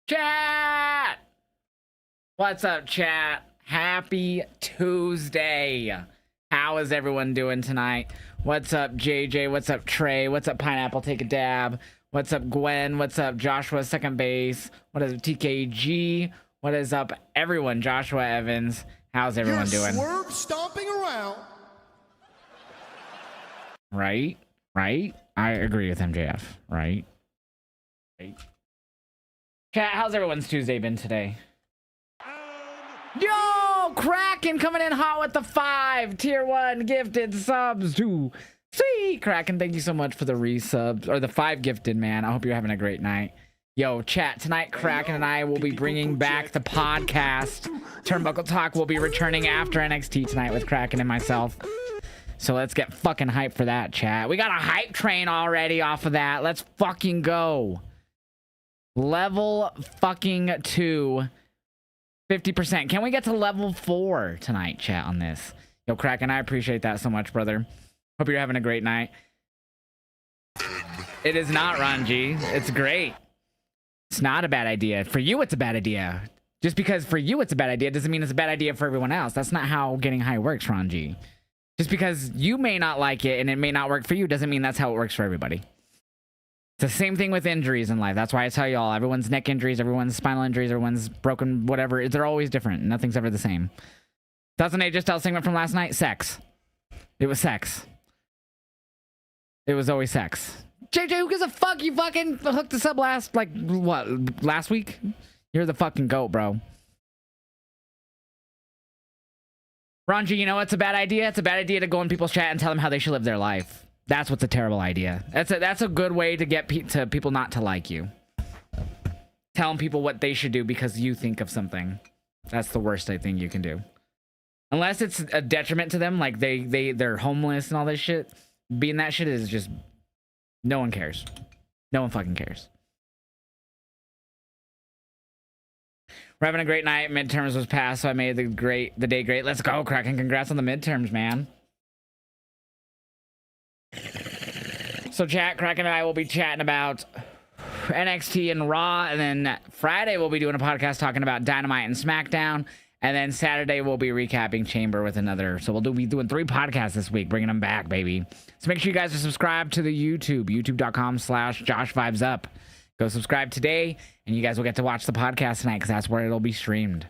Chat! What's up, chat? Happy Tuesday. How is everyone doing tonight? What's up, JJ? What's up, Trey? What's up, Pineapple? Take a dab. What's up, Gwen? What's up, Joshua? Second base. What is it, TKG? What is up, everyone? Joshua Evans. How's everyone doing? Swerve stomping around. Right? Right? I agree with MJF. Right? Right? Chat, how's everyone's Tuesday been today? Yo, Kraken coming in hot with the 5 tier 1 gifted subs to see Kraken. Thank you so much for the resubs, or the 5 gifted, man. I hope you're having a great night. Yo, chat, tonight Kraken and I will be bringing back the podcast. Turnbuckle Talk will be returning after NXT tonight with Kraken and myself. So let's get fucking hyped for that, chat. We got a hype train already off of that. Let's fucking go. Level fucking 2. 50%. Can we get to level 4 tonight, chat, on this? Yo, Kraken, I appreciate that so much, brother. Hope you're having a great night. It is not, Ranji. It's great. It's not a bad idea. For you, it's a bad idea. Just because for you it's a bad idea doesn't mean it's a bad idea for everyone else. That's not how getting high works, Ranji. Just because you may not like it and it may not work for you doesn't mean that's how it works for everybody. It's the same thing with injuries in life. That's why I tell y'all, everyone's neck injuries, everyone's spinal injuries, everyone's broken whatever. They're always different. Nothing's ever the same. 2008 Just Tell segment from last night, sex. It was sex. It was always sex. JJ, who gives a fuck? You fucking hooked us up last week? You're the fucking GOAT, bro. Ranji, you know what's a bad idea? It's a bad idea to go in people's chat and tell them how they should live their life. That's what's a terrible idea. That's a good way to get people not to like you. Telling people what they should do because you think of something. That's the worst I think you can do. Unless it's a detriment to them, like they're homeless and all this shit. Being that shit is just, no one cares. No one fucking cares. We're having a great night. Midterms was passed, so I made the day great. Let's go, Kraken. Congrats on the midterms, man. So chat, Kraken and I will be chatting about NXT and Raw, and then Friday we'll be doing a podcast talking about Dynamite and SmackDown, and then Saturday we'll be recapping Chamber with another. So we'll be doing 3 podcasts this week, bringing them back, baby. So make sure you guys are subscribed to the youtube.com/JoshVibesUp. Go subscribe today, and you guys will get to watch the podcast tonight because that's where it'll be streamed.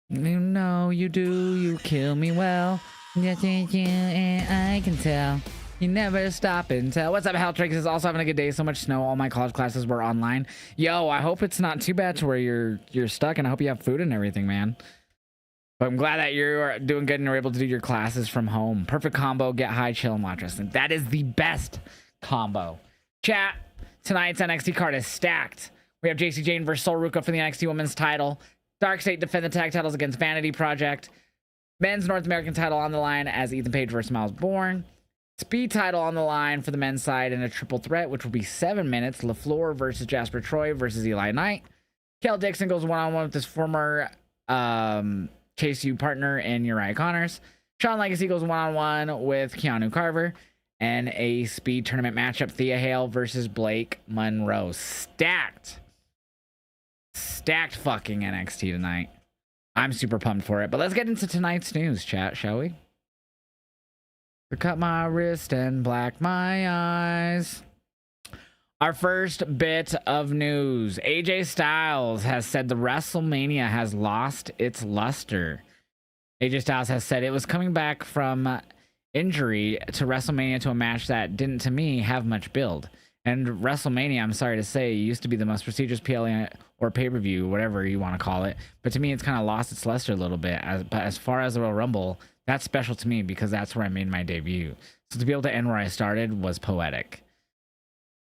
You know you do, you kill me well. Yes, and I can tell. You never stop and tell. What's up, Haltrix? Is also having a good day. So much snow. All my college classes were online. Yo, I hope it's not too bad to where you're stuck, and I hope you have food and everything, man. But I'm glad that you're doing good and you're able to do your classes from home. Perfect combo. Get high, chill, and watch wrestling. That is the best combo. Chat, tonight's NXT card is stacked. We have JC Jane versus Sol Ruka for the NXT Women's title. Dark State defend the tag titles against Vanity Project. Men's North American title on the line as Ethan Page versus Miles Bourne. Speed title on the line for the men's side in a triple threat, which will be 7 minutes. LaFleur versus Jasper Troy versus Eli Knight. Kel Dixon goes one-on-one with his former Chase U partner in Uriah Connors. Shawn Legacy goes one-on-one with Keanu Carver. And a speed tournament matchup, Thea Hale versus Blake Monroe. Stacked fucking NXT tonight. I'm super pumped for it. But let's get into tonight's news, chat, shall we? Cut my wrist and black my eyes. Our first bit of news. AJ Styles has said the WrestleMania has lost its luster. AJ Styles has said it was coming back from injury to WrestleMania to a match that didn't, to me, have much build. And WrestleMania, I'm sorry to say, used to be the most prestigious PLE or pay-per-view, whatever you want to call it. But to me, it's kind of lost its luster a little bit. But as far as the Royal Rumble, that's special to me because that's where I made my debut. So to be able to end where I started was poetic.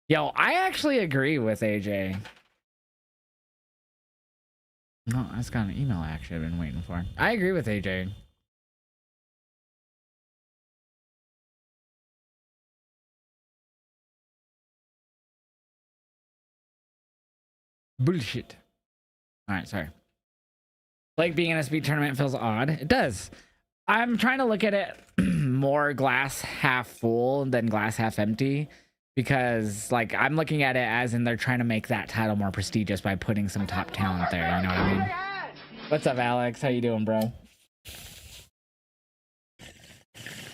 Yo, I actually agree with AJ. No, I just got an email actually I've been waiting for. I agree with AJ. Bullshit. All right, sorry. Like being in a speed tournament feels odd. It does. I'm trying to look at it more glass half full than glass half empty, because like I'm looking at it as in they're trying to make that title more prestigious by putting some top talent there. You know what I mean? What's up, Alex? How you doing, bro?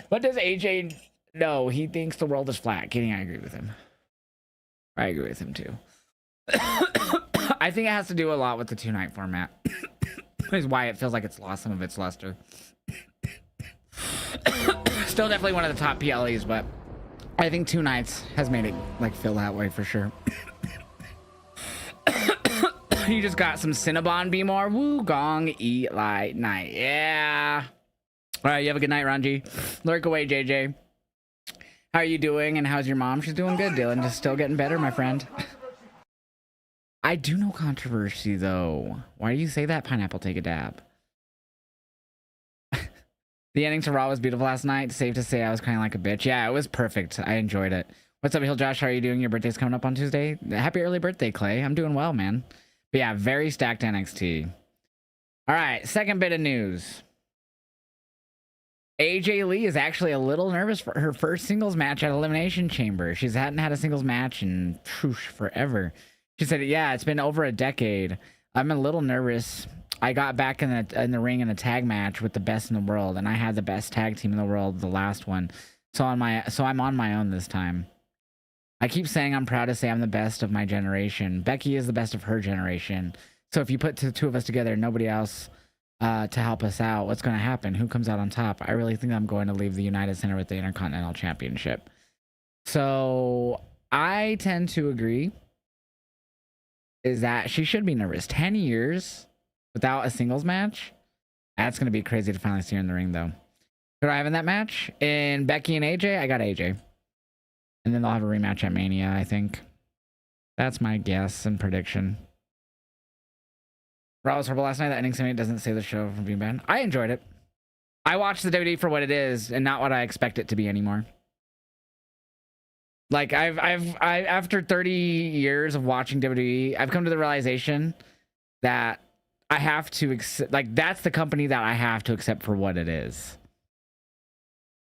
What does AJ know? He thinks the world is flat. Kidding, I agree with him. I agree with him too. I think it has to do a lot with the 2-night format. Is why it feels like it's lost some of its luster. Still definitely one of the top PLEs, but I think 2 nights has made it like feel that way for sure. You just got some Cinnabon, be more woo gong, eat light night. Yeah. All right, you have a good night, Ranji. Lurk away, JJ. How are you doing? And how's your mom? She's doing good, Dylan. Just still getting better, my friend. I do know controversy though. Why do you say that, Pineapple? Take a dab. The ending to Raw was beautiful last night. Safe to say I was crying like a bitch. Yeah, it was perfect. I enjoyed it. What's up, Heeljosh? How are you doing? Your birthday's coming up on Tuesday. Happy early birthday, Clay. I'm doing well, man. But yeah, very stacked NXT. All right, second bit of news. AJ Lee is actually a little nervous for her first singles match at Elimination Chamber. She hadn't had a singles match in forever. She said, yeah, it's been over a decade. I'm a little nervous. I got back in the ring in a tag match with the best in the world, and I had the best tag team in the world, the last one. So I'm on my own this time. I keep saying I'm proud to say I'm the best of my generation. Becky is the best of her generation. So if you put the two of us together, nobody else to help us out, what's going to happen? Who comes out on top? I really think I'm going to leave the United Center with the Intercontinental Championship. So I tend to agree is that she should be nervous. 10 years without a singles match? That's going to be crazy to finally see her in the ring, though. Who do I have in that match? In Becky and AJ, I got AJ. And then they'll have a rematch at Mania, I think. That's my guess and prediction. Raw was horrible last night. That ending segment doesn't save the show from being bad. I enjoyed it. I watched the WWE for what it is and not what I expect it to be anymore. Like I after 30 years of watching WWE, I've come to the realization that I have to accept, like, that's the company that I have to accept for what it is.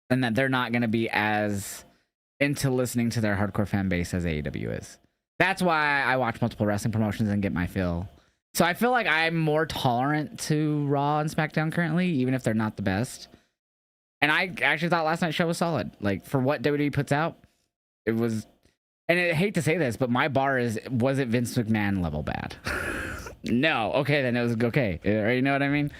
And that they're not going to be as into listening to their hardcore fan base as AEW is. That's why I watch multiple wrestling promotions and get my fill. So I feel like I'm more tolerant to Raw and SmackDown currently, even if they're not the best. And I actually thought last night's show was solid. Like, for what WWE puts out, it was... And I hate to say this, but my bar is, was it Vince McMahon level bad? No. Okay, then it was okay. You know what I mean?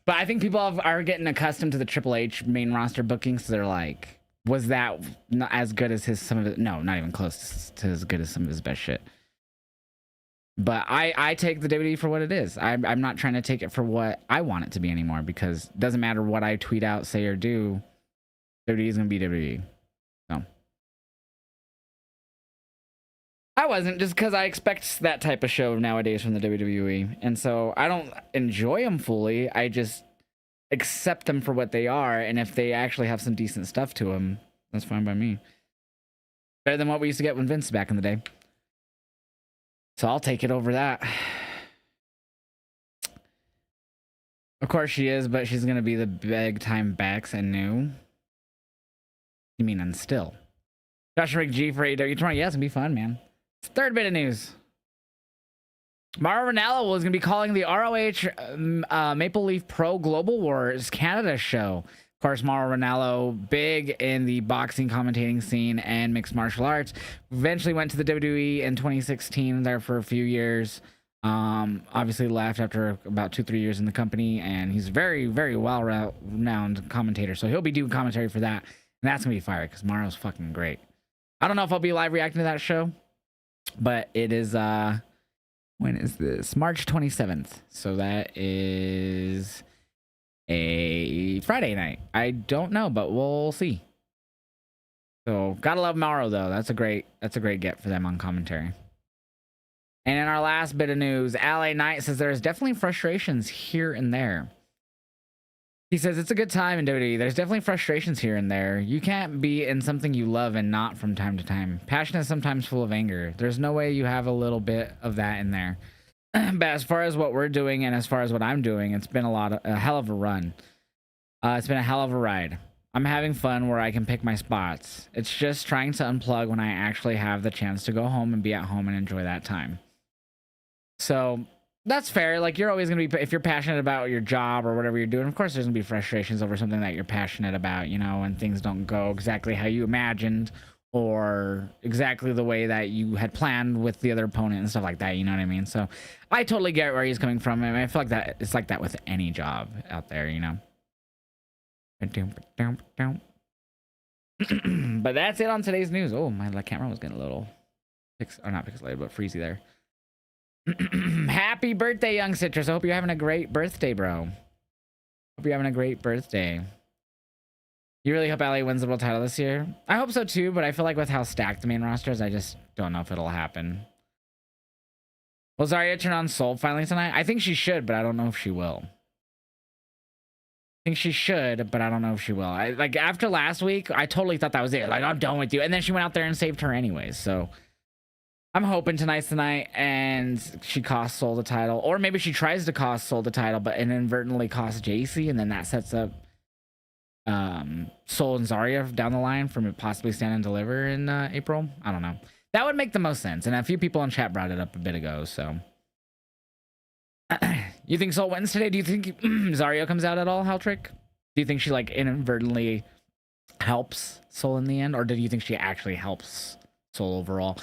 But I think people are getting accustomed to the Triple H main roster bookings, so they're like, was that not as good as some of it? No, not even close to as good as some of his best shit. But I take the WWE for what it is. I'm not trying to take it for what I want it to be anymore, because it doesn't matter what I tweet out, say, or do. WWE is going to be WWE. So I wasn't, just because I expect that type of show nowadays from the WWE. And so I don't enjoy them fully. I just accept them for what they are. And if they actually have some decent stuff to them, that's fine by me. Better than what we used to get when Vince back in the day. So I'll take it over that. Of course she is, but she's going to be the big time Bex and new. You mean and still. Josh Rick G for AEW tomorrow. Yeah, it's going to be fun, man. Third bit of news. Mauro Ranallo was going to be calling the ROH Maple Leaf Pro Global Wars Canada show. Of course, Mauro Ranallo, big in the boxing commentating scene and mixed martial arts. Eventually went to the WWE in 2016, there for a few years. Obviously left after about 2-3 years in the company, and he's very, very well-renowned commentator. So he'll be doing commentary for that, and that's going to be fire, because Mauro's fucking great. I don't know if I'll be live reacting to that show, but it is, when is this? March 27th. So that is a Friday night. I don't know, but we'll see. So gotta love Mauro though. That's a great get for them on commentary. And in our last bit of news, LA Knight says there's definitely frustrations here and there. He says it's a good time in WWE. There's definitely frustrations here and there. You can't be in something you love and not from time to time. Passion is sometimes full of anger. There's no way you have a little bit of that in there. But as far as what we're doing and as far as what I'm doing, it's been a hell of a run. It's been a hell of a ride. I'm having fun where I can pick my spots. It's just trying to unplug when I actually have the chance to go home and be at home and enjoy that time. So that's fair. Like, you're always going to be, if you're passionate about your job or whatever you're doing, of course there's going to be frustrations over something that you're passionate about, you know, and things don't go exactly how you imagined or exactly the way that you had planned with the other opponent and stuff like that, you know what I mean? So I totally get where he's coming from. I mean, I feel like that it's like that with any job out there, you know? But that's it on today's news. Oh, my camera was getting a little, not pixelated, but freezy there. Happy birthday, young Citrus. I hope you're having a great birthday, bro. Hope you're having a great birthday. You really hope LA wins the world title this year? I hope so too, but I feel like with how stacked the main roster is, I just don't know if it'll happen. Will Zarya turn on Soul finally tonight? I think she should, but I don't know if she will. I think she should, but I don't know if she will. Like, after last week, I totally thought that was it. Like, I'm done with you. And then she went out there and saved her anyways, so I'm hoping tonight's the night and she costs Soul the title. Or maybe she tries to cost Soul the title, but inadvertently costs JC, and then that sets up Soul and Zarya down the line from possibly Stand and Deliver in April. I don't know. That would make the most sense. And a few people in chat brought it up a bit ago, so. You think Soul wins today? Do you think Zarya comes out at all, Haltrick? Do you think she, like, inadvertently helps Soul in the end? Or do you think she actually helps Soul overall?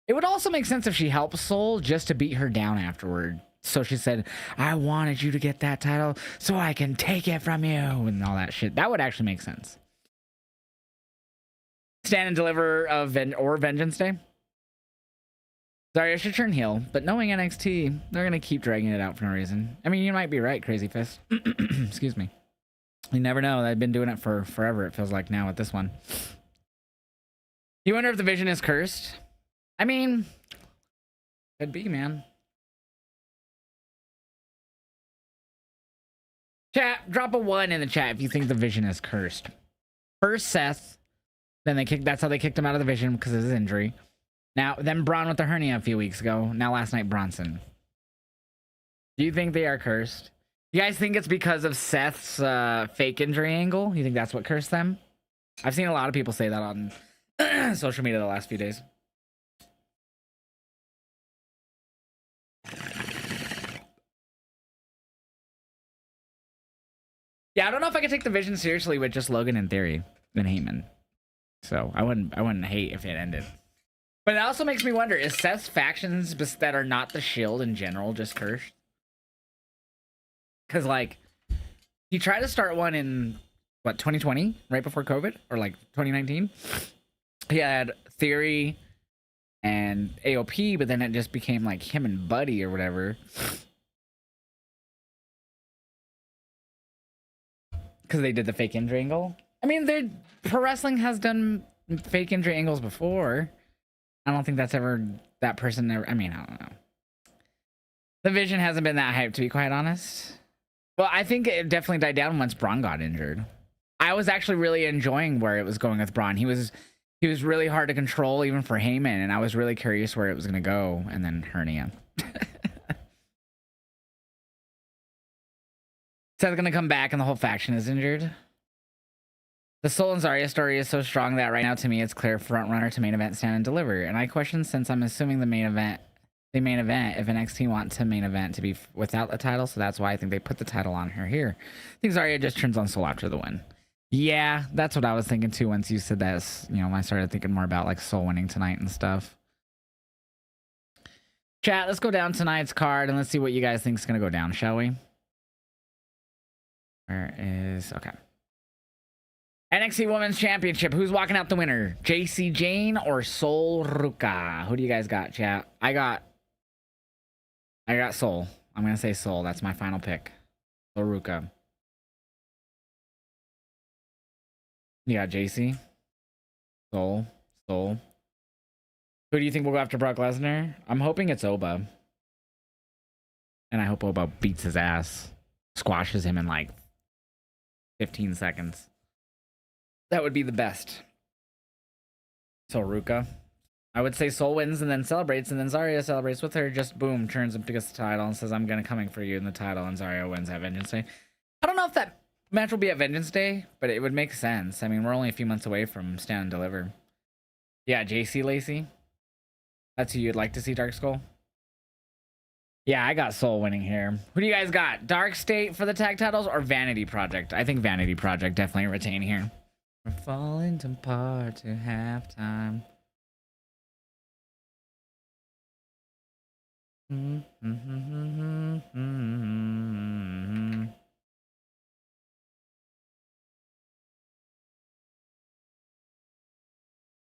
It would also make sense if she helps Soul just to beat her down afterward. So she said, I wanted you to get that title so I can take it from you, and all that shit. That would actually make sense. Stand and Deliver or Vengeance Day. Zarya should turn heel, but knowing NXT, they're going to keep dragging it out for no reason. I mean, you might be right, Crazy Fist. Excuse me. You never know. They've been doing it for forever, it feels like now with this one. You wonder if the vision is cursed? I mean, could be, man. Chat, drop a 1 in the chat if you think the vision is cursed. First Seth, then that's how they kicked him out of the vision because of his injury. Now, then Braun with the hernia a few weeks ago. Now last night, Bronson. Do you think they are cursed? You guys think it's because of Seth's fake injury angle? You think that's what cursed them? I've seen a lot of people say that on social media the last few days. Yeah, I don't know if I could take the vision seriously with just Logan in theory than Heyman. So I wouldn't hate if it ended. But it also makes me wonder, is Seth's factions that are not the Shield in general just cursed? Because, like, he tried to start one in, what, 2020? Right before COVID? Or, like, 2019? He had Theory and AOP, but then it just became, like, him and Buddy or whatever. Because they did the fake injury angle. I mean, pro wrestling has done fake injury angles before. I don't think that's ever, that person never, I mean, I don't know. The vision hasn't been that hyped, to be quite honest. Well, I think it definitely died down once Braun got injured. I was actually really enjoying where it was going with Braun. He was really hard to control, even for Heyman, and I was really curious where it was going to go, and then hernia. Seth's going to come back, and the whole faction is injured. The Soul and Zarya story is so strong that right now, to me, it's clear front runner to main event, Stand and Deliver. And I question, since I'm assuming the main event, if NXT want to main event to be without a title, so that's why I think they put the title on her here. I think Zarya just turns on Soul after the win. Yeah, that's what I was thinking too. Once you said that, you know, I started thinking more about like Soul winning tonight and stuff. Chat, let's go down tonight's card and let's see what you guys think is going to go down, shall we? Where is, okay. NXT Women's Championship. Who's walking out the winner? JC Jane or Sol Ruka? Who do you guys got, chat? I got Sol. I'm going to say Sol. That's my final pick. Sol Ruka. You got JC? Sol. Who do you think will go after Brock Lesnar? I'm hoping it's Oba. And I hope Oba beats his ass. Squashes him in like 15 seconds. That would be the best. So Ruka. I would say Soul wins and then celebrates, and then Zarya celebrates with her. Just boom, turns up to get the title and says, "I'm gonna coming for you" in the title, and Zarya wins at Vengeance Day. I don't know if that match will be at Vengeance Day, but it would make sense. I mean, we're only a few months away from Stand and Deliver. Yeah, JC Lacey. That's who you'd like to see, Dark Skull. Yeah, I got Soul winning here. Who do you guys got? Dark State for the tag titles or Vanity Project? I think Vanity Project definitely retain here. We're falling apart to halftime.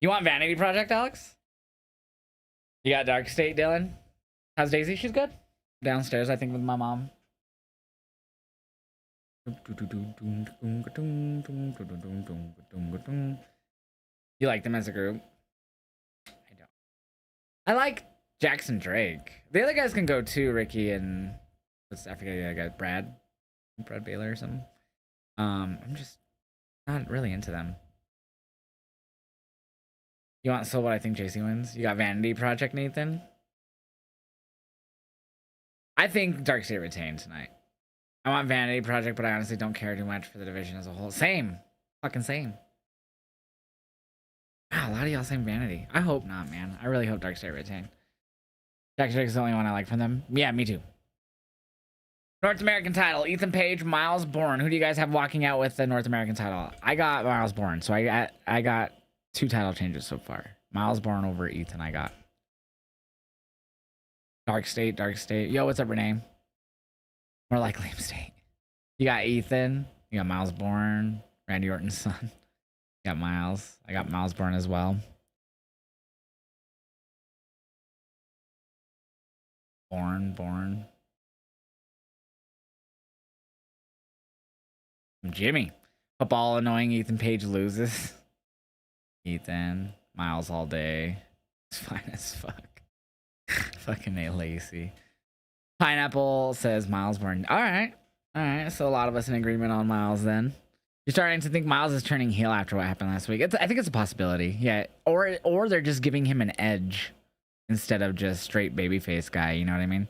You want Vanity Project, Alex? You got Dark State, Dylan? How's Daisy? She's good. Downstairs, I think, with my mom. You like them as a group? I don't. I like Jackson Drake. The other guys can go too, Ricky and I forget the guy, Brad Baylor or something. I'm just not really into them. You want Soul? What I think JC wins? You got Vanity Project, Nathan? I think Dark State retained tonight. I want Vanity Project, but I honestly don't care too much for the division as a whole. Same. Fucking same. Wow, a lot of y'all saying Vanity. I hope not, man. I really hope Dark State retain. Jack Drake's the only one I like from them. Yeah, me too. North American title. Ethan Page, Miles Bourne. Who do you guys have walking out with the North American title? I got Miles Bourne, so I got 2 title changes so far. Miles Bourne over Ethan, I got. Dark State. Yo, what's up, Renee? More like Lame State. You got Ethan. You got Miles Bourne. Randy Orton's son. You got Miles. I got Miles Bourne as well. Bourne. Jimmy. Football annoying. Ethan Page loses. Ethan. Miles all day. It's fine as fuck. Fucking A. Lacey. Pineapple says Miles Bourne. Alright. So a lot of us in agreement on Miles then. You're starting to think Miles is turning heel after what happened last week. I think it's a possibility. Yeah. Or they're just giving him an edge instead of just straight babyface guy. You know what I mean?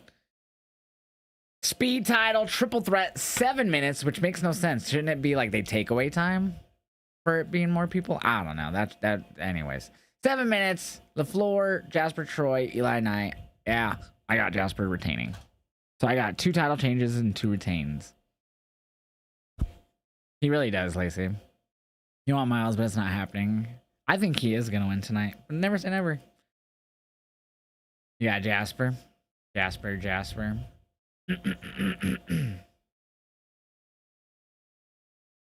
Speed title, triple threat, 7 minutes, which makes no sense. Shouldn't it be like they take away time for it being more people? I don't know. That anyways. 7 minutes. The floor, Jasper Troy, Eli Knight. Yeah, I got Jasper retaining. So I got 2 title changes and 2 retains. He really does, Lacey. You want Miles, but it's not happening. I think he is gonna win tonight. But never say never. You got Jasper. Jasper. I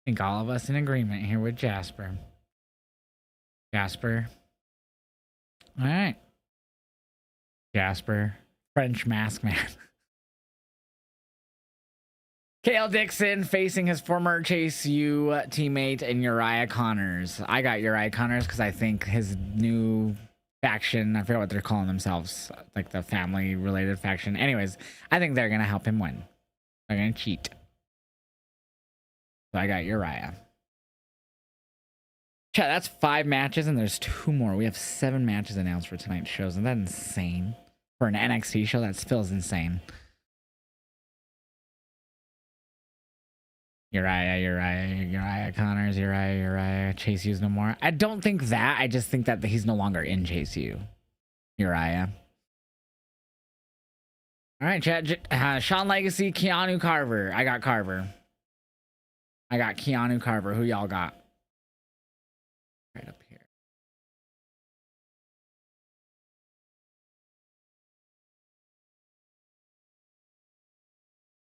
think all of us in agreement here with Jasper. All right. Jasper. French Mask Man. KL Dixon facing his former Chase U teammate and Uriah Connors. I got Uriah Connors because I think his new faction, I forget what they're calling themselves, like the family related faction. Anyways, I think they're going to help him win. They're going to cheat. So I got Uriah. Chat, that's 5 matches and there's 2 more. We have 7 matches announced for tonight's shows. Isn't that insane? For an NXT show, that feels insane. Uriah Connors, Uriah, Chase U's no more. I don't think that. I just think that he's no longer in Chase U. Uriah. All right, chat. Sean Legacy, Keanu Carver. I got Carver. I got Keanu Carver. Who y'all got? Right up here.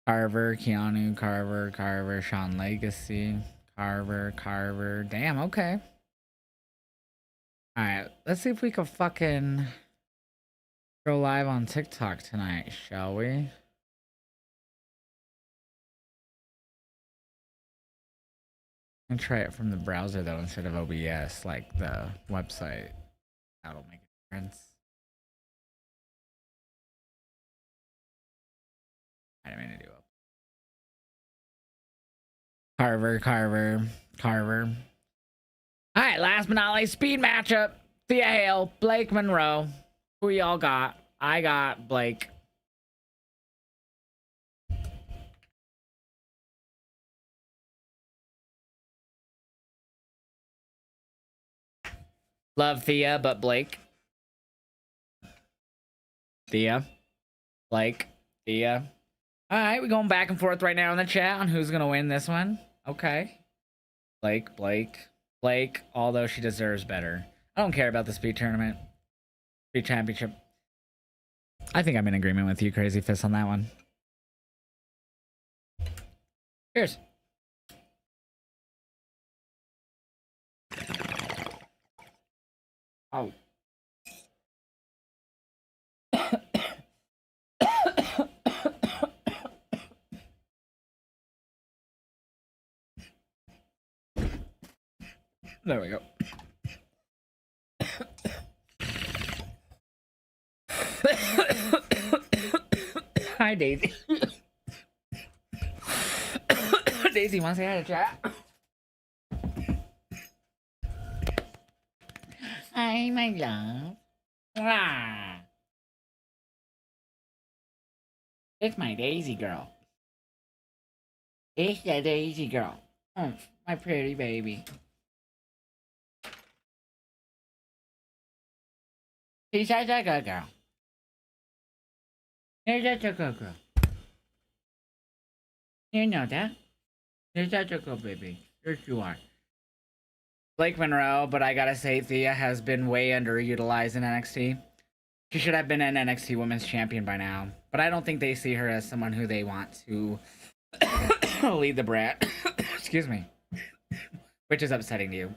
Carver, Keanu, Carver, Sean Legacy, Carver. Damn, okay. Alright, let's see if we can fucking go live on TikTok tonight, shall we? And try it from the browser though instead of OBS, like the website. That'll make a difference. I didn't mean to do it. Carver. All right, last but not least, speed matchup. Thea Hale, Blake Monroe. Who y'all got? I got Blake. Love Thea, but Blake. Thea. Blake. Thea. All right, we're going back and forth right now in the chat on who's going to win this one. Okay. Blake, although she deserves better. I don't care about the speed tournament. Speed championship. I think I'm in agreement with you, Crazy Fist, on that one. Cheers. Oh. There we go. Hi, Daisy. Daisy, want to say hi to chat? Hi, my love. Ah. It's my Daisy girl. It's the Daisy girl. Oh, my pretty baby. She's such a good girl. You're such a good girl. You know that? You're such a good baby. Yes, you are. Blake Monroe, but I gotta say, Thea has been way underutilized in NXT. She should have been an NXT Women's Champion by now. But I don't think they see her as someone who they want to lead the brand. Excuse me. Which is upsetting to you.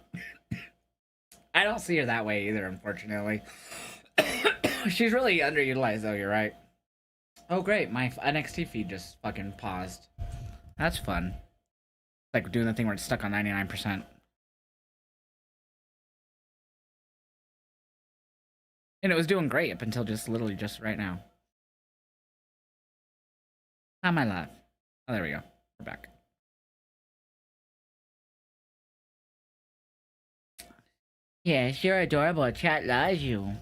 I don't see her that way either, unfortunately. She's really underutilized, though, you're right. Oh, great. My NXT feed just fucking paused. That's fun. Like doing the thing where it's stuck on 99%. And it was doing great up until just literally just right now. How am I live? Oh, there we go. We're back. Yes, you're adorable. Chat loves you.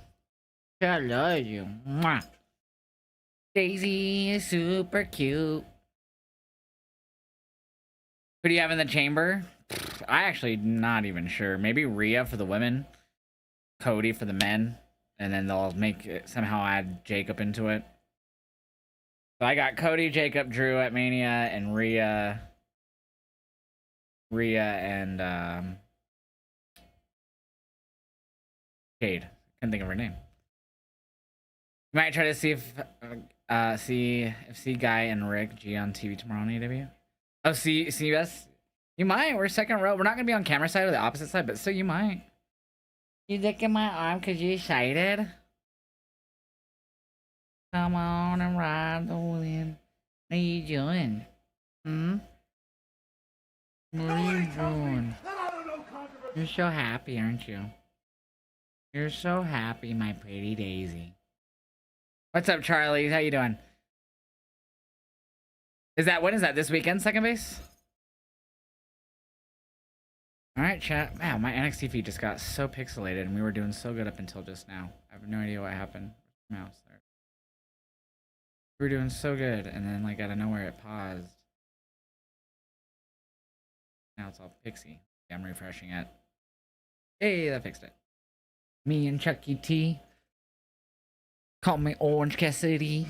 Chat loves you. Mwah. Daisy is super cute. Who do you have in the chamber? I actually not even sure. Maybe Rhea for the women. Cody for the men. And then they'll make it, somehow add Jacob into it. So I got Cody, Jacob, Drew at Mania, and Rhea and Jade. Couldn't think of her name. You might try to see if see Guy and Rick G on TV tomorrow on AW. Oh, see us? You might. We're second row. We're not gonna be on camera side or the opposite side, but still you might. You look at my arm because you're excited? Come on and ride the wind. What are you doing? What are you doing? You're so happy, aren't you? You're so happy, my pretty Daisy. What's up, Charlie? How you doing? When is that? This weekend, second base? Alright, chat. Wow, my NXT feed just got so pixelated and we were doing so good up until just now. I have no idea what happened. Mouse there. We were doing so good and then like out of nowhere it paused. Now it's all pixie. I'm refreshing it. Hey, that fixed it. Me and Chucky T. Call me Orange Cassidy.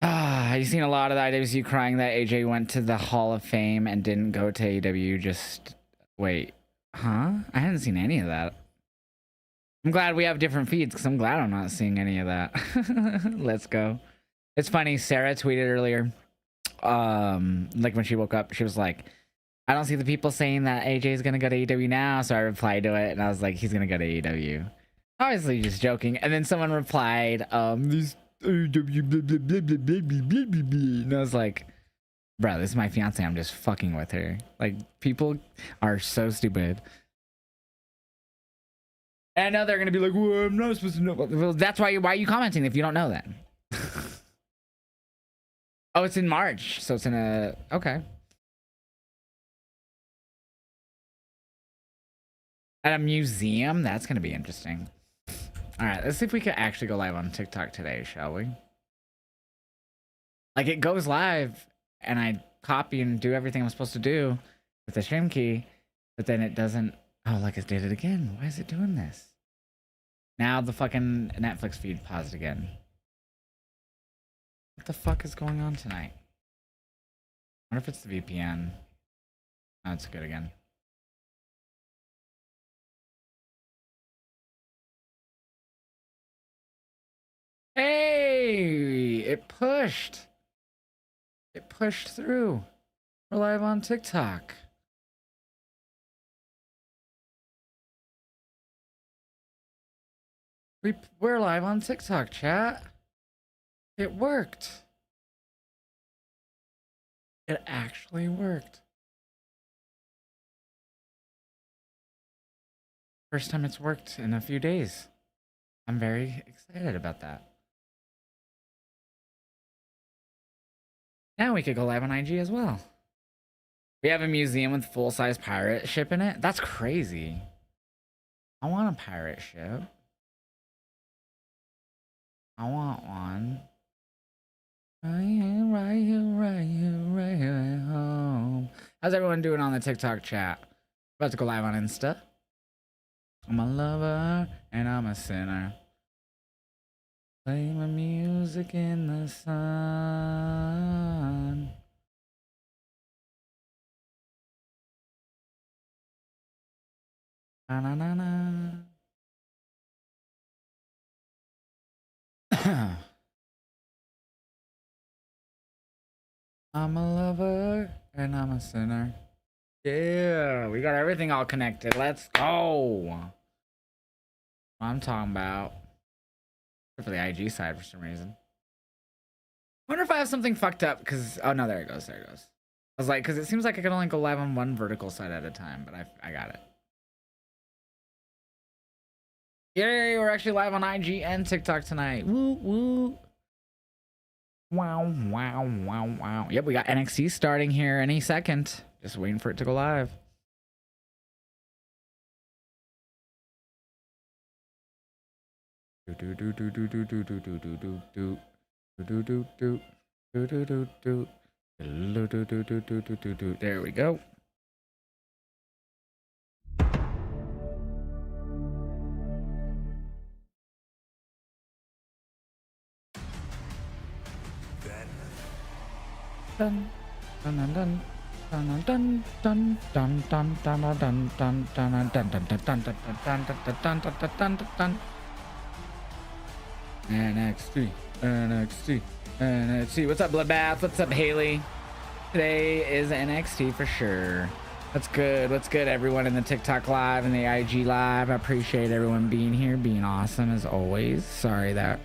You've seen a lot of the IWC crying that AJ went to the Hall of Fame and didn't go to AEW. Just wait, huh? I hadn't seen any of that. I'm glad we have different feeds because I'm glad I'm not seeing any of that. Let's go. It's funny. Sarah tweeted earlier, like when she woke up, she was like, "I don't see the people saying that AJ is gonna go to AEW now." So I replied to it and I was like, "He's gonna go to AEW." Obviously, just joking. And then someone replied, "These." And I was like, bro, this is my fiance. I'm just fucking with her. Like, people are so stupid. And I know they're gonna be like, well, I'm not supposed to know. Well, that's why are you commenting if you don't know that? Oh, it's in March, so it's in a okay. At a museum? That's going to be interesting. All right, let's see if we can actually go live on TikTok today, shall we? Like, it goes live, and I copy and do everything I'm supposed to do with the stream key, but then it doesn't. Oh, like it did it again. Why is it doing this? Now the fucking Netflix feed paused again. What the fuck is going on tonight? I wonder if it's the VPN. Oh, it's good again. Hey, it pushed. It pushed through. We're live on TikTok. We're live on TikTok, chat. It worked. It actually worked. First time it's worked in a few days. I'm very excited about that. Now we could go live on IG as well. We have a museum with full-size pirate ship in it. That's crazy. I want a pirate ship. I want one. Right here, right here, right here, right here at home. How's everyone doing on the TikTok chat? About to go live on Insta. I'm a lover and I'm a sinner. Play my music in the sun. Na na na na. I'm a lover and I'm a sinner. Yeah, we got everything all connected. Let's go. I'm talking about. For the IG side for some reason. Wonder if I have something fucked up because oh no, there it goes. There it goes. I was like, because it seems like I can only go live on one vertical side at a time, but I got it. Yay, we're actually live on IG and TikTok tonight. Woo woo. Wow, wow, wow, wow. Yep, we got NXT starting here any second. Just waiting for it to go live. Do do do do do do do do do do do do do do do do do do do. There we go. Dun dun dun dun dun dun dun dun dun dun dun dun dun dun dun dun dun dun dun dun. NXT, NXT, NXT. What's up, Bloodbath? What's up, Haley? Today is NXT for sure. What's good? What's good, everyone in the TikTok live and the IG live? I appreciate everyone being here, being awesome as always. Sorry that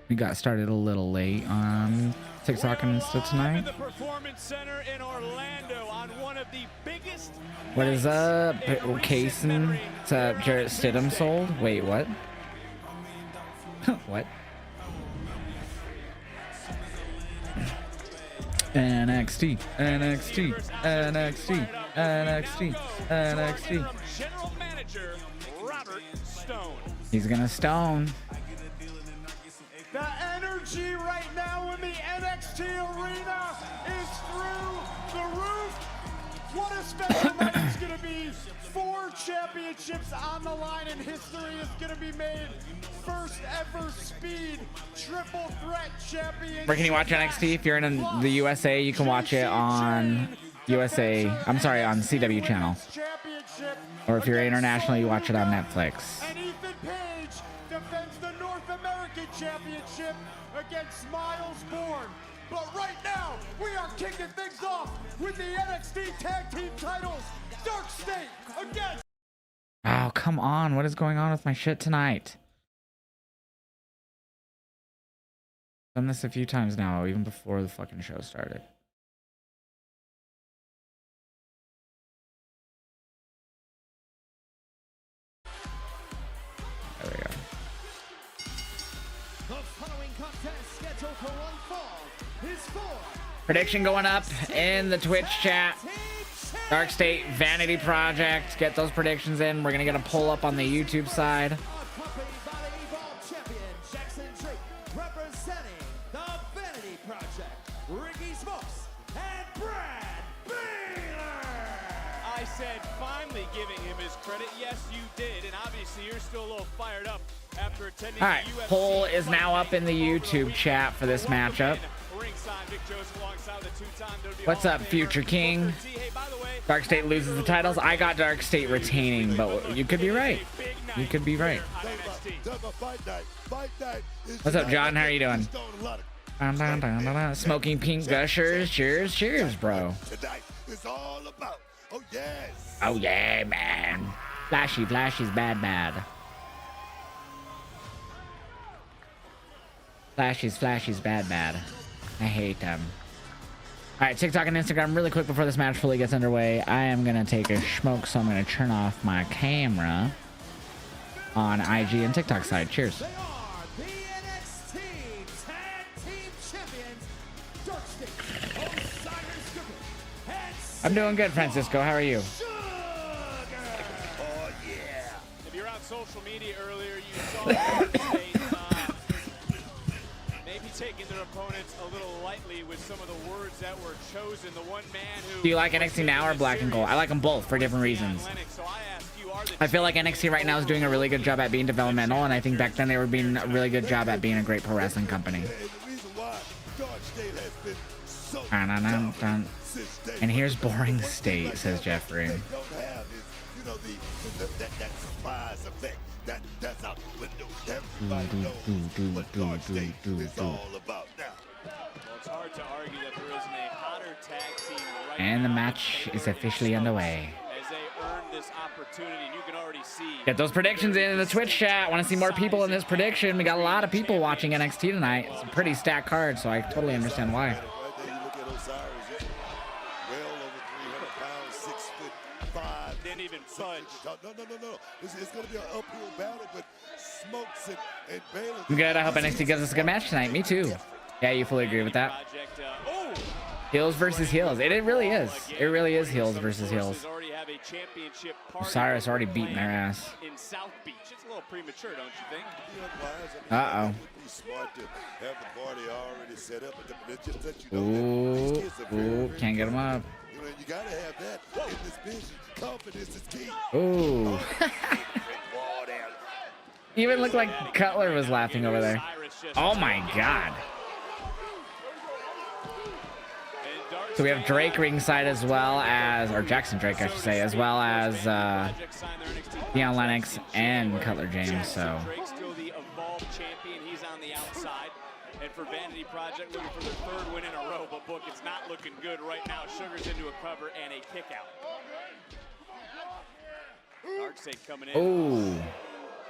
we got started a little late on TikTok and Insta tonight. The Performance Center in Orlando on one of the biggest. What is up, Kaysen? What's up, Jarrett Stidham sold? Wait, what? What? NXT, NXT, NXT, NXT, NXT. General Manager Robert Stone. He's gonna stone. The energy right now in the NXT arena is through the roof. What a special night it's gonna be. 4 championships on the line, and history is gonna be made. First ever speed triple threat championship. Where can you watch NXT? If you're in the USA, you can watch it on USA. I'm sorry, on CW channel. Or if you're international, you watch it on Netflix. And Ethan Page defends the North American Championship against Miles Bourne. But right now, we are kicking things off with the NXT Tag Team titles. Dark State against. Oh, come on. What is going on with my shit tonight? Done this a few times now, even before the fucking show started. There we go. The following contest scheduled for one fall is for Prediction going up in the Twitch chat. Dark State, Vanity Project. Get those predictions in. We're gonna get a poll up on the YouTube side. Accompanied by the Evolve champion, Jackson Drake, representing the Vanity Project, Ricky Smokes, and Brad Baylor. I said finally giving him his credit. Yes, you did, and obviously you're still a little fired up after attending. All right, the UFC poll is now up in the over YouTube week. chat for this matchup. Ringside, Vic Joseph alongside the two-time WWE What's Hall up, of Famer, Future King? Booker T. Hey, by the way, Dark State loses the titles. I got Dark State retaining, but you could be right. You could be right. What's up, John? How are you doing? Smoking pink gushers. Cheers, cheers, bro. Tonight is all about, oh yes. Oh yeah, man. Flashy's bad. Flashy's bad. I hate them. All right, TikTok and Instagram really quick before this match fully gets underway. I am gonna take a smoke, so I'm gonna turn off my camera on IG and TikTok side. Cheers. They are the NXT Tag Team Champions, Dark State, Osiris Cooper, and I'm doing good, Francisco. How are you? Sugar. Oh yeah. if you're on social media earlier, you saw Dark State maybe taking their opponents a little lightly with some of the words that were chosen. The one man who Do you like NXT now or Black and Gold? I like them both for different reasons. So I ask you, are the I feel like NXT right now is doing a really good job at being developmental, and I think back then they were being a really good job at being a great pro wrestling company. And the reason why Dark State has been so Dun-dun-dun-dun. since day And here's one. boring One thing state, like says that Jeffrey. They don't have is, you know, that surprise effect. That's out the window. Everybody knows what Dark State is all about now. Well, it's hard to argue that there isn't a hotter tag team right And the now match is than officially underway. as they earn this opportunity, and you can already see. Get those predictions in the Twitch chat. Want to see more people in this prediction? We got a lot of people watching NXT tonight. It's a pretty stacked card, so I totally understand why. Right there, you look at Osiris, he's well over 300 pounds, 6'5". Didn't even budge. No. It's going to be an uphill battle, but Smokes and Baylor. I'm good. I hope NXT gives us a good match tonight. Me too. Yeah, you fully agree with that. Project, oh! Heels versus heels. It really is. It really is heels versus heels. Already have a championship partner Osiris already beating their ass. in South Beach. It's a little premature, don't you think? Uh-oh. Be smart to have the party already set up, but it just lets you know that these kids are very, Ooh, very can't get him up. You know, you gotta have that in this business. Confidence is key. Ooh. Even looked like Cutler was laughing over there. Oh my god. So we have Drake ringside as well as, or Jackson Drake, I should say, as well as Deion Lennox and Cutler James. So Drake's still the Evolve champion. He's on the outside. And for Vanity Project, looking for their third win in a row, but book, it's not looking good right now. Sugar's into a cover and a kick out. Darkseid coming in. ooh,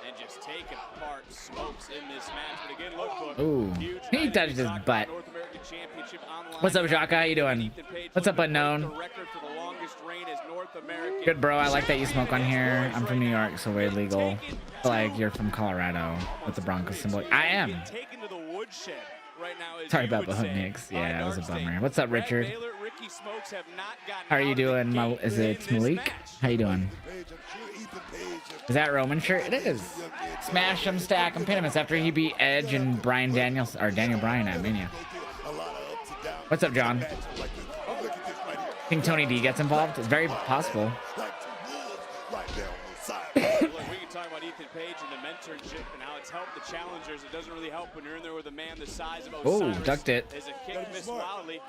And just taking apart Smokes in this match. But again, look, book. ooh, Huge he night. touched his Talk about butt. North American Championship online. What's up, Jaka? How you doing? Ethan Page What's up, looking to break Unknown? the record for the longest reign as North American Good, bro. I like that you smoke on here. I'm from New York, so way legal. Like you're from Colorado with the Broncos symbol. I am. Taken to the woodshed right now, as Sorry you about would the say, Knicks. by Yeah, it was a Darkseid. bummer. What's up, Brad Richard? Baylor, Ricky Smokes have not gotten How are you out of the doing? gate Is in it this Malik? match. How you doing? Is that Roman shirt? It is. Smash him, stack him, pin him. It's after he beat Edge and Bryan Daniels, or Daniel Bryan at Mania. What's up, John? Think Tony D gets involved? It's very possible. Look, we can talk about Ethan Page and the mentorship and how it's helped the challengers. It doesn't really help when you're in there with a man the size of Osiris. Oh, ducked it. As a kick missed wildly.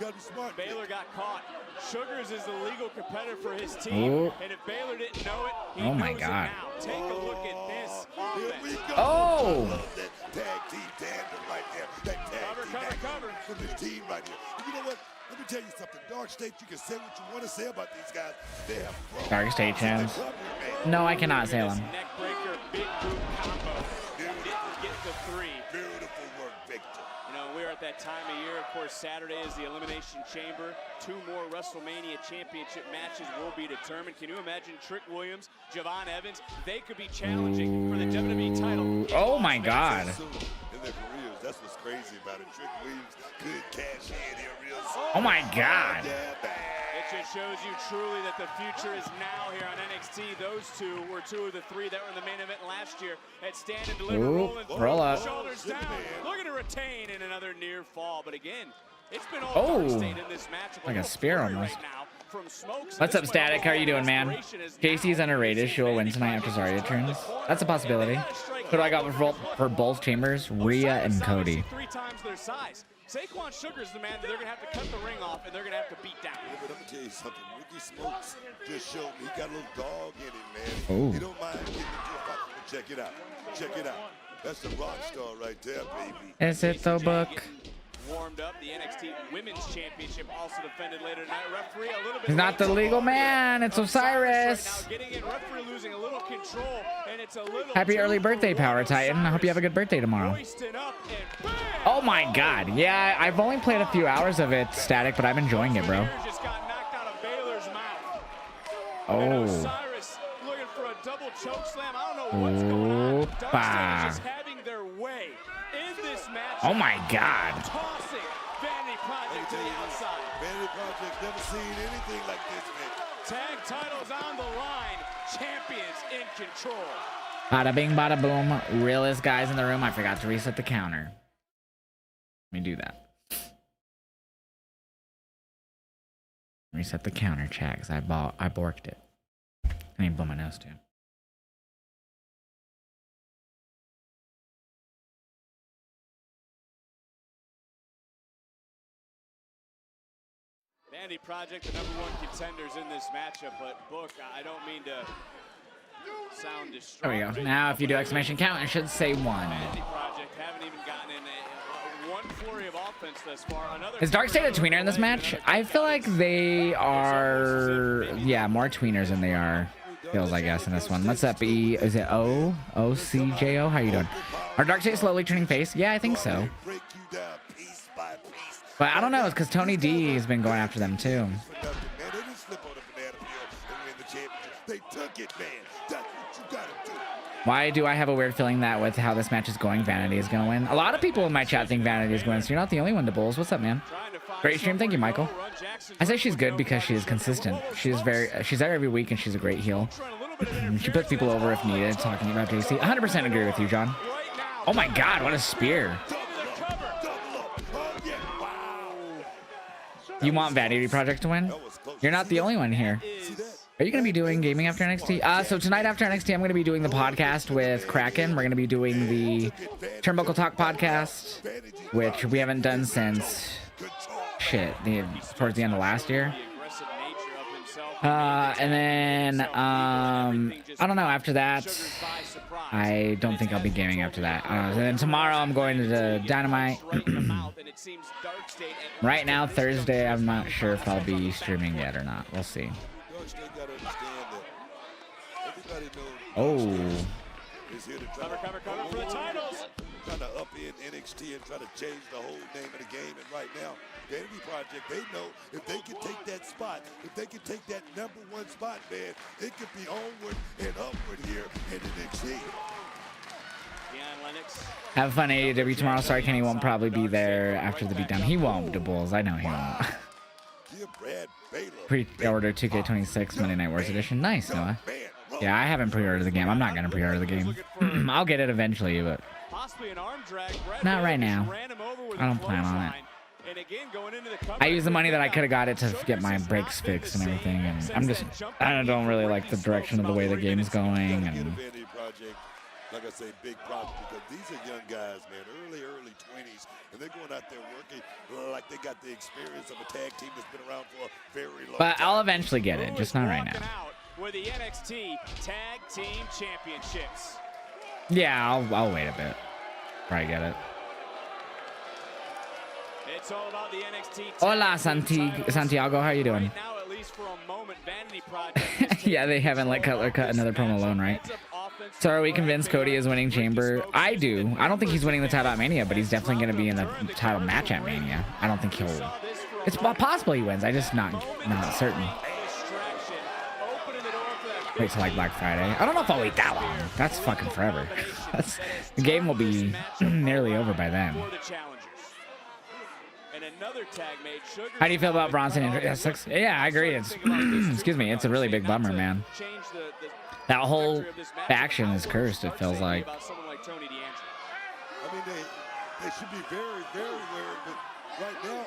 Baylor got caught. Sugars is the legal competitor for his team. Ooh. And if Baylor didn't know it, he Oh my knows God. it now. Take a look at this offense. Oh! Tag team tandem right there. That tag Cover. from this team right here. And you know what? Let me tell you something. Dark State, you can say what you want to say about these guys. They have grown. Dark State champs. They're coming, man. No, I cannot say them. Neck breaker, big boot combo. Didn't get the three. Beautiful work, Victor. You know, we're at that time of year. Of course, Saturday is the Elimination Chamber. 2 more WrestleMania Championship matches will be determined. Can you imagine Trick Williams, Javon Evans? They could be challenging for the WWE title. Oh my God. Soon in their careers, that's what's crazy about it. Trick Williams could cash in here real soon. Oh my God. Yeah, bad. It's just shows you truly that the future is now here on NXT. Those two were two of the three that were in the main event last year at Stand and Deliver. Ooh, roll up. Shoulders down, looking to retain in another near fall. But again, it's been all Dark State in this matchup. Like a spear almost. Right now from Smokes. What's up, Static? How are you doing, man? Casey's underrated. She will win tonight after Zarya turns. That's a possibility. Who do I got for both chambers? Rhea and Cody. 3 times their size. Saquon Sugar's the man that they're going to have to cut the ring off and they're going to have to beat down. Yeah, but I'm going to tell you something. Ricky Smokes just showed me he got a little dog in him, man. Oh. He don't mind getting into a fight. Check it out. Check it out. That's the rock star right there, baby. Is it the book? Warmed up. The NXT Women's Championship also defended later tonight. Referee a little bit. He's not the legal man. It's Osiris. Right now, getting in, referee losing a little control, and it's a little Happy early birthday, Power Titan. I hope you have a good birthday tomorrow. Oh my god. Yeah, I've only played a few hours of it, Static, but I'm enjoying it, bro. Just got knocked out of Baylor's mouth. Oh. Osiris looking for a double choke slam. I don't know what's going on. Dark State is just having their way in this match. Oh my god. Tossing Vanity Project to the outside. Vanity Project never seen anything like this, man. Tag titles on the line. Champions in control. Bada bing, bada boom. Realest guys in the room. I forgot to reset the counter. Let me do that. Reset the counter, chat, because I borked it. I need to blow my nose too. Vanity Project, the #1 contenders in this matchup, but Book, I don't mean to sound distraught. There we go. Now, if you do exclamation count, it should say 1. Vanity Project haven't even gotten in one flurry of offense thus far. Is Dark State a tweener in this match? I feel like they are, yeah, more tweeners than they are heels, I guess, in this one. What's up, E? Is it O? O-C-J-O? How you doing? Are Dark State slowly turning face? Yeah, I think so. But I don't know. It's because Tony D has been going after them, too. Why do I have a weird feeling that with how this match is going, Vanity is going to win? A lot of people in my chat think Vanity is going to win, so you're not the only one to bulls. What's up, man? Great stream. Thank you, Michael. I say she's good because she is consistent. She's there every week, and she's a great heel. She puts people over if needed, talking about JC. 100% agree with you, John. Oh my god, what a spear. You want Vanity Project to win? You're not the only one here. Are you going to be doing gaming after NXT? So tonight after NXT, I'm going to be doing the podcast with Kraken. We're going to be doing the Turnbuckle Talk podcast, which we haven't done since, towards the end of last year. And then, I don't know, after that, I don't think I'll be gaming after that. And then tomorrow I'm going to the Dynamite. Right now, Thursday, I'm not sure if I'll be streaming yet or not. We'll see. Oh. Cover for the titles. Trying to up in NXT and try to change the whole name of the game. And right now, Vanity Project, they know if they can take that spot, if they can take that #1 spot, man, it could be onward and upward here in NXT. Have fun AEW tomorrow. Sorry, Kenny won't probably be there after the beatdown. He won't, the Bulls. I know he won't. Pre-order 2K26 Monday Night Wars Edition. Nice, Noah. Yeah, I haven't pre-ordered the game. I'm not going to pre-order the game. I'll get it eventually, but not right now. I don't plan on it. I use the money that I could have got it to get my brakes fixed and everything, and I don't really like the direction of the way the game's going. And like I say, big problem because these are young guys, man, early 20s, and they're going out there working like they got the experience of a tag team that's been around for a very long time. But I'll eventually get it, just not right now. With the NXT Tag Team Championships. Yeah, I'll wait a bit. Probably get it. It's all about the NXT. Hola, Santiago. How are you doing? Right now, at least for a moment, Vanity Project yeah, they haven't let Cutler cut another promo alone, right? So are we convinced Cody is winning Chamber? I do. I don't think he's winning the title at Mania, but he's definitely going to be in the title match at Mania. I don't think he'll... It's possible he wins. I just not certain. Wait till like Black Friday. I don't know if I'll wait that long. That's fucking forever. The game will be nearly over by then. And another tag made. How do you feel about Bronson injury? Yeah, I agree. It's excuse me, it's a really big bummer, man. That whole faction is cursed, it feels like. I mean, they should be very, very worried, but right now,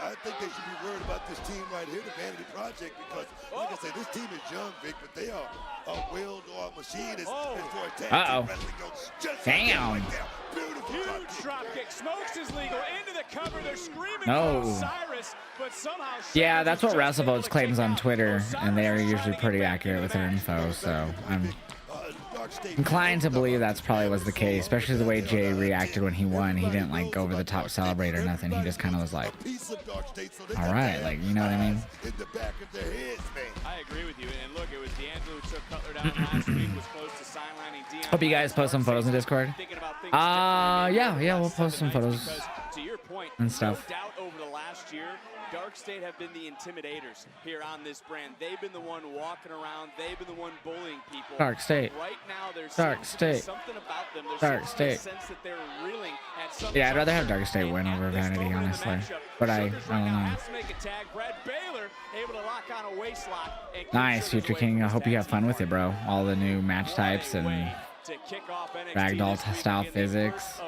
I think they should be worried about this team right here, the Vanity Project, because, like I said, this team is young, Vic, but they are a well-oiled machine as far as tag team wrestling goes. Damn. Like that. Beautiful Huge drop kick. Smokes is legal. Into the cover. They're screaming No. for Osiris, but somehow... Yeah, that's what WrestleVotes claims on Twitter, and they are usually pretty accurate with their info, so I'm inclined to believe that's probably was the case, especially the way Jay reacted when he won. He didn't like go over the top celebrate or nothing. He just kind of was like, all right, like, you know what I mean? I agree with you. And look, it was D'Angelo who took Cutler down last week, was close to sidelining D'Angelo. Hope you guys post some photos in Discord. Yeah, we'll post some photos To your point, and stuff. No doubt over the last year, Dark State have been the intimidators here on this brand. They've been the one walking around. They've been the one bullying people. Dark State. Right now, there's Dark State. something about them. There's Dark State. sense that they're reeling at some Yeah, I'd rather have Dark State win over Vanity, honestly. But I don't know. Nice, Future King. I hope you have fun with it, bro. All the new match types and ragdoll style physics.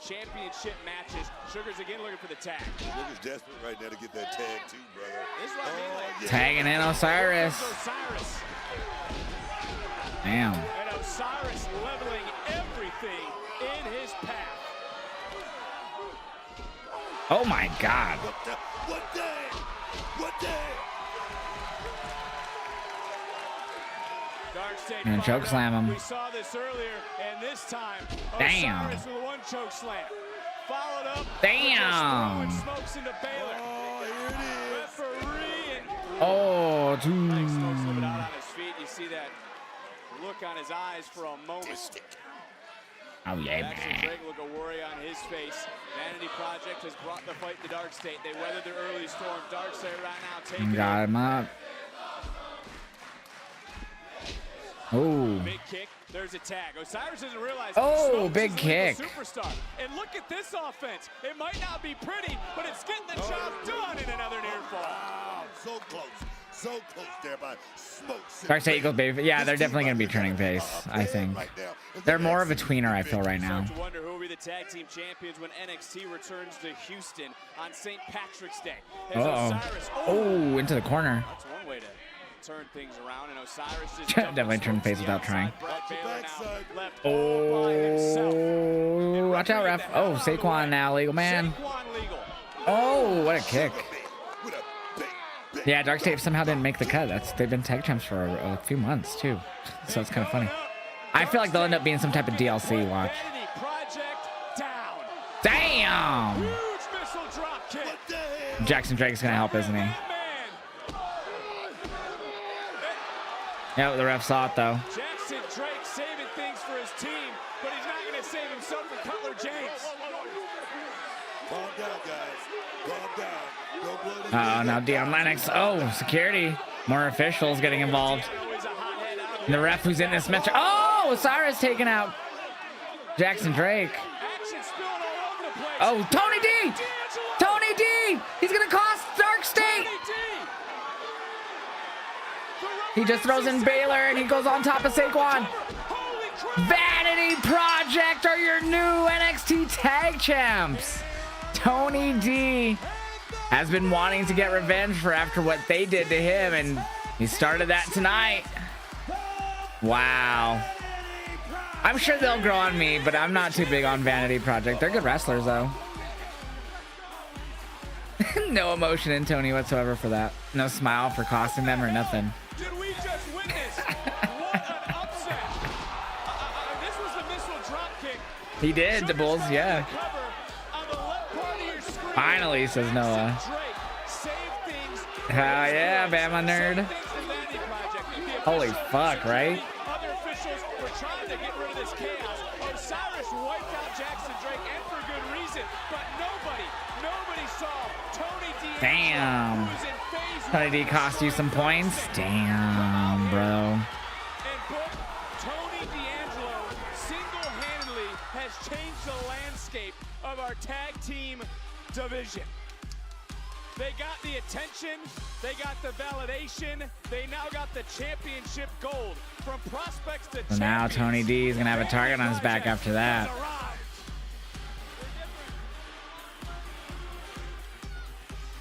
Championship matches. Sugar's again looking for the tag. Sugar's desperate right now to get that tag too, brother. This is what I mean, like, Tagging in Osiris. Damn. And Osiris leveling everything in his path. Oh my God. What day? What day? Dark State And choke slam him. We saw this earlier, and this time Damn. Osiris with one choke slam. Followed up. Damn. Smokes into Baylor. Oh, here it is. Referee and Oh, Smokes with it dude. out on his feet. You see that look on his eyes for a moment. Oh yeah, Jackson man. Drake look a worry on his face. Vanity Project has brought the fight to Dark State. They weathered the early storm. Dark State right now taking Got him up. Oh. big kick. There's a tag. Osiris doesn't realize. Oh, Smokes big is a kick. Superstar. And look at this offense. It might not be pretty, but it's getting the job done in another near fall. Wow, so close. So close there by Smokes. Dark State Eagles, baby. Yeah, they're definitely going to be turning face, I think. They're more of a tweener, I feel, right now. To wonder who will be the tag team champions when NXT returns to Houston on St. Patrick's Day. As Osiris, Oh, into the corner. that's one way to turn things around, and Osiris just Definitely turn face without trying. Brett Baylor now left all by himself. Oh, watch out, ref. Oh, Saquon now, legal man. Saquon legal. Oh, what a kick. Yeah, Dark State somehow didn't make the cut. They've been tag champs for a few months, too. So it's kind of funny. I feel like they'll end up being some type of DLC, watch. Vanity Project down. Damn! Huge missile drop kick. Jackson Drake's going to help, isn't he? Man. Yeah, the ref saw it, though. Jackson Drake saving things for his team, but he's not going to save himself from Cutler James. Calm down, guys. Calm down. Don't blow this Oh, now Dion Lennox. Oh, security. More officials getting involved. And the ref who's in this match. Oh, Osiris taken out Jackson Drake. Action spilling all over the place. Oh, Tony D! Tony D! He's going to cost Dark State! He just throws in Baylor and he goes on top of Saquon. Vanity Project are your new NXT Tag Champs. Tony D has been wanting to get revenge for after what they did to him, and he started that tonight. Wow. I'm sure they'll grow on me, but I'm not too big on Vanity Project. They're good wrestlers, though. No emotion in Tony whatsoever for that. No smile for costing them or nothing. Did we just witness what an upset? This was the missile drop kick. He did, the Bulls, yeah. Finally, says Noah. Hell yeah, Bama nerd. Holy fuck, right? Other officials were trying to get rid of this chaos. Osiris wiped out Jackson Drake, and for good reason. But nobody saw Tony D. Damn. Tony D cost you some points? Damn, bro. And book, Tony D'Angelo single-handedly has changed the landscape of our tag team division. They got the attention, they got the validation, they now got the championship gold. From prospects to So now Tony D is gonna have a target on his back after that.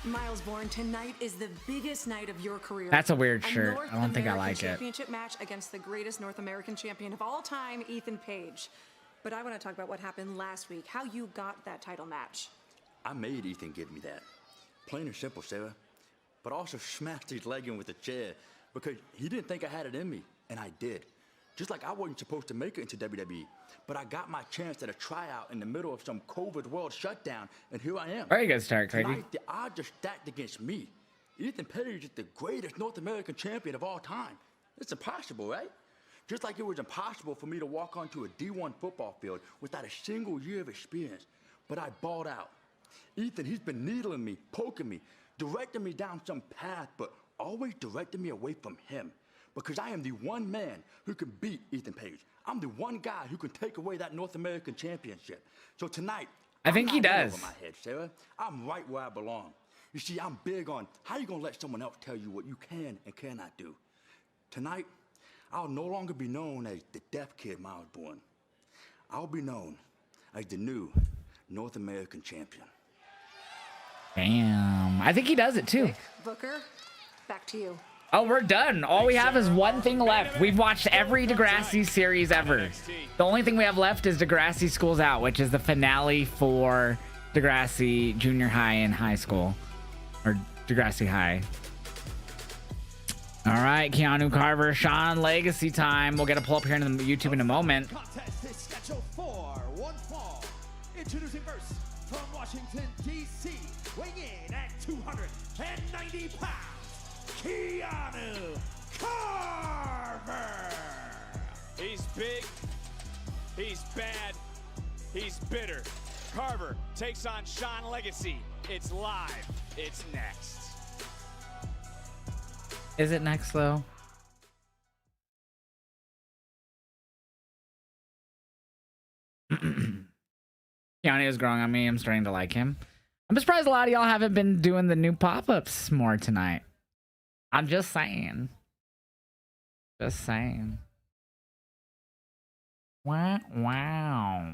Miles Bourne, tonight is the biggest night of your career. That's a weird A shirt. North I don't think I American like it. championship match against the greatest North American champion of all time, Ethan Page. But I want to talk about what happened last week, how you got that title match. I made Ethan give me that. Plain and simple, Sarah. But I also smashed his leg in with a chair because he didn't think I had it in me, and I did. Just like I wasn't supposed to make it into WWE, but I got my chance at a tryout in the middle of some COVID world shutdown, and here I am. Very good start, Craigie. Tonight, the odds are stacked against me. Ethan Page is the greatest North American champion of all time. It's impossible, right? Just like it was impossible for me to walk onto a D1 football field without a single year of experience, but I balled out. Ethan, he's been needling me, poking me, directing me down some path, but always directing me away from him. Because I am the one man who can beat Ethan Page. I'm the one guy who can take away that North American championship. So tonight, I think he I'm not in does. over my head, Sarah. I'm right where I belong. You see, I'm big on how you gonna let someone else tell you what you can and cannot do. Tonight, I'll no longer be known as the deaf kid Miles Bourne. I'll be known as the new North American champion. Damn. I think he does it too. Vic, Booker, back to you. Oh, we're done. All we have is one thing left. We've watched every Degrassi series ever. The only thing we have left is Degrassi School's Out, which is the finale for Degrassi Junior High and High School. Or Degrassi High. All right, Keanu Carver, Sean Legacy time. We'll get a pull up here in the YouTube in a moment. Contest is scheduled for one fall. Introducing first from Washington, D.C., weighing in at 290 pounds, Keanu Carver. He's big, he's bad, he's bitter. Carver takes on Sean Legacy. It's live, it's next. Is it next, though? Keanu is growing on me. I'm starting to like him. I'm surprised a lot of y'all haven't been doing the new pop-ups more tonight. I'm just saying. Just saying. Wow. Wow.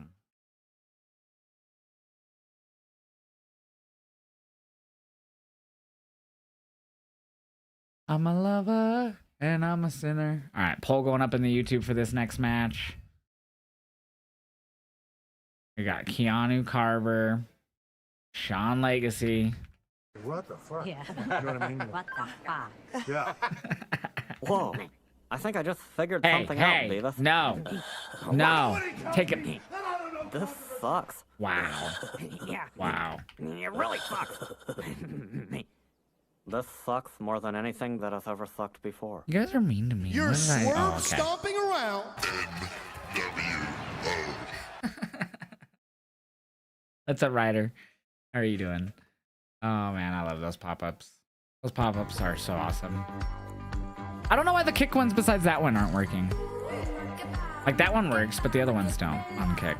I'm a lover and I'm a sinner. All right, poll going up in the YouTube for this next match. We got Keanu Carver, Sean Legacy. What the fuck? Yeah. You know what I mean? What the fuck? Yeah. Whoa. I think I just figured Hey, something out, hey, Beavis. no, no, take it. This sucks. Wow, Yeah. wow. It really sucks. This sucks more than anything that has ever sucked before. You guys are mean to me. You're What did I- swerve oh, okay. stomping around. What's up, Ryder? How are you doing? Oh man, I love those pop-ups. Those pop-ups are so awesome. I don't know why the kick ones besides that one aren't working. Like that one works, but the other ones don't on kick.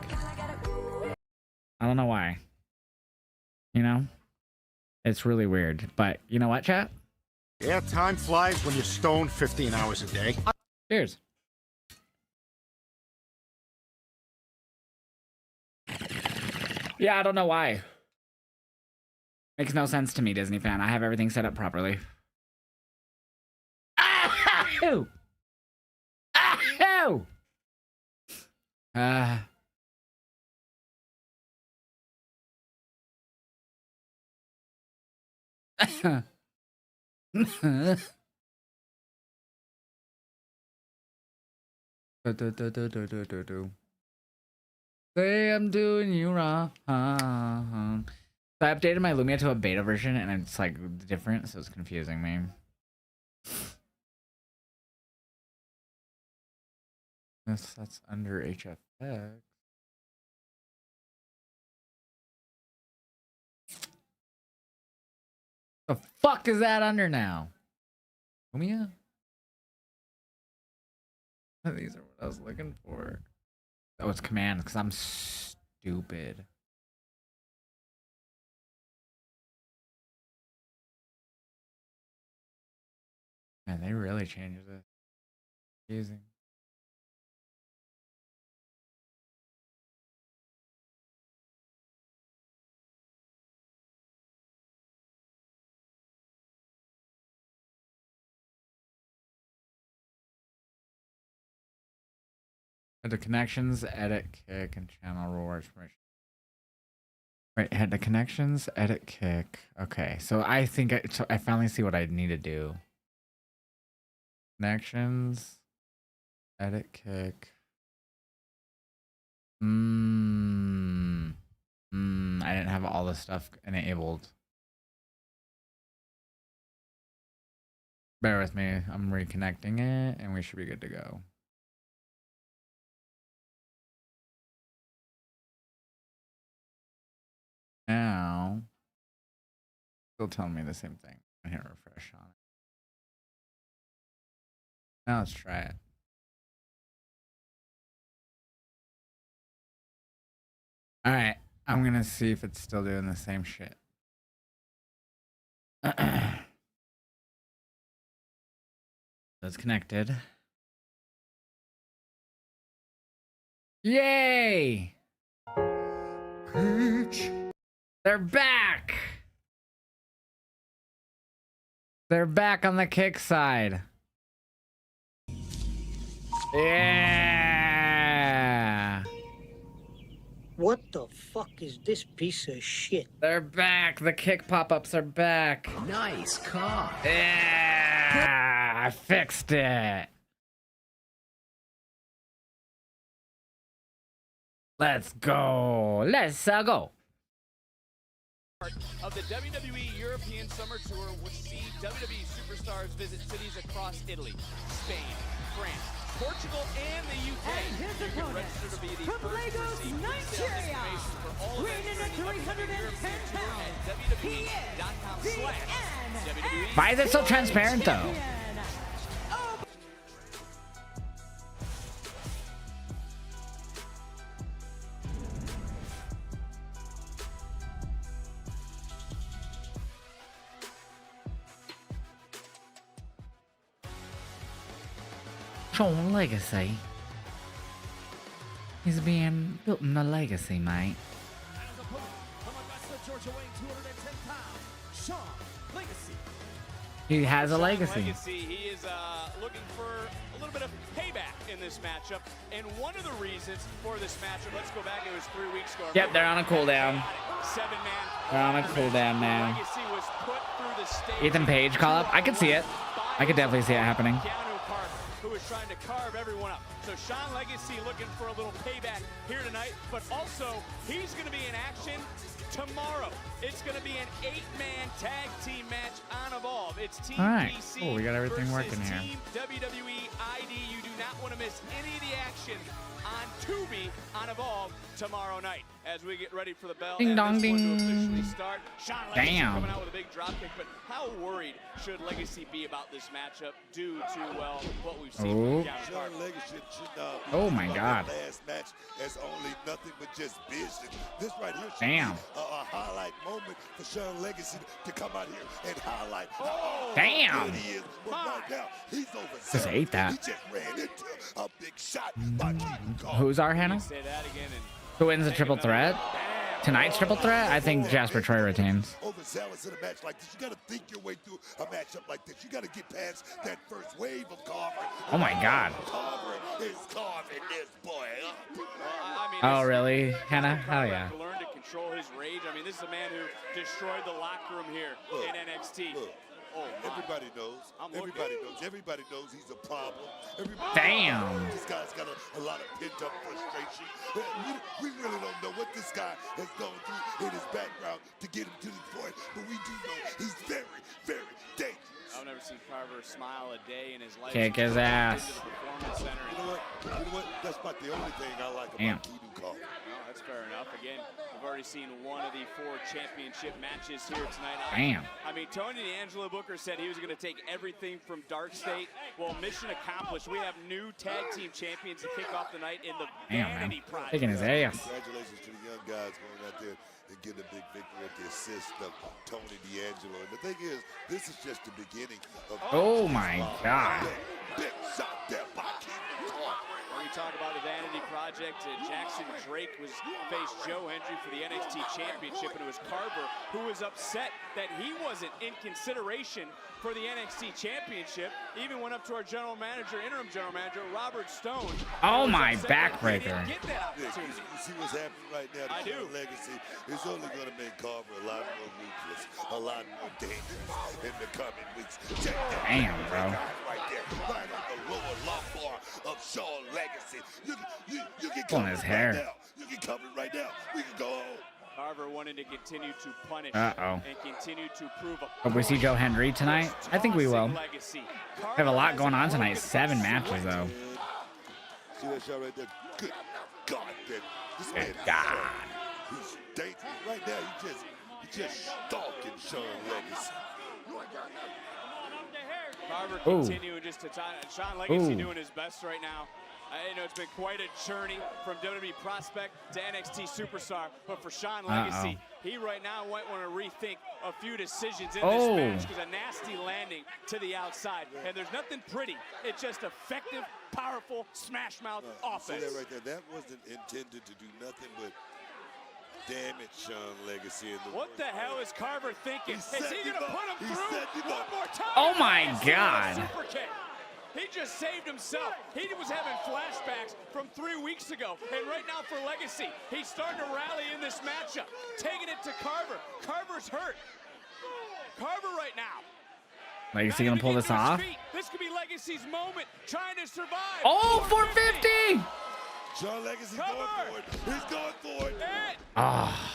I don't know why. You know? It's really weird. But you know what, chat? Yeah, time flies when you're stoned 15 hours a day. Cheers. Yeah, I don't know why. Makes no sense to me, Disney fan. I have everything set up properly. Ow! Ow! Say I'm doing you wrong. So I updated my Lumia to a beta version and it's like different, so it's confusing me. That's under HFX. The fuck is that under now? Lumia? These are what I was looking for. Oh, it's command because I'm stupid. Man, they really changed it. Confusing. Head to connections, edit, kick, and channel rewards permission. Right, head to connections, edit, kick. Okay, so I think I finally see what I need to do. Connections, edit, kick. I didn't have all this stuff enabled. Bear with me. I'm reconnecting it, and we should be good to go. Now, still telling me the same thing. I hit refresh on it. Now let's try it. All right, I'm gonna see if it's still doing the same shit. That's connected. Yay! Peach. They're back! They're back on the kick side. Yeah! What the fuck is this piece of shit? They're back. The kick pop-ups are back. Nice car. Yeah! I fixed it. Let's go. Let's go. Of the WWE European Summer Tour, which see WWE superstars visit cities across Italy, Spain, France, Portugal, and the UK. And his You can opponent, register to be the from first to Lagos, receive pre-sale Nigeria, information for all weighing in events at during the upcoming 310 European Tour pounds. at He is WWE.com/WWE. Why is it so transparent, though? Champion. Sean Legacy. He's being built in the legacy, mate. And his opponent, from Augusta, Georgia, weighing 210 pounds, Sean Legacy. He has a Sean legacy. He is looking for a little bit of payback in this matchup. And one of the reasons for this matchup, let's go back, it was 3 weeks ago. Yep, they're on a cooldown. 7-man. They're on a cooldown now. Legacy was put through the stage. Ethan Page call up. I could see it. I could definitely see it happening. Keanu Carver, who was trying to carve everyone up. So Sean Legacy looking for a little payback here tonight, but also he's going to be in action tomorrow. It's going to be an 8-man tag team match on Evolve. It's Team All right. DC Cool. We got everything versus working here. Team WWE ID. You do not want to miss any of the action on Tubi on Evolve tomorrow night as we get ready for the bell. Ding and dong this one to ding. officially start. Sean Legacy Damn. coming out with a big drop kick, but how worried should Legacy be about this matchup due to, well, what we've seen Oh. from Keanu Carver? Sean Legacy should Oh my about God. that last match as only nothing but just business. This right here should Damn. be a highlight moment for Sean Legacy to come out here and highlight how Damn. good he is. But right now, he's over. Just ate that. He just ran into a big shot by Keaton Carver. Who's our Hannah? Say that again and Who wins the triple threat? Tonight's triple threat? I think Jasper Troy retains. Overzealous in a match like this. You gotta think your way through a matchup like this. You gotta get past that first wave of Carver. Oh my God. Carver is carving this boy up. I mean, Oh this- really? Hannah? Hell Carver yeah. had to learn to control his rage. I mean, this is a man who destroyed the locker room here Look, in NXT. Look, Oh, my. everybody knows. I'm looking. Everybody knows he's a problem. Everybody Damn. knows this guy's got a lot of pent-up frustration. We really don't know what this guy has gone through in his background to get him to this point, but we do know he's very, very dangerous. I've never seen Carver smile a day in his life. Kick his ass. Into the Performance Center. You know what? That's about the only thing I like Damn. about Keaton Carver. No, that's fair enough. Again, we've already seen one of the 4 championship matches here tonight. Damn. I mean, Tony D'Angelo Booker said he was going to take everything from Dark State. Well, mission accomplished. We have new tag team champions to kick off the night in the Damn, man. Vanity Project. Kicking his ass. Congratulations to the young guy guys going out there and getting a big victory with the assist of Tony D'Angelo. And the thing is, this is just the beginning of. Oh my God. Big shot there by Keaton Carver. When we talk about the Vanity Project, Jackson Drake faced Joe Hendry for the NXT Championship, and it was Carver who was upset that he wasn't in consideration for the NXT Championship. Even went up to our interim general manager, Robert Stone. Oh my backbreaker. Get that opportunity. You see what's happening right now? I do. Legacy is only going to make Carver a lot more ruthless, a lot more dangerous in the coming weeks. Check that. Damn, bro. Right there, right on the lower lumbar of Sean Legacy. You can Pulling cover his it hair. right now. You can cover it right now. We can go home. Carver wanted to continue to punish Uh-oh. and continue to prove a Hope we see Joe Hendry tonight. I think we will. legacy. We have a lot going on tonight. 7 matches, though. See that shot right there? Good God, man. This Good man, God. he's dangerous. Right now, he's just stalking Sean Legacy. Carver Ooh. continuing just to Sean Legacy Ooh. doing his best right now. You know, it's been quite a journey from WWE prospect to NXT superstar, but for Sean Legacy, he right now might want to rethink a few decisions in this match because a nasty landing to the outside, and there's nothing pretty. It's just effective, powerful, smash mouth offense. See that right there? That wasn't intended to do nothing but damage Sean Legacy. In the What the hell is Carver thinking? Is he going to put him He through set him one up. more time? Oh my Yes, God. super kick. He just saved himself. He was having flashbacks from 3 weeks ago. And right now for Legacy, he's starting to rally in this matchup. Taking it to Carver. Carver's hurt. Carver right now. Legacy gonna pull this off? This could be Legacy's moment, trying to survive. Oh, 450! Sean Legacy's going for it. He's going for it. Ah,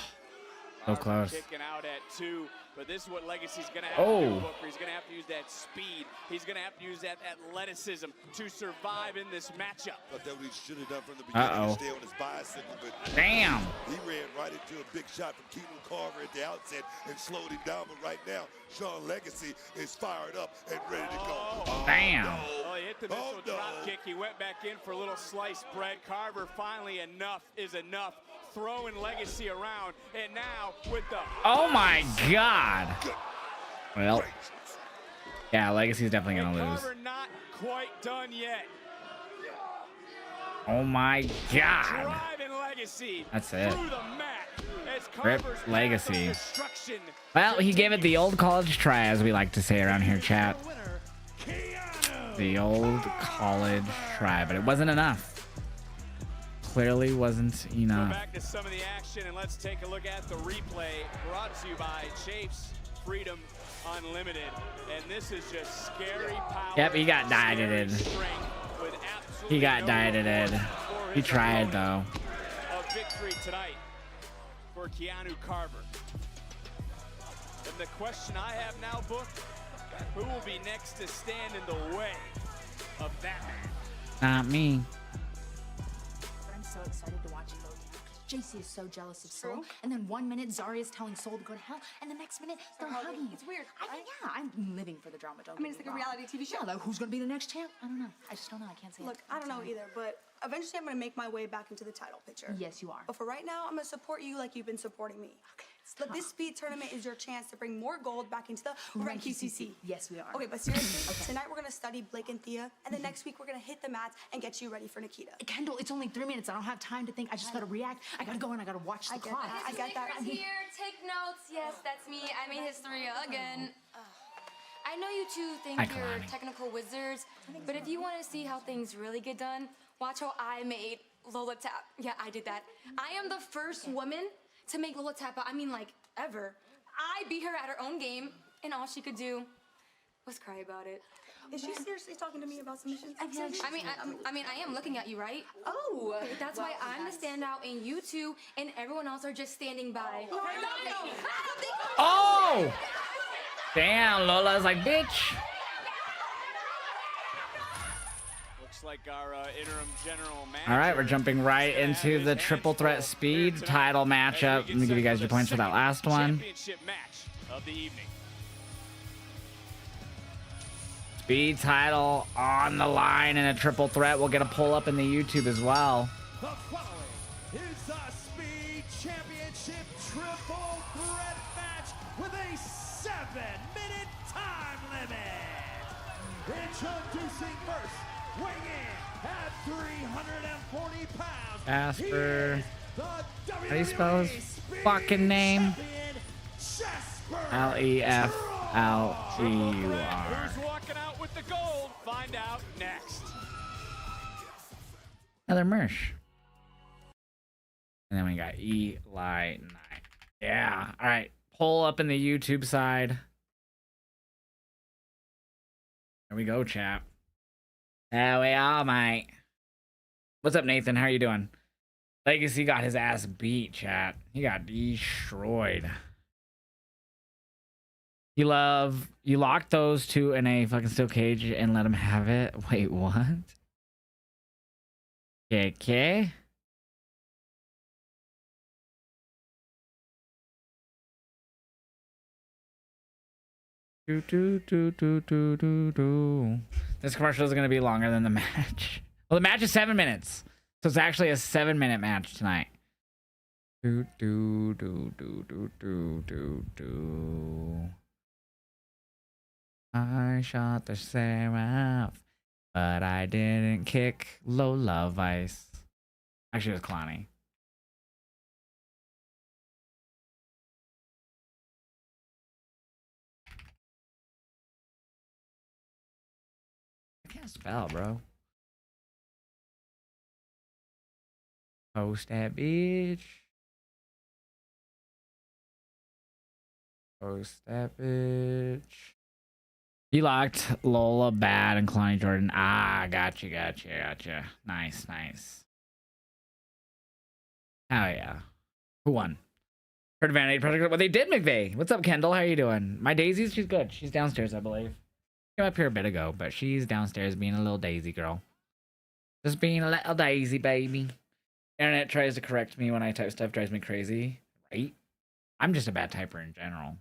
so close. Kicking out at 2, but this is what Legacy's going to have Oh. to do, Booker. He's going to have to use that speed. He's going to have to use that athleticism to survive in this matchup. But that what he should have done from the beginning. Uh-oh. Stay on his bicycle, but Damn. he ran right into a big shot from Keaton Carver at the outset and slowed him down. But right now, Sean Legacy is fired up and ready to go. Oh, Damn. no. Well, he hit the missile drop kick. He went back in for a little sliced bread. Carver finally enough is enough. Throwing Legacy around, and now with the Oh my God. Well, yeah, Legacy's definitely gonna lose. Carver not quite done yet. Oh my God. Driving Legacy That's it. through the mat as Rip Carver's Legacy. destruction. Well, he gave it the old college try, as we like to say around here, chat. The old college try, but it wasn't enough. Clearly wasn't Go enough. back to some of the action and let's take a look at the replay brought to you by Chafes Freedom Unlimited. And this is just scary power. Yep, he got dieted. He got dieted. He tried though. A victory tonight for Keanu Carver. And the question I have now, Book, who will be next to stand in the way of Batman? Not me. I'm so excited to watch it go down. JC is so jealous of Soul, and then 1 minute Zarya is telling Soul to go to hell, and the next minute they're hugging. It's weird. Yeah, I'm living for the drama. Don't I mean, get it's me like a wrong. reality TV show. Yeah, like who's gonna be the next champ? I don't know. I just don't know. I can't say. Look, it. I don't know either, but eventually I'm going to make my way back into the title picture. Yes, you are. But for right now, I'm going to support you like you've been supporting me. Okay, But this speed tournament is your chance to bring more gold back into the rank QCC. Yes, we are. Okay, but seriously, tonight we're going to study Blake and Thea, and then next week we're going to hit the mats and get you ready for Nikita. Kendall, it's only 3 minutes. I don't have time to think. I just gotta react. I gotta go and I gotta watch the clock. I get that. Here, take notes. Yes, that's me. I made history again. I know you two think you're technical wizards, but if you want to see how things really get done, watch how I made Lola tap. Yeah, I did that. I am the first woman to make Lola tap out. I mean, like, ever. I beat her at her own game, and all she could do was cry about it. Is she seriously talking to me about submissions? I mean, I am looking at you, right? Oh, that's why I'm the standout, and you two and everyone else are just standing by. Oh! Damn, Lola's like, bitch. Looks like our interim general manager. All right, we're jumping right into the triple threat speed title matchup. Let me give you guys your points for that last one. Championship match of the evening. Speed title on the line in a triple threat. We'll get a pull up in the YouTube as well. The following is the Speed Championship Championship triple threat match with a 7-minute time limit. Introducing first, weighing in at 340 pounds. Asper. How do you spell his fucking name? Lefleur. Who's walking out with the gold? Find out next. Another Mersh. And then we got Eli Knight. Yeah. All right. Poll up in the YouTube side. There we go, chat. There we are, mate. What's up, Nathan? How are you doing? Legacy got his ass beat, chat. He got destroyed. You locked those two in a fucking steel cage and let them have it? Wait, what? Okay. This commercial is going to be longer than the match. Well, the match is 7 minutes. So it's actually a 7-minute match tonight. I shot the Seraph, but I didn't kick Lola Vice. Actually, it was Clowny. I can't spell, bro. Post that bitch. Post that bitch. He locked Lola bad and Clowny Jordan. Ah, gotcha. Nice. Oh yeah. Who won? Heard Vanity Project. Well, they did, McVeigh. What's up, Kendall? How are you doing? My Daisy's, she's good. She's downstairs, I believe. Came up here a bit ago, but she's downstairs being a little Daisy girl. Just being a little Daisy, baby. Internet tries to correct me when I type stuff, drives me crazy. Right? I'm just a bad typer in general.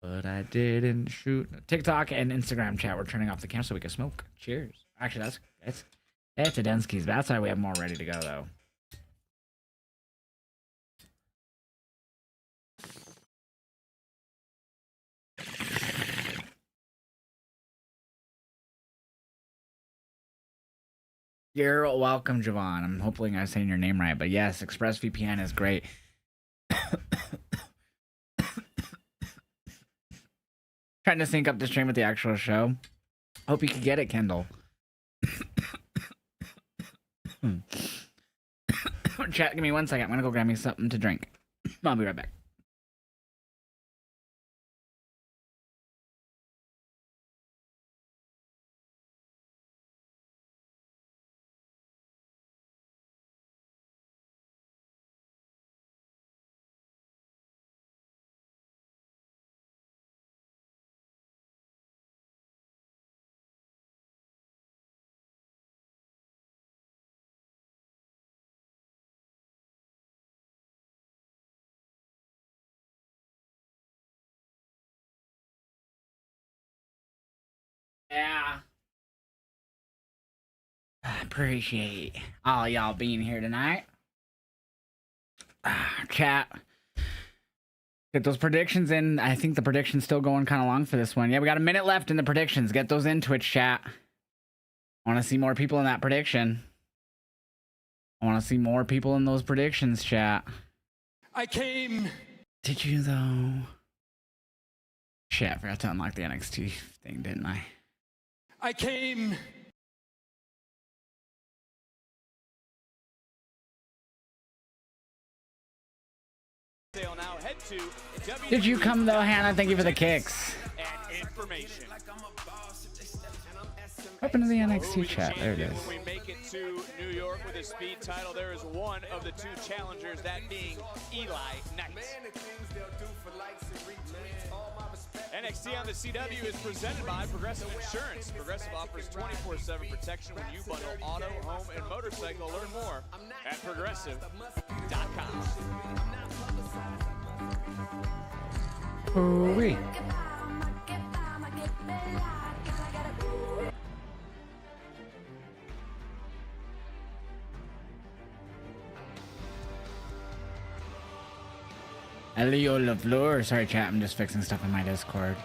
But I didn't shoot. TikTok and Instagram chat. We're turning off the camera so we can smoke. Cheers. Actually, that's a Densky's. That's why we have more ready to go, though. You're welcome, Javon. I'm hoping I'm saying your name right, but yes, ExpressVPN is great. Trying to sync up the stream with the actual show. Hope you could get it, Kendall. Chat, give me 1 second. I'm gonna go grab me something to drink. I'll be right back. Yeah. I appreciate all y'all being here tonight. Chat. Get those predictions in. I think the prediction's still going kind of long for this one. Yeah, we got a minute left in the predictions. Get those in, Twitch chat. I want to see more people in that prediction. I want to see more people in those predictions, chat. I came. Did you, though? Shit, I forgot to unlock the NXT thing, didn't I? I came. Now head to Did you come though, Hannah? Thank you for the kicks. and information. Open to the NXT chat. There it is. When we make it to New York with a speed title, there is one of the two challengers, that being Eli Knight. NXT on the CW is presented by Progressive Insurance. Progressive offers 24/7 protection when you bundle auto, home, and motorcycle. Learn more at progressive.com. Ooh-wee. Elio LaFleur. Sorry, chat. I'm just fixing stuff in my Discord.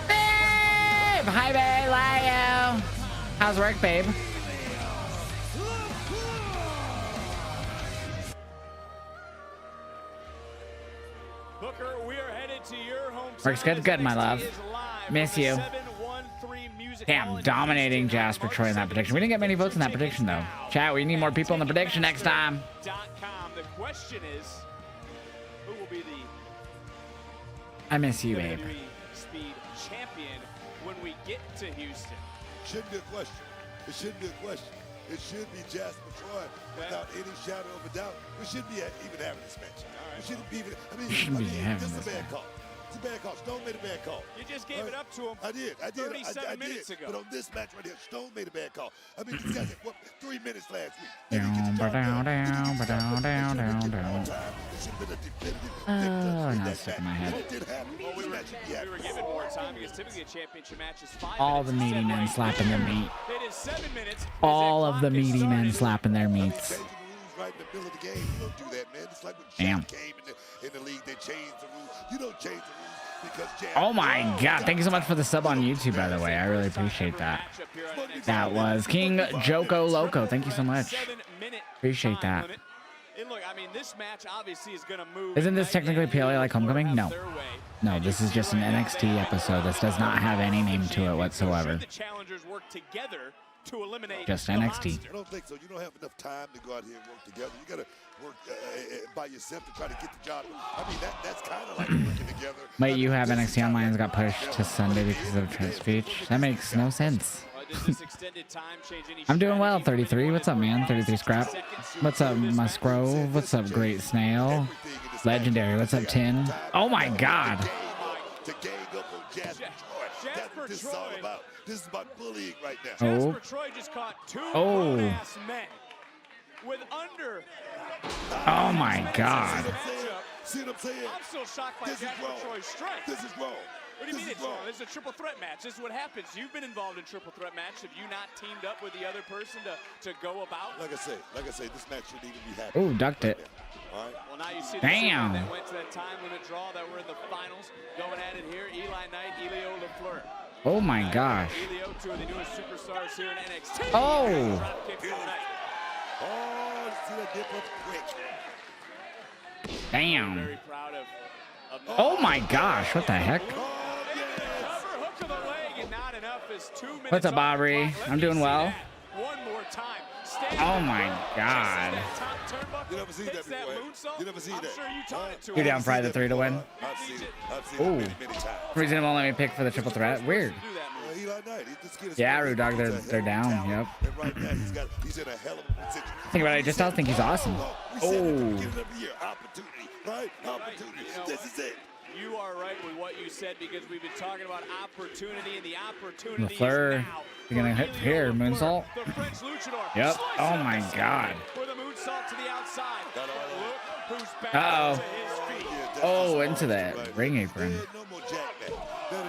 Babe! Hi, babe. Lio. How's work, babe? Booker, we are headed to your home. Works good, good, my love. Miss you. Damn, dominating Jasper Troy in that prediction. We didn't get many votes in that prediction, though. Chat, we need more people in the prediction next time. The question is, who will be the I miss you, babe. Speed champion when we get to Houston? Shouldn't be a question. It shouldn't be a question. It should be Jasper Troy without any shadow of a doubt. We shouldn't be even having this match. We shouldn't be even. This is a bad call. It's a bad call. Stone made a bad call. You just gave it up to him. I did. 37 minutes ago. But on this match right here, Stone made a bad call. I mean, these guys had, what, 3 minutes last week. They didn't get the job done. Oh, now it's stuck in my head. Well, we were given more time because typically a championship match is 5 All the minutes. meaty men slapping their meat. It is 7 minutes. All of the meaty men slapping their meats. Right in the middle of the game. You don't do that, man. It's like when Damn. Shaq came in the league, they changed the rules. You don't change the rules because Jam. Oh my god, thank you so much for the sub on YouTube, by the way. I really appreciate that. That was King Joko Loco. Thank you so much. Appreciate that. And look, I mean, this match obviously is going to move. Isn't this technically PLA like Homecoming? No. No, this is just an NXT episode. This does not have any name to it whatsoever. The challengers work together to eliminate just NXT. I don't think so. You don't have enough time to go out here and work together. You got to work by yourself to try to get the job. I mean, that's kind of like working together. Wait, you have NXT Online's got pushed to Sunday because of Trent's speech? That makes no sense. I'm doing well, 33. What's up, man? 33 Scrap. What's up, Musgrove? What's up, Great Snail? Legendary. What's up, Tin? Oh my god. This is all about. This is about bullying right now. Oh. Jasper Troy just caught 2 grown-ass men with under. Oh my god. See what I'm saying? I'm still shocked by Jasper Troy's strength. This is wrong. What do you mean it's wrong? This is a triple threat match. This is what happens. You've been involved in triple threat match. Have you not teamed up with the other person to go about? Like I say, this match should even be happening. Oh, ducked it. All right. Well, now you see damn. That went to that time limit draw that were in the finals. Going at it here, Eli Knight, Elio LaFleur. Oh my gosh. Elio, 2 of the newest superstars here in NXT. Oh. Oh, see that dip up quick. Damn. Very proud of oh my gosh, what the heck? What's up, Aubrey? I'm doing well. One more time. Oh my god. You never seen that before. You never seen that. You're down Friday the 3 to win? I've seen it. Oh. Many times. Reason it won't let me pick for the triple threat. Weird. Yeah, Rue Dog, they're down. Yep. Right now, he's in a hell of a position. Think about it. I just don't think he's awesome. Oh. Opportunity, right? Opportunity. This is it. You are right with what you said because we've been talking about opportunity and the opportunity LaFleur, you're gonna hit here, moonsault. Yep. Oh my god. Uh-oh. Oh, into that ring apron.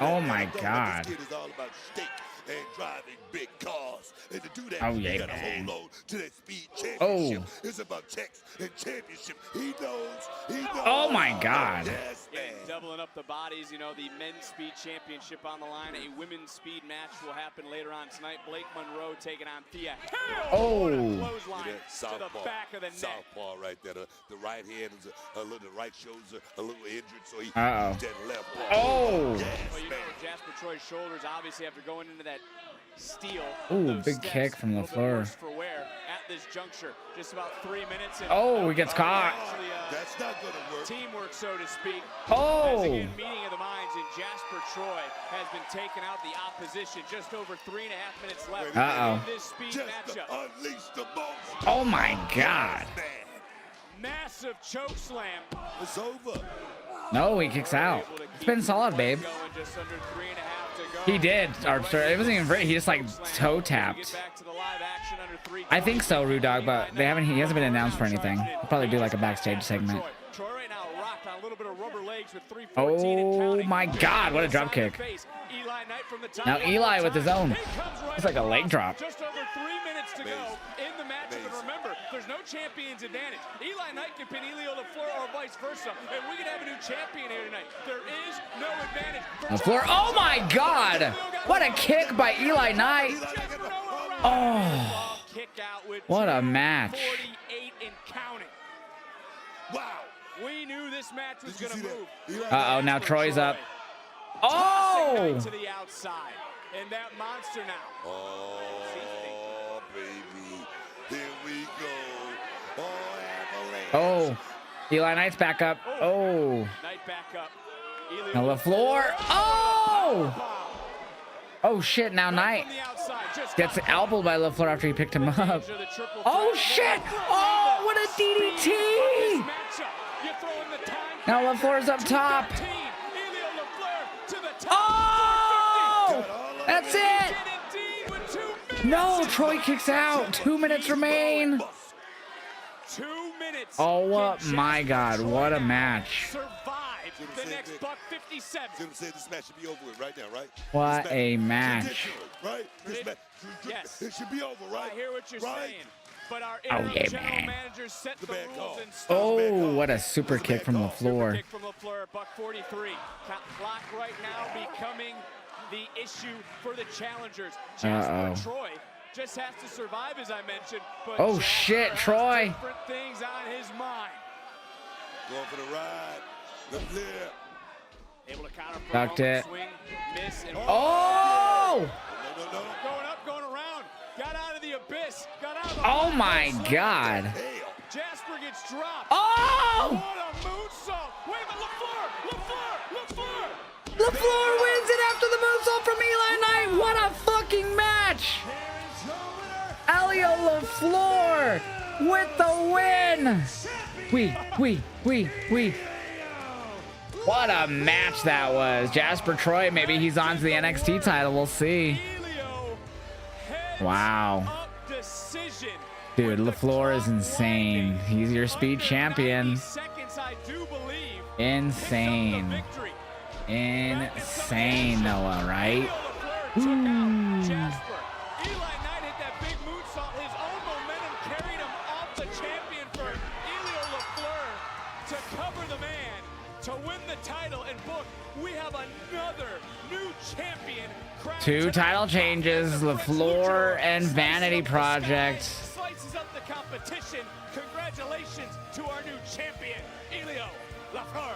Oh my god. And driving big cars. And to do that, oh, yeah, you gotta man. hold on to that speed championship. Oh. It's about checks and championship. He knows. Oh my god. Yes, man. Doubling up the bodies, you know, the men's speed championship on the line. A women's speed match will happen later on tonight. Blake Monroe taking on Thea. Oh. Clothesline to the back of the neck. Southpaw right there. The right hand is a little, the right shoulder a little injured, so he used Uh-oh. that left paw. Oh. Yes, Well, you know, man. Jasper Troy's shoulders, obviously, after going into that steel. Ooh, those big steps, kick from a little bit LaFleur. worse for wear at this juncture. Just about 3 minutes. And Oh, he gets caught. Actually, That's not gonna work. teamwork, so to speak. Oh. As again, meeting of the minds, and Jasper Troy has been taking out the opposition. Just over 3.5 minutes left Uh-oh. in this speed Just matchup. to unleash the most. Oh my god. Man, Massive choke slam. it's over. No, he kicks out. It's been solid, babe. Going just under 3.5 to go. He did. It wasn't even free. He just like toe tapped. Back to the live action under 3. I think so, Rue Dog, but he hasn't been announced for anything. He'll probably do like a backstage segment. Troy right now rocked on a little bit of rubber leg legs with 3:14 and Oh counting. my God, what a drop kick. Eli Knight from the top. Now Eli with his own. It's like a leg drop. Just over 3 minutes to go in the matchup. And remember, there's no champion's advantage. Eli Knight can pin Elio LaFleur or vice versa. And we can have a new champion here tonight. There is no advantage. LaFleur, oh my God. What a kick by Eli Knight. Oh, what a match. 48 and counting. Wow. We knew this match was going to move. Uh-oh, now Troy's up. Oh! To the outside. And that monster now. Oh, baby. Here we go. Oh, Oh, Eli Knight's back up. Oh. Knight back up. Now LaFleur. Oh! Oh, shit. Now Knight gets elbowed by LaFleur after he picked him up. Oh, shit. Oh, what a DDT. Now LaFleur's up top. Oh! That's it. No, Troy kicks out. 2 minutes remain. 2 minutes. Oh my God, what a match. The next buck 57. This match should be over with right now, right? What a match. Right? Yes. It should be over, right? I hear what you're saying. But our yeah, manager set the rules and oh, what a super kick from LaFleur. Kick from LaFleur, buck 43. Clock right now becoming the issue for the challengers. Jasper Troy just has to survive, as I mentioned. But oh shit, Troy. Different things on his mind. Going for the ride. LaFleur. Able to counter for ducked it. Swing, miss, and No. going up, going around. Got out of the abyss. Got out of the oh my God. Jasper gets dropped. Oh! What a moonsault. Wait a minute, LaFleur. LaFleur wins it after the moonsault from Eli Knight. What a fucking match. Elio LaFleur with the win. We. What a match that was. Jasper Troy, maybe he's on to the NXT title. We'll see. Wow. Dude, LaFleur is insane. He's your speed champion. Insane. Insane, Noah, right? Jasper. Eli Knight hit that big moonsault. His own momentum carried him off the champion for Elio LaFleur to cover the man, to win the title and book. We have another new champion. 2 title changes, LaFleur and Vanity Project. Slices up the competition. Congratulations to our new champion, Elio LaFleur.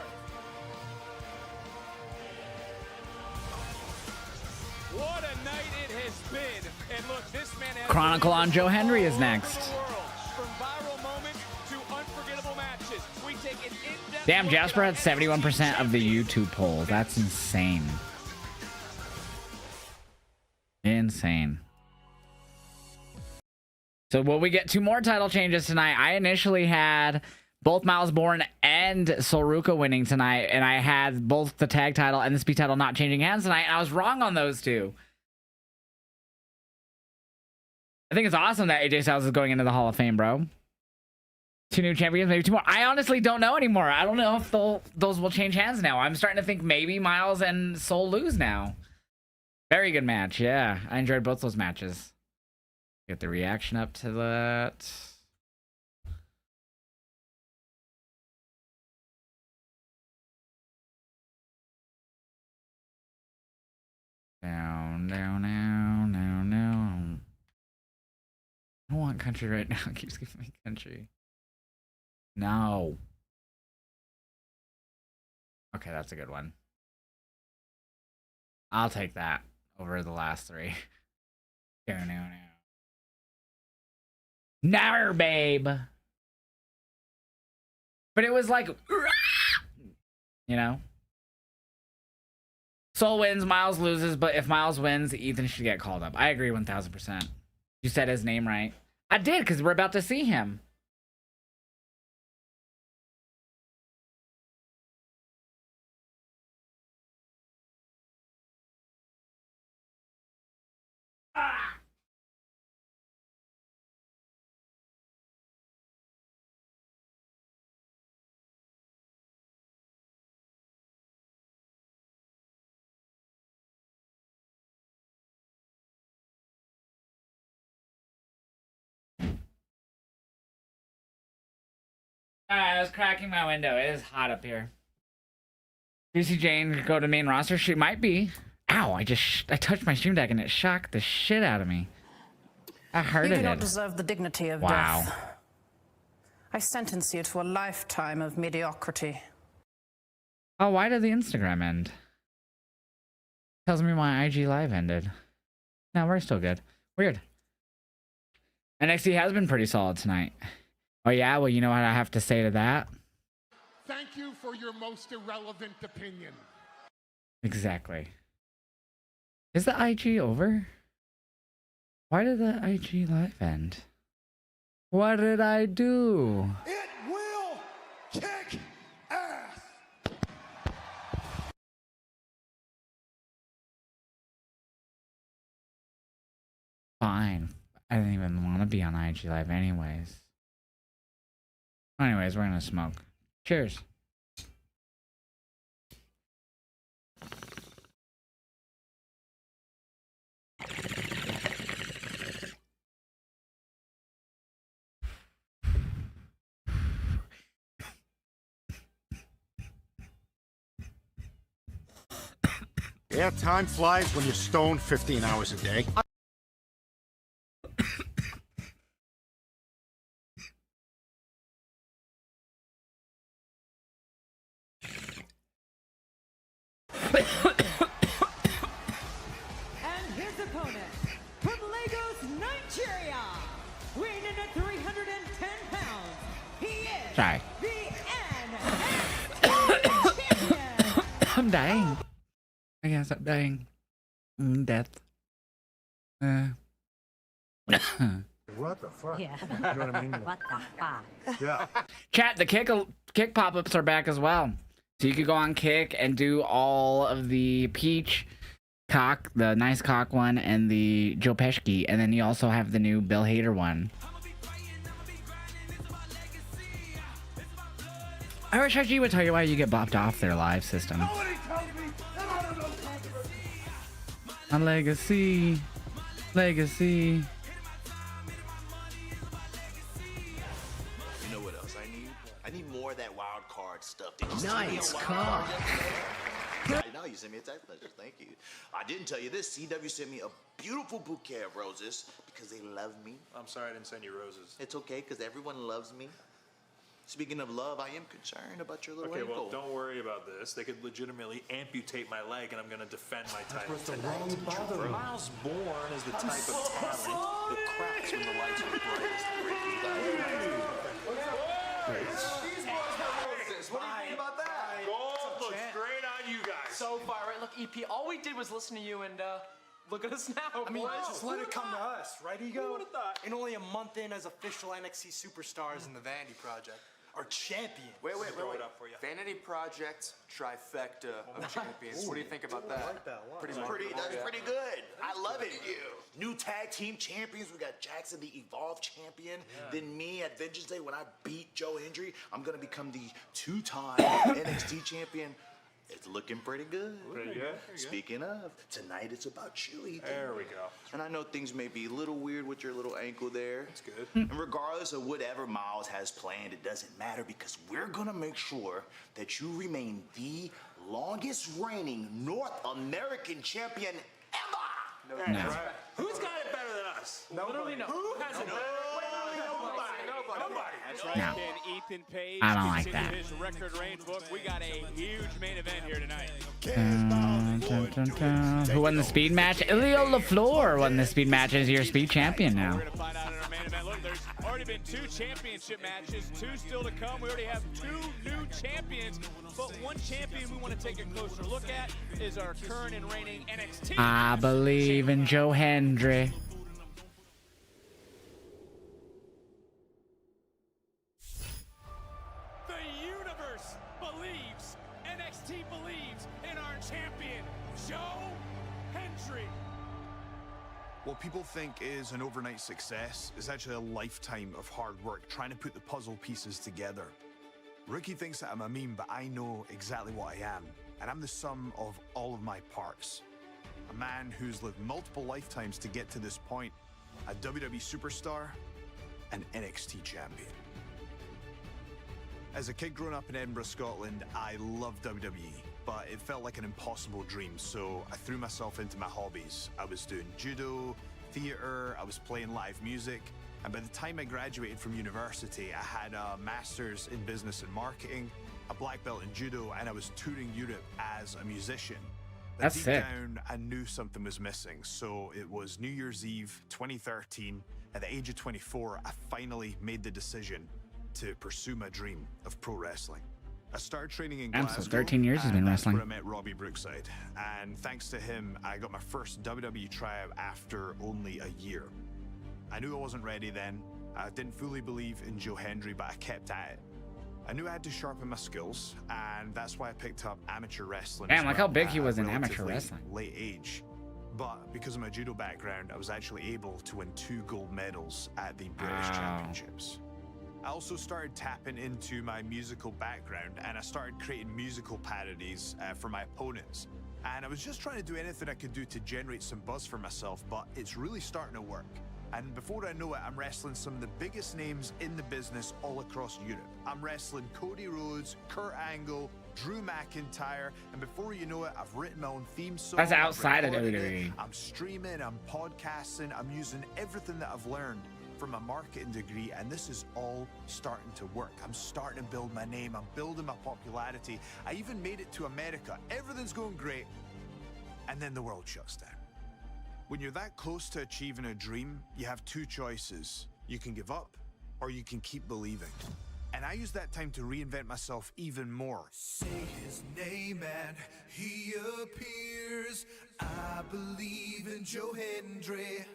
What a night it has been. And look, this man has Chronicle on Joe Henry is next. From viral moments to unforgettable matches. We take an in-depth Damn, Jasper had 71% of the YouTube poll. That's insane. Insane. So will we get 2 more title changes tonight? I initially had both Miles Bourne and Solruka winning tonight, and I had both the tag title and the speed title not changing hands tonight, and I was wrong on those 2. I think it's awesome that AJ Styles is going into the Hall of Fame, bro. 2 new champions, maybe 2 more. I honestly don't know anymore. I don't know if those will change hands now. I'm starting to think maybe Miles and Sol lose now. Very good match, yeah. I enjoyed both those matches. Get the reaction up to that. Down. I don't want country right now. It keeps giving me country. No. Okay, that's a good one. I'll take that over the last 3. No, babe. But it was like, you know? Sol wins, Miles loses, but if Miles wins, Ethan should get called up. I agree 1000%. You said his name right. I did, because we're about to see him. I was cracking my window. It is hot up here. Do you see Jane go to main roster? She might be. Ow, I touched my stream deck and it shocked the shit out of me. I heard it. You do not deserve the dignity of death. I sentence you to a lifetime of mediocrity. Oh, why did the Instagram end? Tells me my IG live ended. No, we're still good. Weird. NXT has been pretty solid tonight. Oh yeah, well, you know what I have to say to that? Thank you for your most irrelevant opinion. Exactly. Is the IG over? Why did the IG live end? What did I do? It will kick ass. Fine. I didn't even want to be on IG live anyways. Anyways, we're gonna smoke. Cheers. Yeah, time flies when you're stoned 15 hours a day. And his opponent, from Lagos, Nigeria, weighing in at 310 pounds, he is Sorry. the NXT champion. I'm dying. I guess I'm dying. Death. What the fuck? Yeah. You know what I mean? What the fuck? Yeah. Chat, the kick pop-ups are back as well. So you could go on Kick and do all of the Peach cock, the nice cock one, and the Joe Pesci, and then you also have the new Bill Hader one. I wish IG would tell you why you get bopped off their live system. On Legacy. Legacy. You know what else I need? I need more of that wild card stuff. Did you Nice send me a card. wild card? I know you sent me a text message. Thank you. I didn't tell you this. CW sent me a beautiful bouquet of roses because they love me. I'm sorry I didn't send you roses. It's okay because everyone loves me. Speaking of love, I am concerned about your little Okay, ankle. well, don't worry about this. They could legitimately amputate my leg, and I'm going to defend my title tonight. Miles Bourne is the type of talent that cracks when the lights are brightest. What do you think about that? Gold looks great on you guys. So far, right? Look, EP, all we did was listen to you and look at us now. I mean, boys. just let it come to us, right, Ego? Who would've thought? And only a month in as official NXT superstars in the Vanity Project. Our champion. Wait. Vanity Project trifecta of champions. What do you think about that? I like that a lot. That's pretty good. I love it. New tag team champions. We got Jackson, the Evolve champion. Then me at Vengeance Day when I beat Joe Hendry. I'm gonna become the two-time NXT champion. It's looking pretty good. Speaking of, tonight it's about you, Ethan. There we go. And I know things may be a little weird with your little ankle there. That's good. And regardless of whatever Miles has planned, it doesn't matter because we're gonna make sure that you remain the longest reigning North American champion ever. No. Who's got it better than us? Literally no. Who has it? Nobody. That's right. No. Can Ethan Page I don't like continue that. his record reign book? We got a huge main event here tonight. Who won the speed match? Ilio LaFleur won the speed match as your speed champion now. We're gonna find out in our main event. Look, there's already been 2 championship matches, 2 still to come. We already have 2 new champions, but one champion we want to take a closer look at is our current and reigning NXT. I believe in Joe Hendry. The universe believes, NXT believes in our champion, Joe Hendry. What people think is an overnight success is actually a lifetime of hard work trying to put the puzzle pieces together. Rookie thinks that I'm a meme, but I know exactly what I am, and I'm the sum of all of my parts. A man who's lived multiple lifetimes to get to this point, a WWE superstar, an NXT champion. As a kid growing up in Edinburgh, Scotland, I loved WWE, but it felt like an impossible dream, so I threw myself into my hobbies. I was doing judo, theater, I was playing live music, and by the time I graduated from university, I had a master's in business and marketing, a black belt in judo, and I was touring Europe as a musician. But That's deep sick. down, I knew something was missing, so it was New Year's Eve 2013. At the age of 24, I finally made the decision to pursue my dream of pro wrestling. I started training in Damn, Glasgow. so 13 years he's been and wrestling. That's where I met Robbie Brookside, and thanks to him, I got my first WWE tryout after only a year. I knew I wasn't ready then. I didn't fully believe in Joe Hendry, but I kept at it. I knew I had to sharpen my skills, and that's why I picked up amateur wrestling. Damn, as like well how big at he was a in amateur relatively wrestling. late age. But because of my judo background, I was actually able to win 2 gold medals at the British Championships. I also started tapping into my musical background, and I started creating musical parodies for my opponents. And I was just trying to do anything I could do to generate some buzz for myself, but it's really starting to work. And before I know it, I'm wrestling some of the biggest names in the business all across Europe. I'm wrestling Cody Rhodes, Kurt Angle, Drew McIntyre, and before you know it, I've written my own theme song. That's I've outside of recorded WWE. it, I'm streaming, I'm podcasting, I'm using everything that I've learned from a marketing degree, and this is all starting to work. I'm starting to build my name, I'm building my popularity. I even made it to America. Everything's going great, and then the world shuts down. When you're that close to achieving a dream, you have 2 choices. You can give up, or you can keep believing. And I used that time to reinvent myself even more. Say his name and he appears. I believe in Joe Hendry.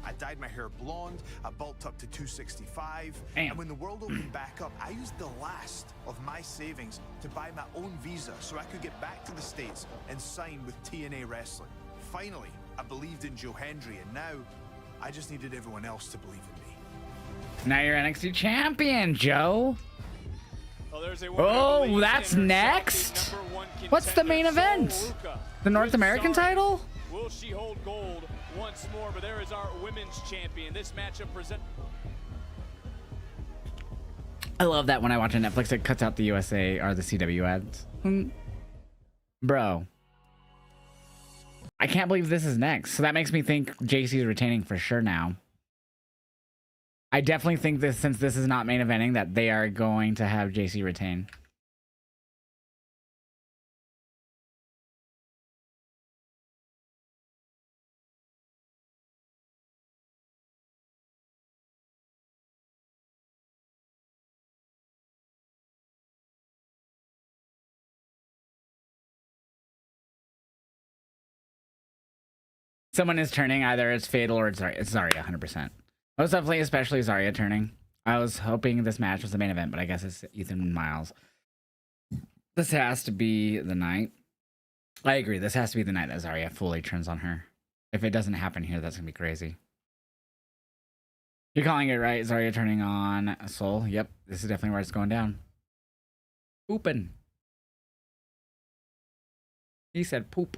I dyed my hair blonde, I bulked up to 265, Damn. and when the world opened back up, I used the last of my savings to buy my own visa so I could get back to the States and sign with TNA Wrestling. Finally, I believed in Joe Hendry, and now I just needed everyone else to believe in me. Now you're NXT champion, Joe. Well, there's a woman who believes That's in herself, next. the #1 What's the main contender, event? Sol Ruca. The North With American Zarya, title? Will she hold gold once more? But there is our women's champion. This matchup present. I love that when I watch on Netflix, it cuts out the USA or the CW ads. Bro. I can't believe this is next. So that makes me think JC's retaining for sure now. I definitely think this, since this is not main eventing, that they are going to have JC retain. Someone is turning, either it's Fatal or it's Zarya. It's Zarya, 100%. Most definitely, especially Zarya turning. I was hoping this match was the main event, but I guess it's Ethan Miles. This has to be the night. I agree, this has to be the night that Zarya fully turns on her. If it doesn't happen here, that's going to be crazy. You're calling it right, Zarya turning on Sol. Yep, this is definitely where it's going down. Poopin'. He said poop.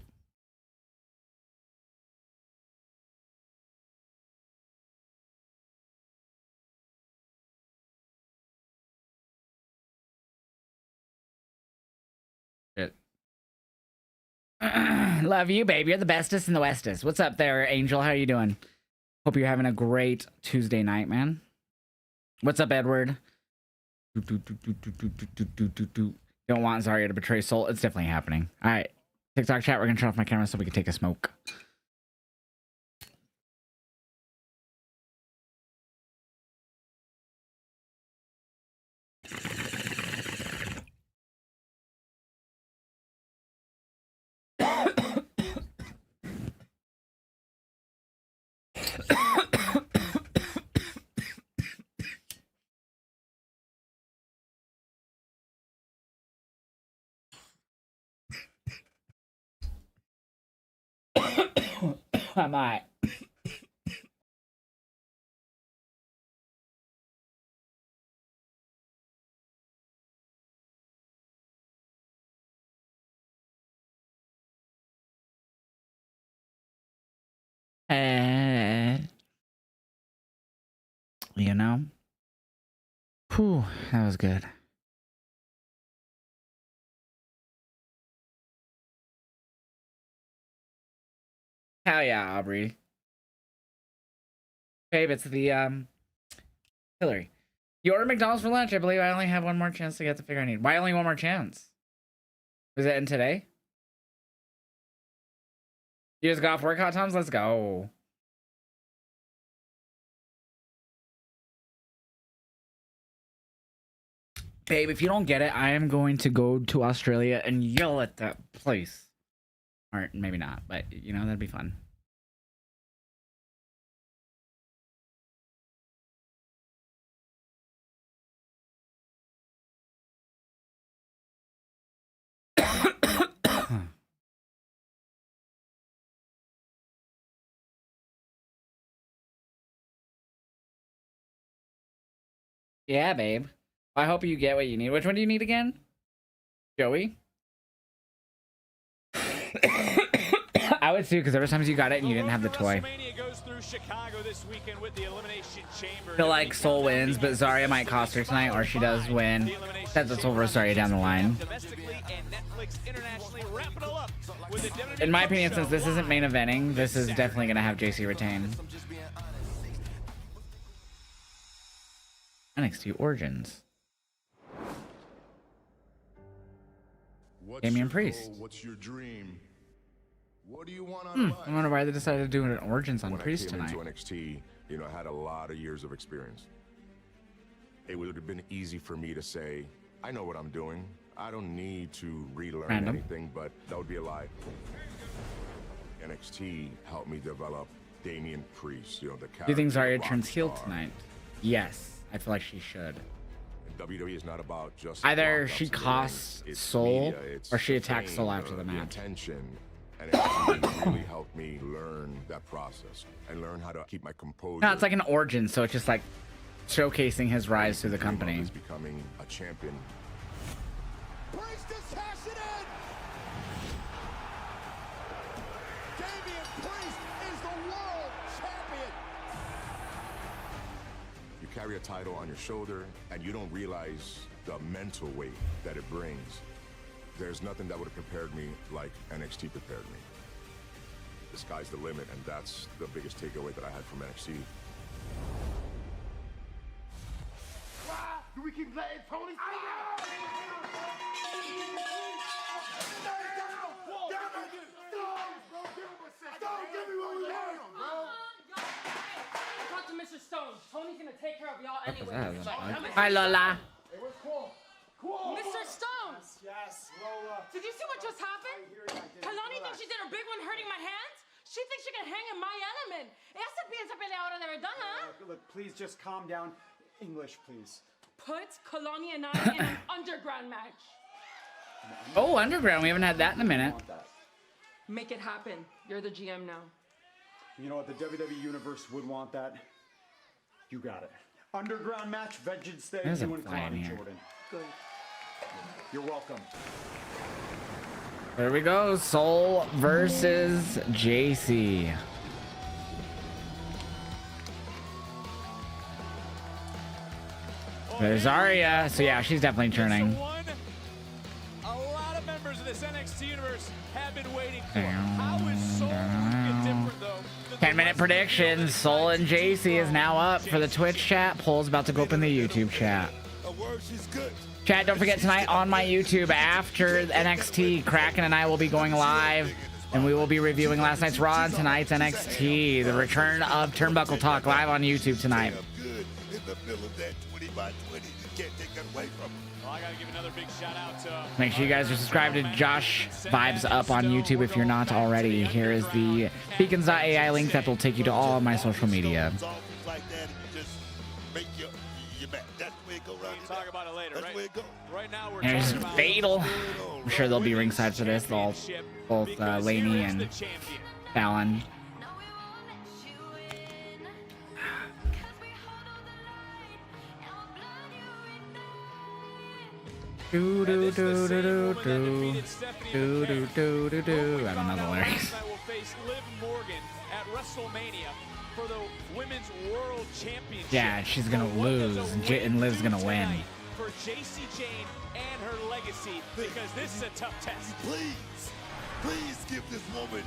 Shit. Love you, babe. You're the bestest in the westest. What's up there, Angel? How are you doing? Hope you're having a great Tuesday night, man. What's up, Edward? Don't want Zarya to betray Sol. It's definitely happening. All right. TikTok chat, we're going to turn off my camera so we can take a smoke. I might. You know? Whew, that was good. Hell yeah, Aubrey. Babe, it's the Hillary. You ordered McDonald's for lunch. I believe I only have one more chance to get the figure I need. Why only one more chance? Was it in today? You just got off work, Hot Toms? Let's go. Babe, if you don't get it, I am going to go to Australia and yell at that place. Or maybe not, but you know, that'd be fun. Yeah, babe. I hope you get what you need. Which one do you need again? Joey? I would too, because every time you got it and you didn't have the toy. I feel like Soul wins, but Zarya might cost her tonight, or she does win. That's it's over Zarya down the line. In my opinion, since this isn't main eventing, this is definitely going to have JC retain. NXT Origins. Damian Priest. What's your dream? What do you want I wonder why they decided to do an Origins on Priest tonight. When I came into NXT, you know, I had a lot of years of experience. It would have been easy for me to say, I know what I'm doing. I don't need to relearn anything, but that would be a lie. NXT helped me develop Damian Priest, you know, the character. Do you think Zarya turns heel tonight? Yes, I feel like she should. WWE is not about just either she costs Soul or she attacks Soul after the match. And it really helped me learn that process and learn how to keep my composure. No, it's like an origin, so it's just like showcasing his rise through the company. He's becoming a champion. Priest is cashing in! Damian Priest is the world champion! You carry a title on your shoulder and you don't realize the mental weight that it brings. There's nothing that would have prepared me like NXT prepared me. The sky's the limit, and that's the biggest takeaway that I had from NXT. Do we keep letting Tony Talk to Mr. Stone. Tony's gonna take care of y'all anyway. Hi, Lola. Hey, where's Quo? Quo! Mr. Stones! Yes, Lola. Did you see what just happened? Kalani thinks she did her big one hurting my hands? She thinks she can hang in my element. Ella se piensa peleadora de verdad, huh? Look, please just calm down. English, please. Put Kalani and I in an underground match. Oh, underground. We haven't had that in a minute. Make it happen. You're the GM now. You know what? The WWE Universe would want that. You got it. Underground match, Vengeance Day, There's you a and fly in Kalani here. Jordan. Good. You're welcome. There we go. Soul versus JC. There's Zarya. So yeah, she's definitely turning. A lot of members of this NXT universe have been waiting for. How is Soul get different though? 10-minute prediction. Soul and JC is now up for the Twitch chat. Poll's about to go up in the YouTube chat. Chat, don't forget tonight on my YouTube after NXT, Kraken and I will be going live and we will be reviewing last night's Raw and tonight's NXT. The return of Turnbuckle Talk live on YouTube tonight. Well, I gotta give another big shout out to Make sure you guys are subscribed to Josh Vibes Up on YouTube if you're not already. Here is the Beacons.ai link that will take you to all of my social media. talk about it later. Right now we're There's talking about Fatal. I'm sure they'll be ringside for this. Both Laney and Fallon. Do do do do do do do do do do do. I don't know the lyrics. will face Liv Morgan at WrestleMania. for the Women's World Championship. Yeah, she's gonna lose, and Liv's gonna win. For JC Jane and her legacy, because this is a tough test. Please give this woman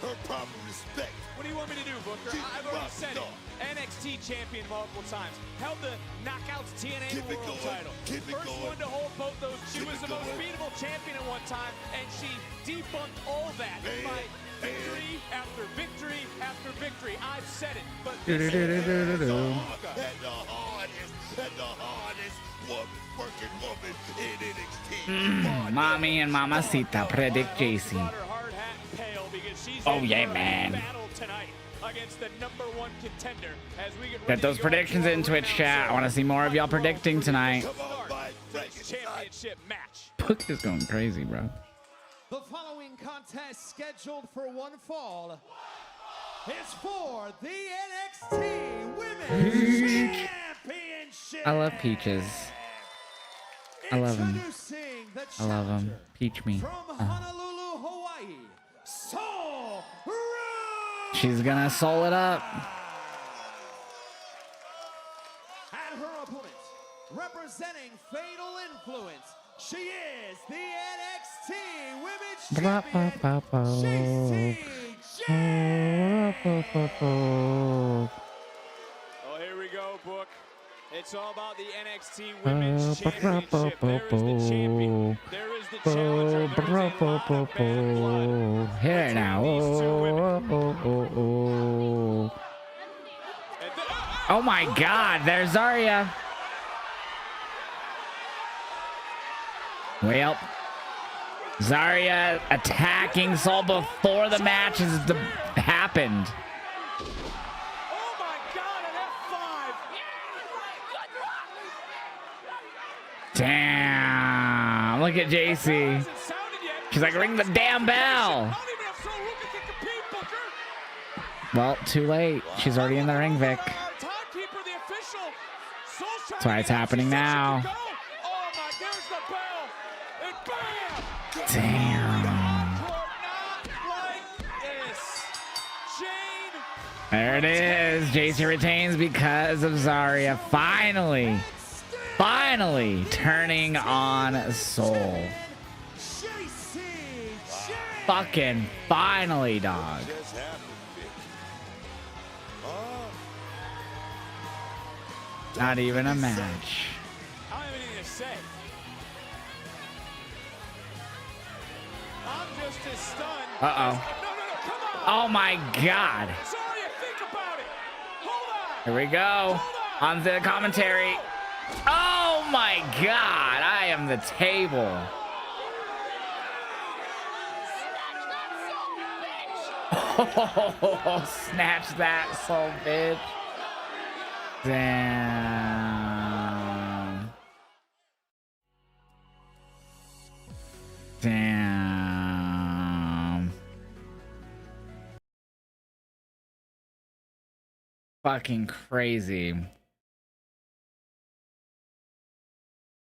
her proper respect. What do you want me to do, Booker? I've already said it. NXT champion multiple times. Held the Knockouts TNA World title. First one to hold both those. She was the most beatable champion at one time, and she debunked all that by victory after victory after victory. I've said it, but this is the hardest working woman in NXT. Mommy and Mamacita predict JC. Oh yeah, man. Against the #1 contender as we Get those predictions in Twitch chat. I want to see more of y'all predicting tonight. Championship match. Book is going crazy, bro. The following contest scheduled for one fall is for the NXT Women's Championship. I love Peaches. I love him. I love him. Peach me. From Honolulu, Hawaii, Soul Rude. She's gonna soul it up. And her opponent, representing Fatal Influence, she is the NXT Women's Champion, Oh, here we go, Book. It's all about the NXT Women's Championship. There is the champion. There is the challenger. Here now. Oh my God, there's Zarya. Well, Zarya attacking Soul before the match has happened. Damn, look at JC. She's like, ring the damn bell. Well, too late. She's already in the ring, Vic. That's why it's happening now. Damn. There it is. JC retains because of Zarya. Finally turning on Soul. Fucking finally, dog. Not even a match. I don't have anything to say. I'm just as stunned. Uh-oh. No, come on. Oh my God. Sorry, think about it. Hold on. Here we go. On the commentary. Oh my God. I am the table. Oh, snatch that, soul bitch. Damn. Damn. Fucking crazy.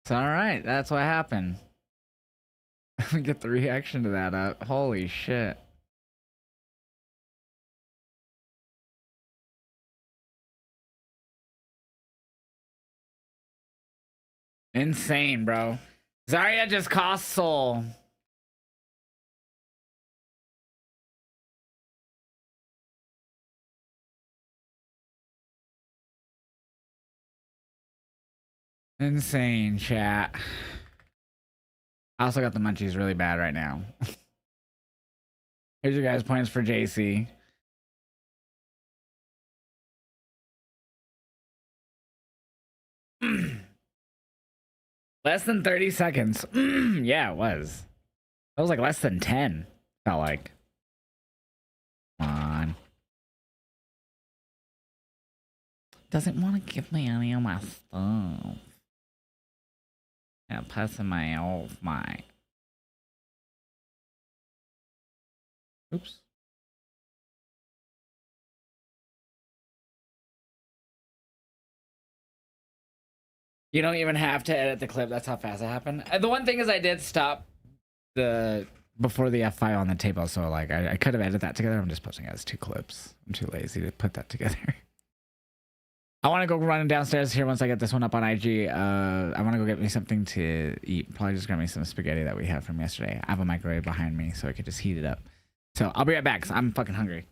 It's all right. That's what happened. Let me get the reaction to that up. Holy shit. Insane, bro. Zarya just cost Soul. Insane, chat. I also got the munchies really bad right now. Here's your guys' points for JC. Less than 30 seconds. Yeah, it was. That was like less than 10. Felt like. Come on. Doesn't want to give me any of my stuff. Yeah, passing my off my. Oops. You don't even have to edit the clip. That's how fast it happened. The one thing is I did stop the before the F5 on the table, so like I could have edited that together. I'm just posting it as 2 clips. I'm too lazy to put that together. I want to go running downstairs here once I get this one up on IG. I want to go get me something to eat. Probably just grab me some spaghetti that we had from yesterday. I have a microwave behind me, so I could just heat it up. So I'll be right back, 'cause I'm fucking hungry.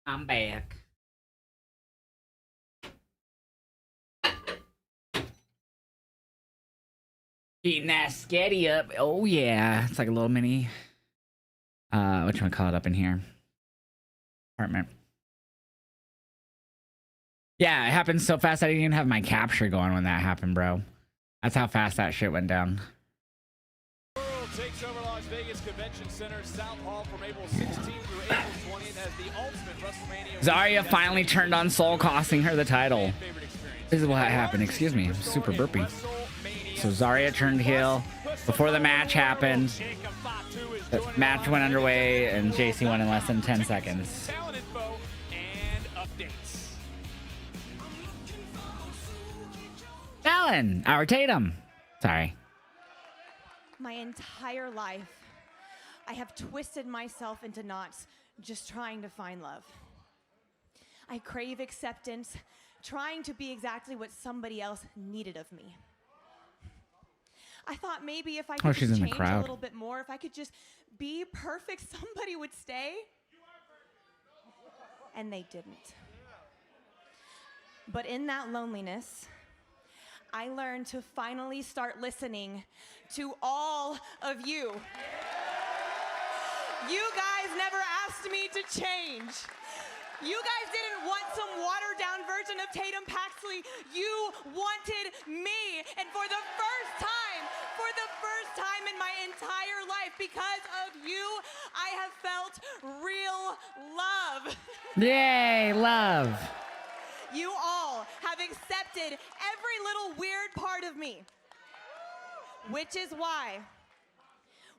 I'm back. Eating that sketty up. Oh yeah. It's like a little mini whatchamacallit up in here. Apartment. Yeah, it happened so fast I didn't even have my capture going when that happened, bro. That's how fast that shit went down. World takes over Las Vegas Convention Center, South Hall from April 16th through April 20th as the ultimate WrestleMania. Zarya finally turned on Soul, costing her the title. This is what happened. Excuse me. I'm super burpy. So Zarya turned heel before the match happened. The match went underway and JC won in less than 10 seconds. Talent info and updates. Alan, our Tatum. Sorry. My entire life, I have twisted myself into knots just trying to find love. I crave acceptance, trying to be exactly what somebody else needed of me. I thought maybe if I could just change a little bit more, if I could just be perfect, somebody would stay. And they didn't. But in that loneliness, I learned to finally start listening to all of you. You guys never asked me to change. You guys didn't want some watered-down version of Tatum Paxley. You wanted me. And for the first time in my entire life, because of you, I have felt real love. Yay, love. You all have accepted every little weird part of me. Which is why,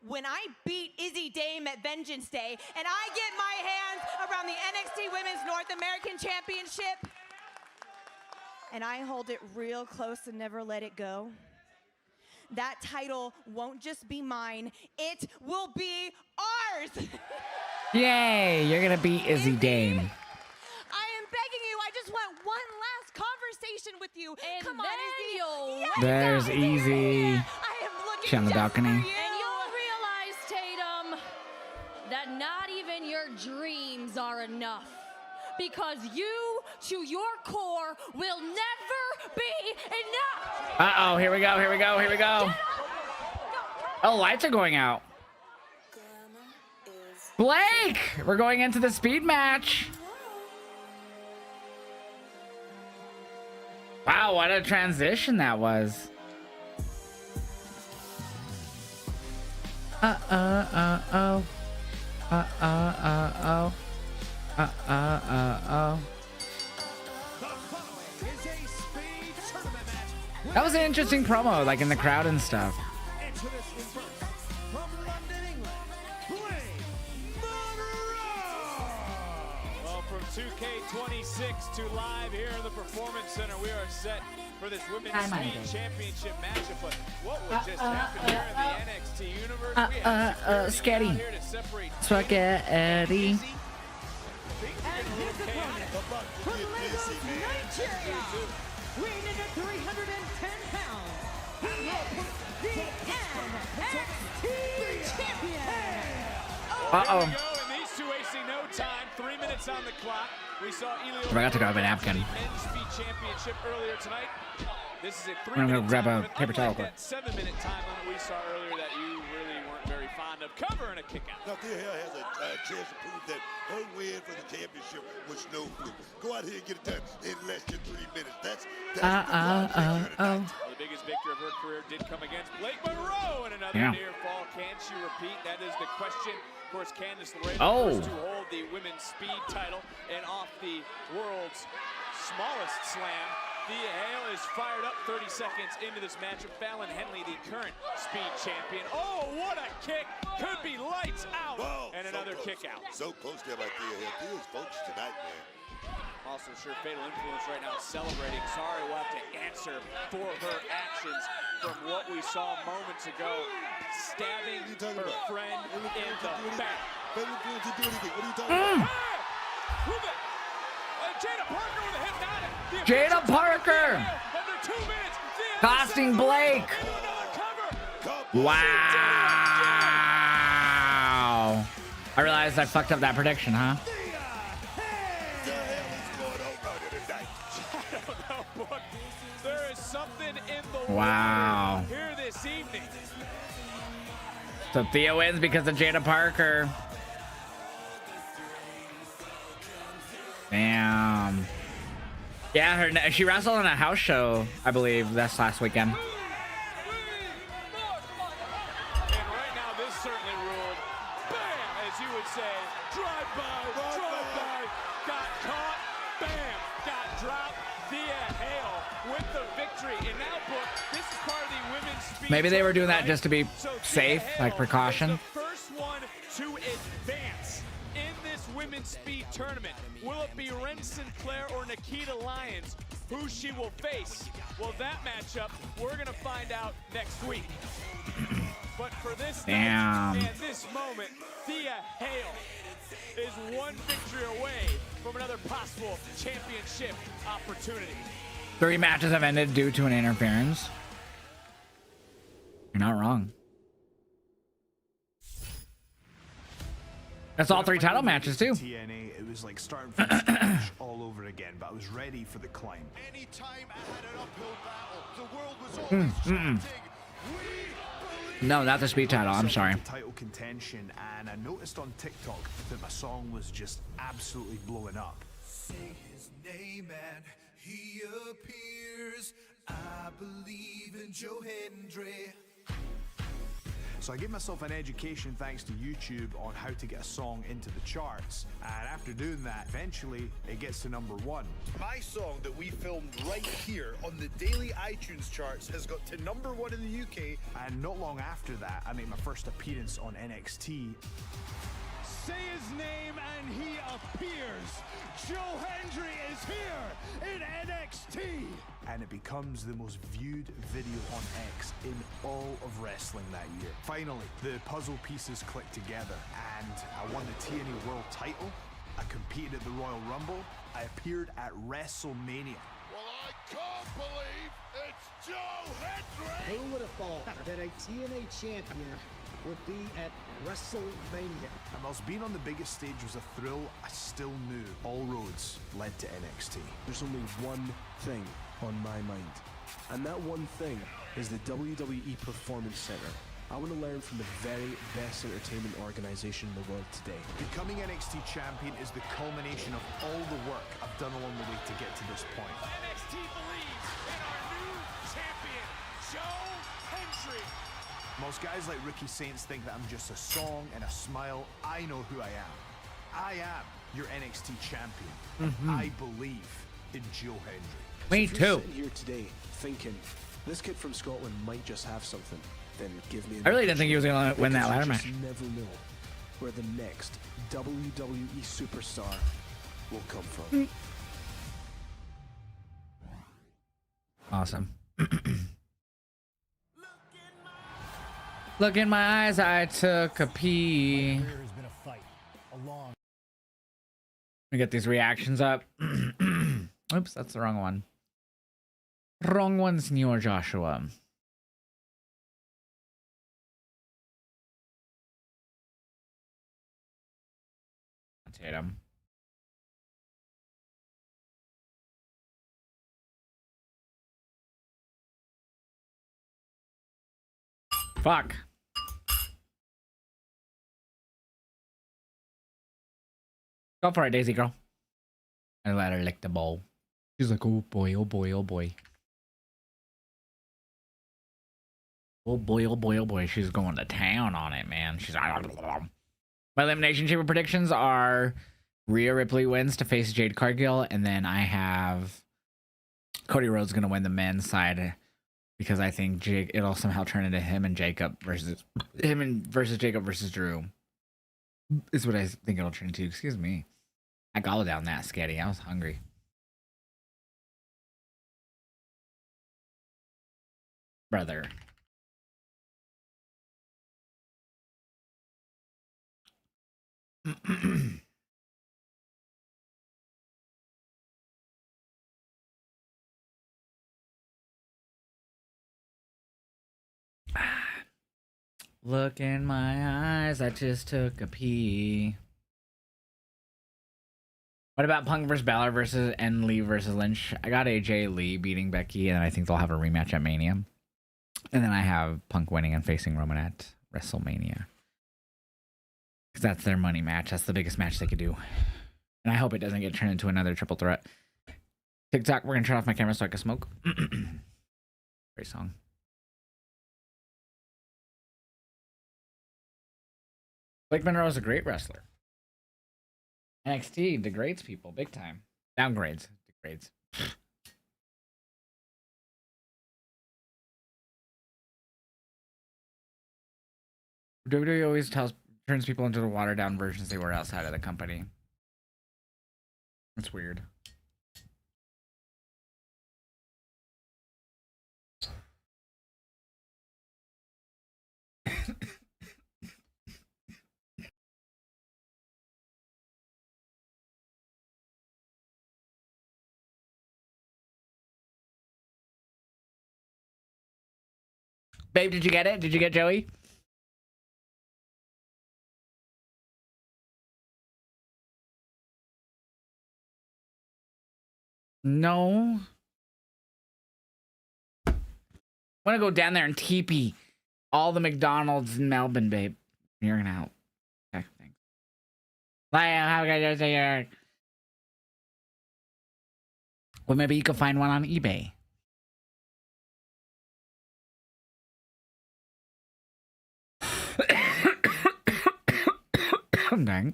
when I beat Izzy Dame at Vengeance Day and I get my hands around the NXT Women's North American Championship and I hold it real close and never let it go, that title won't just be mine, it will be ours. Yay, you're gonna beat Izzy Dame. I am begging you, I just want one last conversation with you. And come on, Izzy. Yes, There's Easy. She on the balcony. And you'll realize, Tatum, that not even your dreams are enough. Because you, to your core, will never be enough. Uh-oh, here we go, here we go, here we go. Oh, lights are going out. Blake, we're going into the speed match. Wow, what a transition that was. Uh-oh. Uh-oh. That was an interesting promo, like in the crowd and stuff. Well, from 2K 26 to live here in the Performance Center. We are set for this Women's Speed Championship matchup. But what would just happen here in the NXT universe? We have security out here to separate Spaghetti. And his opponent from Lagos, Nigeria, weighing in at 310 pounds, he is the NXT champion. Uh-oh. And these two wasting no time. 3 minutes on the clock. We saw Elio Forgot to grab an napkin. Men's Speed Championship earlier tonight. This is a 3 I'm minute gonna grab a time limit, paper towel. unlike that 7-minute time limit we saw earlier that you really weren't very fond of. Cover and a kick out. Now, Thea Hale has a chance to prove that her win for the championship was no fluke. Go out here and get it done in less than 3 minutes. That's Well, the biggest victory of her career did come against Blake Monroe in another near fall. Can she repeat? That is the question. Of course, Candice LeRae, the first to hold the women's speed title, and off the world's smallest slam. Thea Hale is fired up 30 seconds into this matchup. Fallon Henley, the current speed champion. Oh, what a kick! Could be lights out. Whoa, and another kick out. So close there by Thea Hale. Thea's focused tonight, man. Also, sure, Fatal Influence right now celebrating. Sorry, we'll have to answer for her actions from what we saw moments ago. Stabbing her friend in the back. Fatal Influence didn't do anything. What are you talking about? Jada Parker with a hypnotic. Jada Parker! Under 2 minutes. Costing Blake! Wow! I realized I fucked up that prediction, huh? There is something in the Wow. here this evening. So Thea wins because of Jada Parker. Damn. Yeah, she wrestled on a house show, I believe, that's last weekend. And right now, this certainly ruled. Bam, as you would say, drive by, got caught, bam, got dropped. Thea Hale with the victory. And now, Brooke, this is part of the women's speed. Maybe they were doing that just to be safe, like precaution. The first one to advance in this women's speed tournament. Will it be Ren Sinclair or Nikita Lyons who she will face? Well, that matchup, we're going to find out next week. But for this night and this moment, Thea Hale is one victory away from another possible championship opportunity. 3 matches have ended due to an interference. You're not wrong. That's all 3 title matches too. TNA, it was like starting from scratch all over again, but I was ready for the climb. Anytime I had an uphill battle, the world was always No, not the speed title. I'm sorry. Title contention, and I noticed on TikTok that my song was just absolutely blowing up. Say his name and he appears. I believe in Joe Hendry. So I gave myself an education thanks to YouTube on how to get a song into the charts. And after doing that, eventually it gets to #1. My song that we filmed right here on the daily iTunes charts has got to #1 in the UK. And not long after that, I made my first appearance on NXT. Say his name and he appears. Joe Hendry is here in NXT. And it becomes the most viewed video on X in all of wrestling that year. Finally, the puzzle pieces clicked together, and I won the TNA World title, I competed at the Royal Rumble, I appeared at WrestleMania. Well, I can't believe it's Joe Hendry! Who would have thought that a TNA champion would be at WrestleMania? And whilst being on the biggest stage was a thrill, I still knew all roads led to NXT. There's only one thing on my mind, and that one thing is the WWE Performance Center. I want to learn from the very best entertainment organization in the world today. Becoming NXT champion is the culmination of all the work I've done along the way to get to this point. NXT believes in our new champion, Joe Hendry. Most guys like Ricky Saints think that I'm just a song and a smile. I know who I am. I am your NXT champion. I believe in Joe Hendry. Me so if too. You're sitting here today thinking this kid from Scotland might just have something, then give me. I really didn't think he was going to win that ladder match. You never know where the next WWE superstar will come from. Awesome. Look in my eyes, I took a pee. Let me get these reactions up. Oops, that's the wrong one. Wrong one's Newer Joshua. Tatum. Fuck. Go for it, Daisy girl. I let her lick the bowl. She's like, oh boy, oh boy, oh boy. Oh boy, oh boy, oh boy. She's going to town on it, man. She's like, my elimination chamber predictions are Rhea Ripley wins to face Jade Cargill, and then I have Cody Rhodes going to win the men's side because I think it'll somehow turn into him Jacob versus Jacob versus Drew. Is what I think it'll turn into. Excuse me. I gobbled down that sketty. I was hungry. Brother. Look in my eyes, I just took a pee. What about Punk versus Balor versus and Lee versus Lynch? I got AJ Lee beating Becky, and I think they'll have a rematch at Mania. And then I have Punk winning and facing Roman at WrestleMania. Because that's their money match. That's the biggest match they could do. And I hope it doesn't get turned into another triple threat. TikTok, we're going to turn off my camera so I can smoke. Great song. Blake Monroe is a great wrestler. NXT degrades people big time. Downgrades. Degrades. WWE always turns people into the watered down versions they were outside of the company. That's weird. Babe, did you get it? Did you get Joey? No. I want to go down there and teepee all the McDonald's in Melbourne, babe. You're gonna help. Okay, thanks. How can I just say? Well, maybe you can find one on eBay. Dang.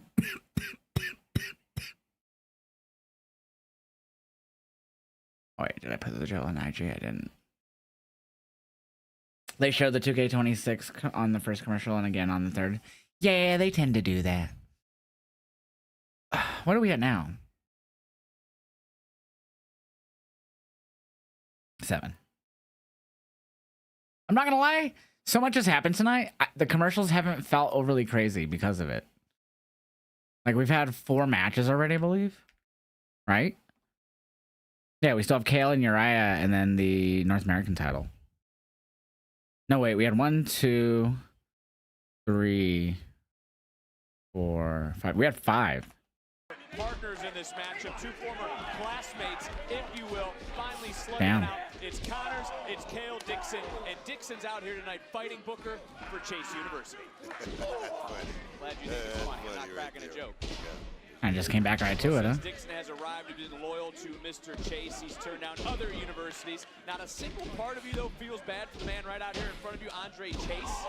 Oh, wait, did I put the gel on IG? I didn't. They showed the 2K26 on the first commercial and again on the third. Yeah, they tend to do that. What are we at now? 7. I'm not gonna lie. So much has happened tonight. The commercials haven't felt overly crazy because of it. Like, we've had 4 matches already, I believe. Right? Yeah, we still have Kale and Uriah and then the North American title. No, wait. We had 1, 2, 3, 4, 5. We had 5. Partners in this matchup, 2 former classmates, if you will, finally slugging Damn. out. It's Connors, it's Kale, Dixon, and Dixon's out here tonight fighting Booker for Chase University. Glad you think it's funny. I'm not cracking a joke. I just came back right to it, huh? Dixon has arrived and been loyal to Mr. Chase. He's turned down other universities. Not a single part of you, though, feels bad for the man right out here in front of you, Andre Chase.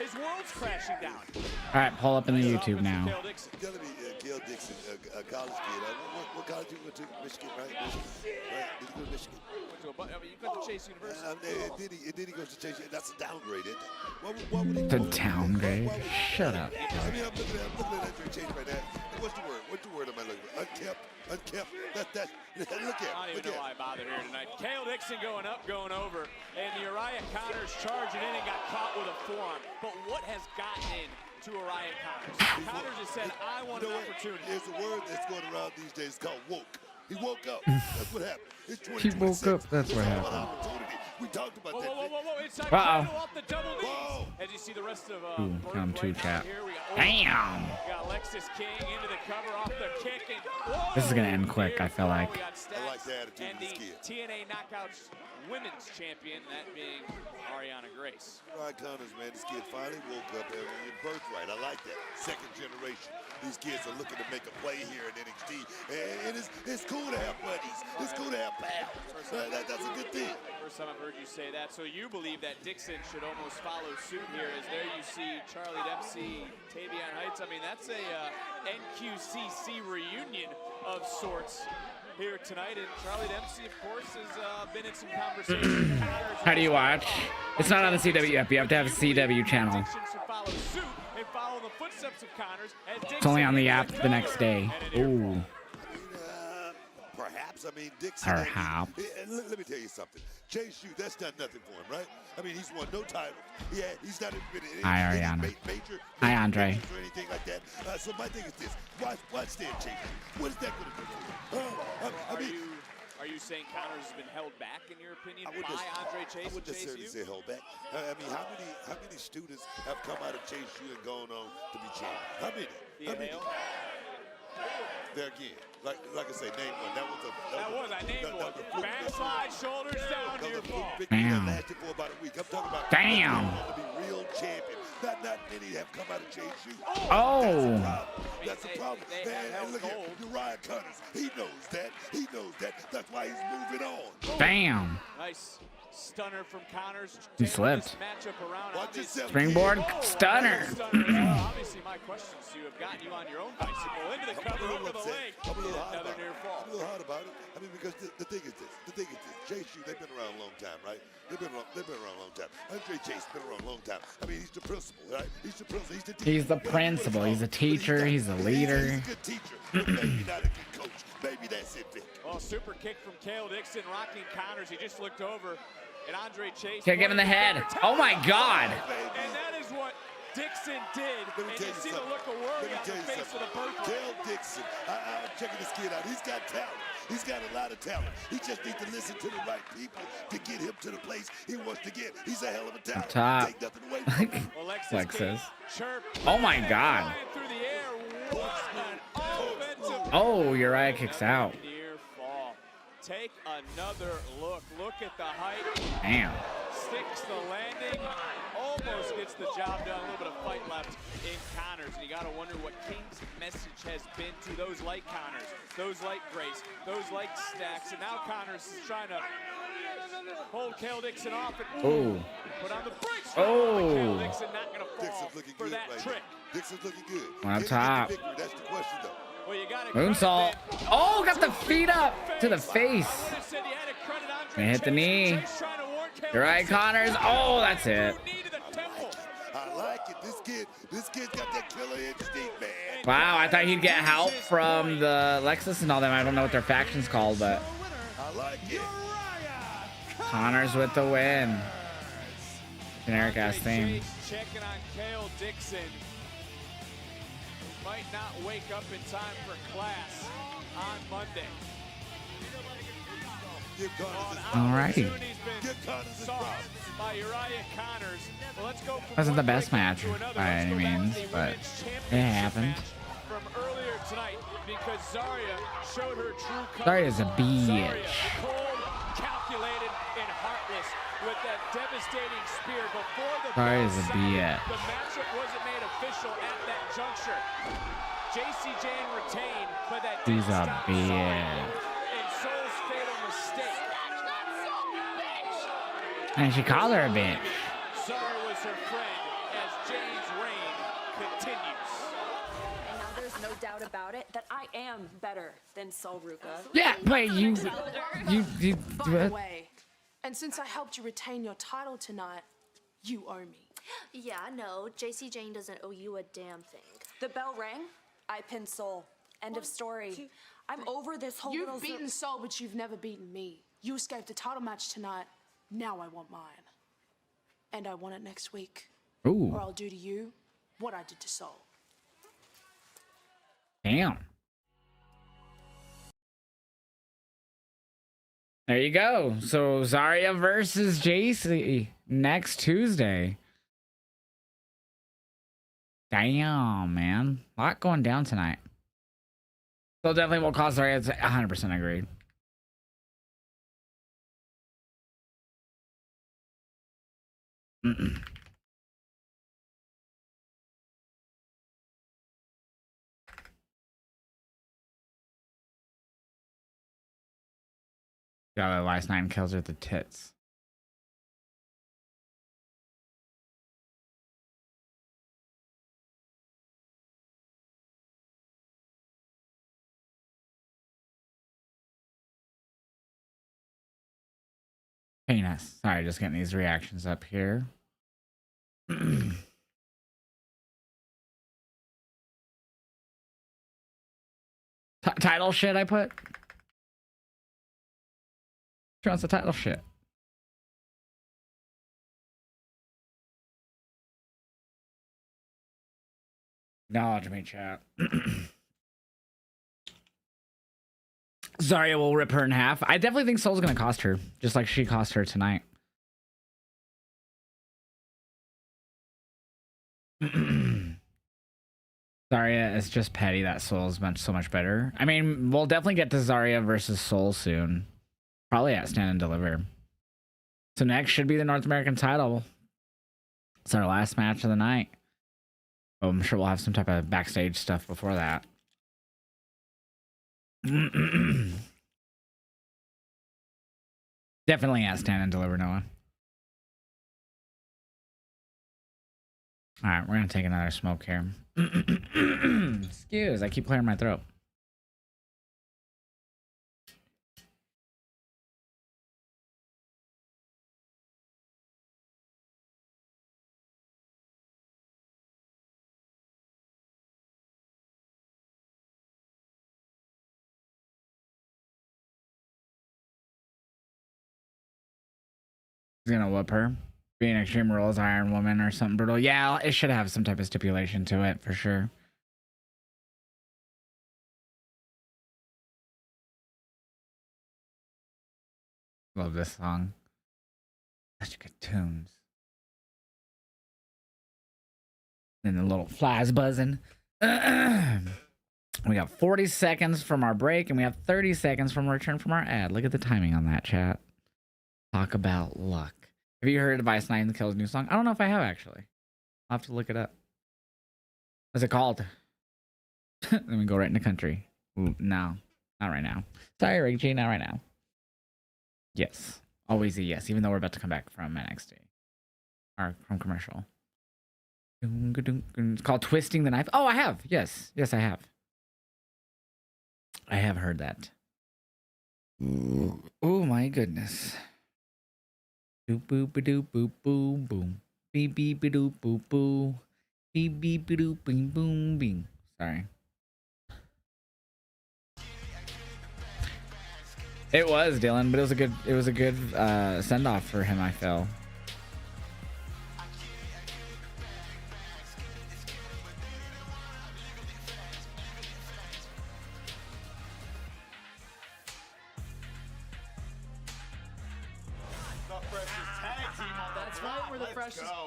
His world's crashing down. All right, pull up in the YouTube now. It's gonna be Gail Dixon, a college kid. What college you went to? Michigan, right? Michigan. Right? Did you go to Michigan? to a bunch. I mean, you went to Chase University. And then he goes to Chase. That's a downgrade, isn't it? What would he The do? downgrade. Shut up. I mean, I'm looking at Andre Chase right now. What's the word? What word am I looking for? Unkept. That's. Look at. I don't even know why I bothered here tonight. Kale Dixon going up, going over, and Uriah Connors charging in and got caught with a forearm. But what has gotten in to Uriah Connors? Connors has said, I want an opportunity. There's a word that's going around these days called woke. He woke up. That's what happened. It's He woke up. That's what happened. We talked about that. Whoa. Inside Uh-oh. off the double knees. As you see the rest of Come to chat. here, we got, Damn. We got Alexis King into the cover off the kick. And, whoa, This is gonna end quick, I feel like. We got I like the attitude and of this the kid. TNA Knockouts Women's Champion, that being Ariana Grace. Ryan Connors, man, this kid finally woke up in birthright. I like that. Second generation. These kids are looking to make a play here in NXT. And it's cool to have buddies. It's cool to have pals. That's a good thing. First time I've heard you say that. So you believe that Dixon should almost follow suit here, as there you see Charlie Dempsey, Tavion Heights. I mean, that's a NQCC reunion of sorts here tonight. And Charlie Dempsey, of course, has been in some conversations. How do you watch? It's not on the CW app. You have to have a CW channel. Dixon should follow suit and follow the footsteps of Connors. As It's only on the app the next day. Ooh. Perhaps. I mean, Dixon. Perhaps. Let me tell you something. Chase U, that's done nothing for him, right? I mean, he's won no title. He's not been in Hi, Ariana. major Hi, Andre. or anything like that. So my thing is this: watch stand Chase U. What is that going to do for him? Are you saying Connors has been held back, in your opinion, by Andre Chase? I wouldn't necessarily say held back. I mean, how many students have come out of Chase U and gone on to be champion? How many? There again, like I say, name one. I named one. Backslide, shoulders down, near fall. Damn. That lasted for about a week. I'm talking about Damn. to be real champion. Not many have come out of Chase U. Oh. That's the problem. And look at Uriah Connors. He knows that. That's why he's moving on. Damn. Nice stunner from Connors. He slipped. Watch yourself. Springboard stunner. Obviously, my questions to you have gotten you on your own bicycle into the cover, over the leg. I'm a little hot Another near fall. I'm a little hot about it. I mean, because the thing is this. Chase U, they've been around a long time, right? They've been around a long time. Andre Chase been around a long time. I mean, he's the principal, right? He's the principal. He's the principal. He's a teacher. He's a leader. He's a good teacher. Maybe not a good coach. Maybe that's it, Vic. Oh, super kick from Kale Dixon, rocking Connors. He just looked over at Andre Chase. Can't give him the head. Oh my God. And that is what Dixon did. And you see the look of worry on the face of the birthday. Kale Dixon, I'm checking this kid out. He's got talent. He's got a lot of talent. He just needs to listen to the right people to get him to the place he wants to get. He's a hell of a talent. Top. Take nothing away from him. Alexis. Oh my God. Oh, Uriah kicks out. Near fall. Take another look. Look at the height. Damn. Sticks the landing. Almost gets the job done. A little bit of fight left in Connors. And you got to wonder what King's message has been to those like Connors, those like Grace, those like Stacks. And now Connors is trying to hold Kale Dixon off. And put on the brakes. Kale Dixon not going to fall for that trick. Dixon's looking good. On top. That's the question, though. Well, you got Moonsault. Oh, got the feet up to the face. Gonna hit the knee. Uriah Connors. Oh, that's it. I like it. This kid's got that killer instinct, man. Wow, I thought he'd get help from the Lexus and all them. I don't know what their faction's called, but I like it. Connors with the win. Generic ass theme. Checking on Kale Dixon. Might not wake up in time for class on Monday. Alrighty. By Uriah Connors. Well, let's go Wasn't the best match by any means, but it happened. From earlier tonight, because Zarya showed her true colors. Zarya's a bitch. Cold, calculated, and heartless with that devastating spear before the Zarya's a bitch. The matchup wasn't made official at that juncture. JC Jane retained, but that He's didn't a stop bitch. in Soul's fatal mistake. And she called her a bitch. Zara was her friend as Jane's reign continues. And now there's no doubt about it that I am better than Sol Ruka. Yeah, wait, you Far what? away. And since I helped you retain your title tonight, you owe me. Yeah, no, JC Jane doesn't owe you a damn thing. The bell rang. I pinned Soul. End of story. I'm over this whole little... You've beaten Soul, but you've never beaten me. You escaped the title match tonight. Now I want mine. And I want it next week. Ooh. Or I'll do to you what I did to Soul. Damn. There you go. So Zarya versus JC next Tuesday. Damn, man. A lot going down tonight. So definitely will cause Zarya. 100% agreed. Got the last 9 kills with the tits. Penis. Sorry, just getting these reactions up here. Title shit I put? She wants the title shit. Acknowledge me, chat. Zarya will rip her in half. I definitely think Soul's gonna cost her, just like she cost her tonight. Zarya is just petty. That Soul's so much better. I mean, we'll definitely get to Zarya versus Soul soon. Probably at Stand and Deliver. So next should be the North American title. It's our last match of the night. Oh, I'm sure we'll have some type of backstage stuff before that. Definitely at Stand and Deliver, Noah. All right, we're gonna take another smoke here. Excuse, I keep clearing my throat. He's gonna whoop her. Being Extreme Rules Iron Woman or something brutal. Yeah, it should have some type of stipulation to it for sure. Love this song. Such good tunes. And the little flies buzzing. We got 40 seconds from our break and we have 30 seconds from return from our ad. Look at the timing on that, chat. Talk about luck. Have you heard of Ice Nine Kills' new song? I don't know if I have, actually. I'll have to look it up. What's it called? Let me go right into country. Ooh, no, not right now. Sorry, Rick G, not right now. Yes. Always a yes, even though we're about to come back from NXT. Or from commercial. It's called Twisting the Knife. Oh, I have. Yes. Yes, I have. I have heard that. Oh, my goodness. Boop boop ba doop boop boom boom. Beep beep ba doop boop boo. Beep beep ba doop boom boom bing. Sorry. It was Dylan, but it was a good send off for him, I feel.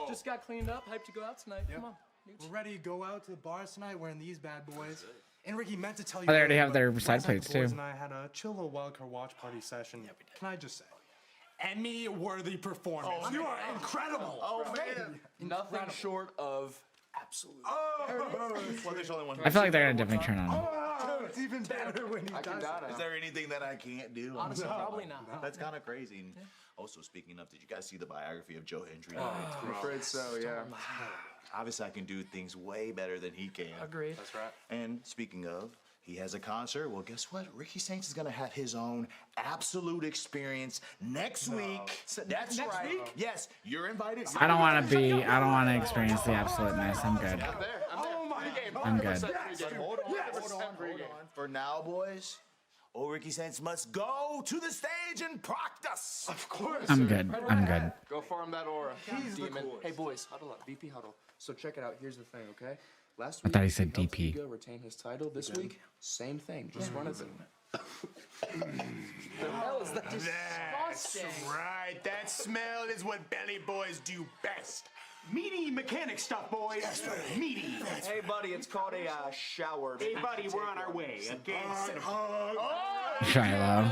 Just got cleaned up, hyped to go out tonight. Yep. Come on. We're ready to go out to the bars tonight wearing these bad boys. And Ricky meant to tell you. Oh, they already have their side plates the too. Boys and I had a chill little wildcard watch party session. Yeah, we did. Can I just say, Emmy-worthy performance. Oh, you are incredible. Oh man, nothing short of absolute. Well, there's only one. I feel like they're gonna definitely turn on him. Oh, it's even better when he does it. Is there anything that I can't do? Honestly, probably not. That's kind of crazy. And also, speaking of, did you guys see the biography of Joe Hendry? I'm afraid so, yeah. Obviously, I can do things way better than he can. Agreed. That's right. And speaking of, He has a concert. Well, guess what? Ricky Saints is going to have his own absolute experience next week. That's next right. week? Yes, you're invited. I don't want to experience the absoluteness. I'm good. Oh my game. I'm good. Hold on. For now, boys, old Ricky Saints must go to the stage and practice. Of course. I'm good. I'm good. Go farm that aura. He's the Demon. coolest. Hey boys, huddle up. VP huddle. So check it out. Here's the thing, okay? Last I week, thought he said helped DP. Ego retain his title. This week, same thing. Just run it. The hell is that disgusting? That's right. That smell is what belly boys do best. Meaty mechanic stuff, boys. That's right. Meaty. Hey, buddy, it's called a shower. Hey, buddy, we're on our way. Again. Shiloh.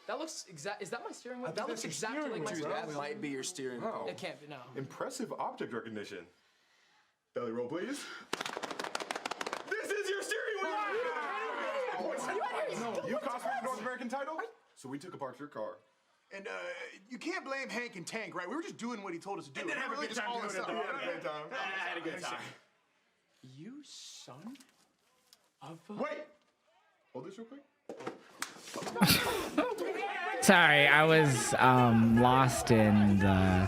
That looks exact. Is that my steering wheel? That looks exactly like my Dude, steering that wheel. might be your steering wheel. It can't be. No. Impressive object recognition. Belly roll, please. This is your steering wheel! You cost me the North American title? So we took apart your car. And you can't blame Hank and Tank, right? We were just doing what he told us to do. And then have a good time doing it. We had a great time. I had a good time. You son of a... Wait! Hold this real quick. Sorry, I was lost in the.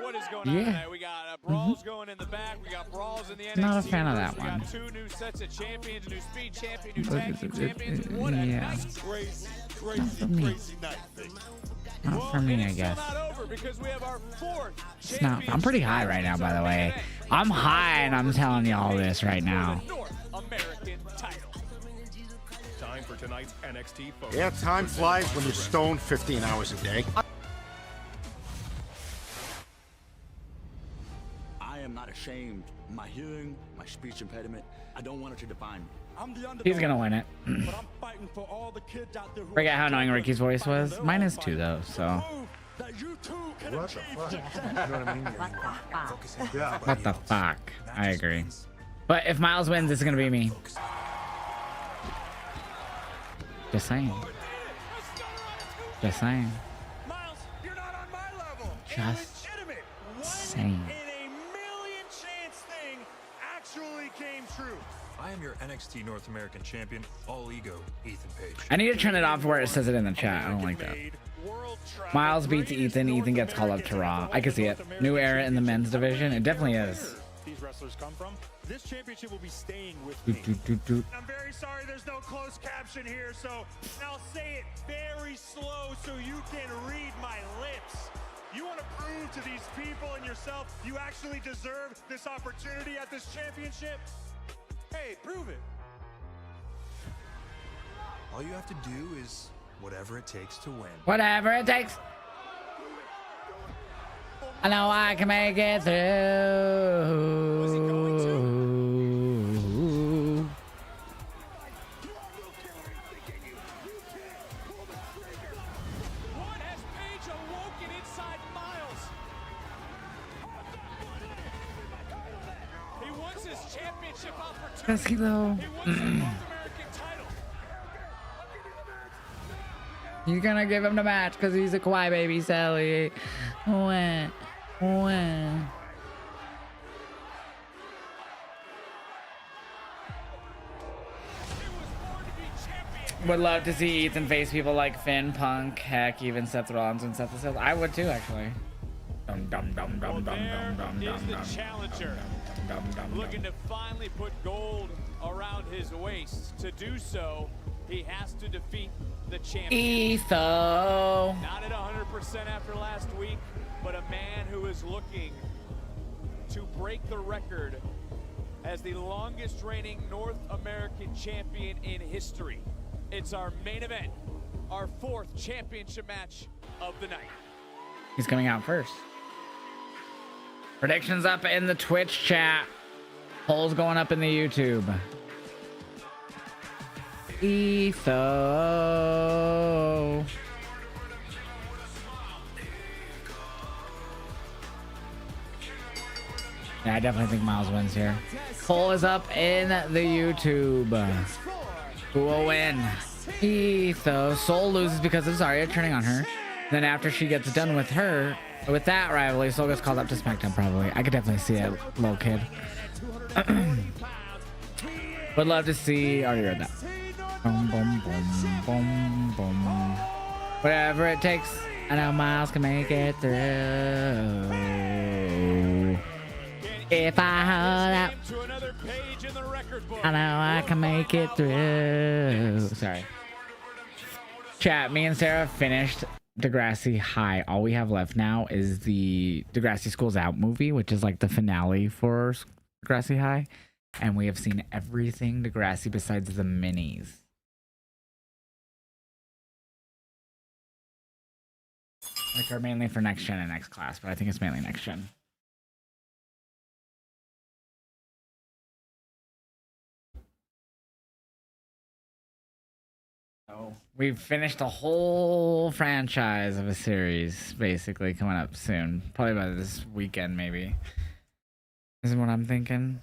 What is going on tonight? We got brawls going in the back. We got brawls in the NXT. Not a fan of that We one. got 2 new sets of champions, a new speed champion, new tag team champions. What a Yeah. night. Crazy, Not for me. crazy night, Vic. Not for me, I guess. Not over because we have our 4th It's not. I'm pretty high right now, by the way. I'm high, and I'm telling you all this right now. North American title. Time for tonight's NXT focus. Yeah, time flies when you're stoned 15 hours a day. I am not ashamed. My hearing, my speech impediment, I don't want it to define me. I'm the underdog, He's gonna win it. but I'm fighting for all the kids out there who Forget how annoying Ricky's voice was. Mine is too, though. So. that you too can What the achieve. fuck? You know what I mean? Yeah. What the fuck? I agree. But if Miles wins, it's gonna be me. Just saying. Just saying. Miles, you're not on my level. Just Legitimate. saying. One in a million chance thing actually came true. I am your NXT North American Champion, all ego, Ethan Page. I need to turn it off where it says it in the chat. I don't like that. Miles beats Ethan. Ethan gets called up to Raw. I can see it. New era in the men's division. It definitely is. These wrestlers come from. This championship will be staying with me. I'm very sorry there's no closed caption here, so I'll say it very slow so you can read my lips. You want to prove to these people and yourself you actually deserve this opportunity at this championship? Hey, prove it. All you have to do is whatever it takes to win. Whatever it takes. I know I can make it through. What has Page awoken inside Miles? He wants his championship opportunity. Does he though? He wants the North American title. You're gonna give him the match because he's a crybaby, Sally. Wah, wah. Would love to see Ethan face people like Finn, Punk, heck, even Seth Rollins and Seth Rollins. I would too, actually. Dum dum dum dum dum dum dum Is the dum challenger looking to finally put gold around his waist? To do so, he has to defeat the champion. Etho. Not at 100% after last week, but a man who is looking to break the record as the longest reigning North American champion in history. It's our main event, our 4th championship match of the night. He's coming out first. Predictions up in the Twitch chat. Polls going up in the YouTube. Etho. Yeah, I definitely think Miles wins here. Poll is up in the YouTube. Who will win? Etho. Soul loses because of Zarya turning on her. Then after she gets done with her, with that rivalry, Soul gets called up to SmackDown probably. I could definitely see it, little kid. Would love to see. Already read that. Boom, boom, boom, boom, boom. Whatever it takes. I know Miles can make it through. If I hold out, I know I can make it through. Sorry. Chat, me and Sarah finished Degrassi High. All we have left now is the Degrassi School's Out movie, which is like the finale for Degrassi High. And we have seen everything Degrassi besides the minis. Like, are mainly for next gen and next class, but I think it's mainly next gen. So we've finished a whole franchise of a series, basically, coming up soon. Probably by this weekend, maybe. This is what I'm thinking.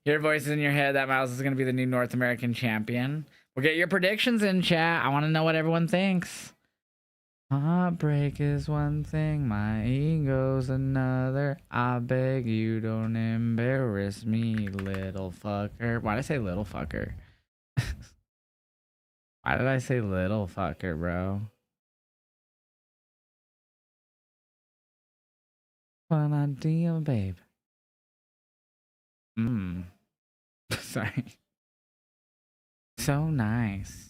Your voice is in your head that Miles is going to be the new North American champion. We'll get your predictions in, chat. I want to know what everyone thinks. Heartbreak is one thing, my ego's another. I beg you don't embarrass me, little fucker. Why did I say little fucker? Why did I say little fucker, bro? Fun idea, babe. Sorry. So nice.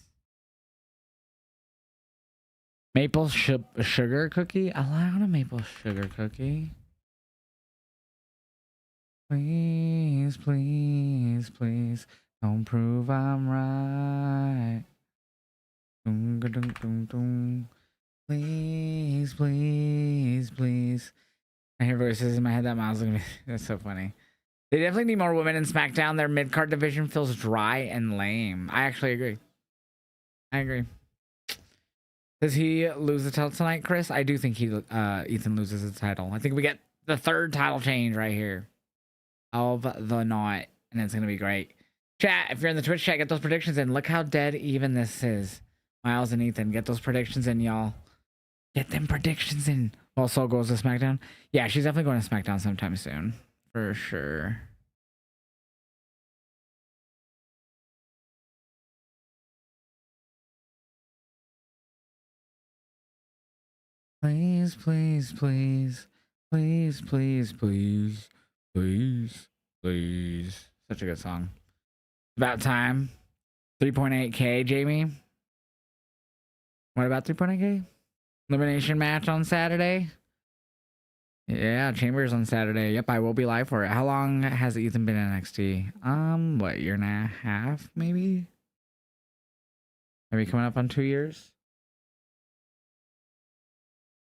Maple sugar cookie? I want a maple sugar cookie. Please, please, please. Don't prove I'm right. Dun, dun, dun, dun. Please, please, please. I hear voices in my head that Miles is gonna be. That's so funny. They definitely need more women in SmackDown. Their mid-card division feels dry and lame. I actually agree. I agree. Does he lose the title tonight, Chris? I do think Ethan loses the title. I think we get the third title change right here of the night, and it's gonna be great. Chat, if you're in the Twitch chat, get those predictions in. Look how dead even this is. Miles and Ethan, get those predictions in, y'all. Get them predictions in. Well, Soul goes to SmackDown. Yeah, she's definitely going to SmackDown sometime soon, for sure. Please, please, please, please, please, please, please, please. Such a good song. About time. 3.8K, Jamie. What about 3.8K? Elimination match on Saturday? Yeah, Chambers on Saturday. Yep, I will be live for it. How long has Ethan been in NXT? What, year and a half, maybe? Maybe coming up on 2 years?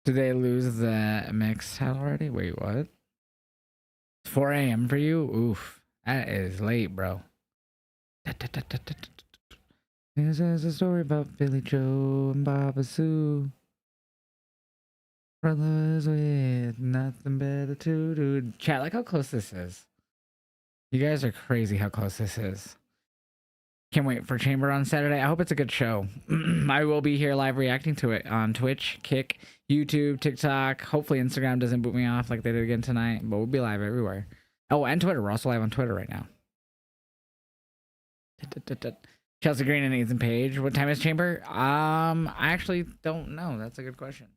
Did they lose the mixed title already? Wait, what? 4 a.m. for you? Oof. That is late, bro. This is a story about Billy Joe and Baba Sue. Brothers with nothing better to do. Chat, like how close this is. You guys are crazy how close this is. Can't wait for Chamber on Saturday. I hope it's a good show. I will be here live reacting to it on Twitch, Kick, YouTube, TikTok. Hopefully Instagram doesn't boot me off like they did again tonight, but we'll be live everywhere. Oh, and Twitter. We're also live on Twitter right now. Chelsea Green and Ethan Page. What time is Chamber? I actually don't know. That's a good question.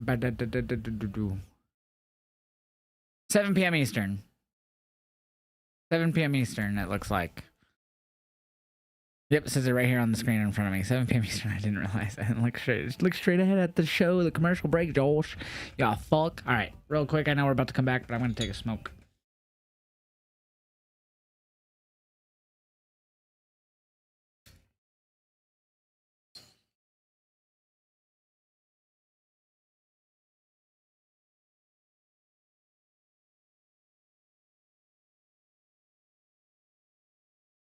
But 7 p.m. Eastern. 7 p.m. Eastern, it looks like. Yep, it says it right here on the screen in front of me. 7 p.m. Eastern. I didn't realize. I didn't look straight ahead at the show, the commercial break, Josh. Yeah, fuck. All right, real quick. I know we're about to come back, but I'm going to take a smoke.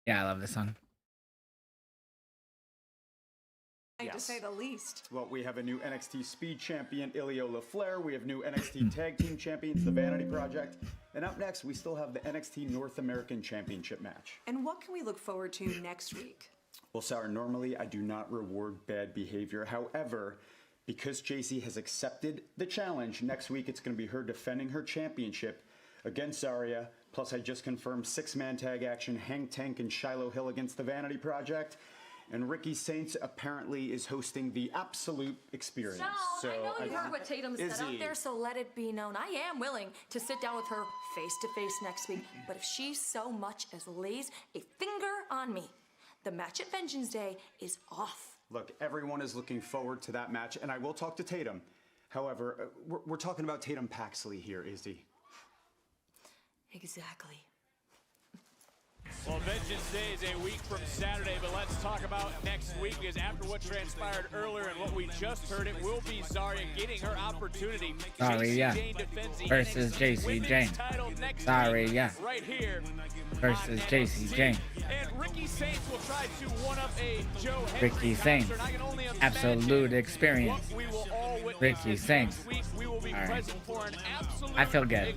Yeah, I love this song. To say the least. Well, we have a new NXT Speed Champion, Ilio LaFleur. We have new NXT Tag Team Champions, The Vanity Project. And up next, we still have the NXT North American Championship match. And what can we look forward to next week? Well, Sarah, normally I do not reward bad behavior. However, because JC has accepted the challenge, next week it's going to be her defending her championship against Zarya. Plus, I just confirmed 6-man tag action, Hank Tank and Shiloh Hill against the Vanity Project. And Ricky Saints apparently is hosting the Absolute Experience. No, I know you heard what Tatum said out there, so let it be known. I am willing to sit down with her face-to-face next week. But if she so much as lays a finger on me, the match at Vengeance Day is off. Look, everyone is looking forward to that match, and I will talk to Tatum. However, we're talking about Tatum Paxley here, Izzy. Exactly. Well, Vengeance Day is a week from Saturday, but let's talk about next week, because after what transpired earlier and what we just heard, it will be Zarya getting her opportunity. Versus JC Jane. Zarya right here versus JC Jane. And Ricky Saints will try to one-up a Joe Ricky Saints. Absolute Experience. Ricky Saints. All right. I feel good.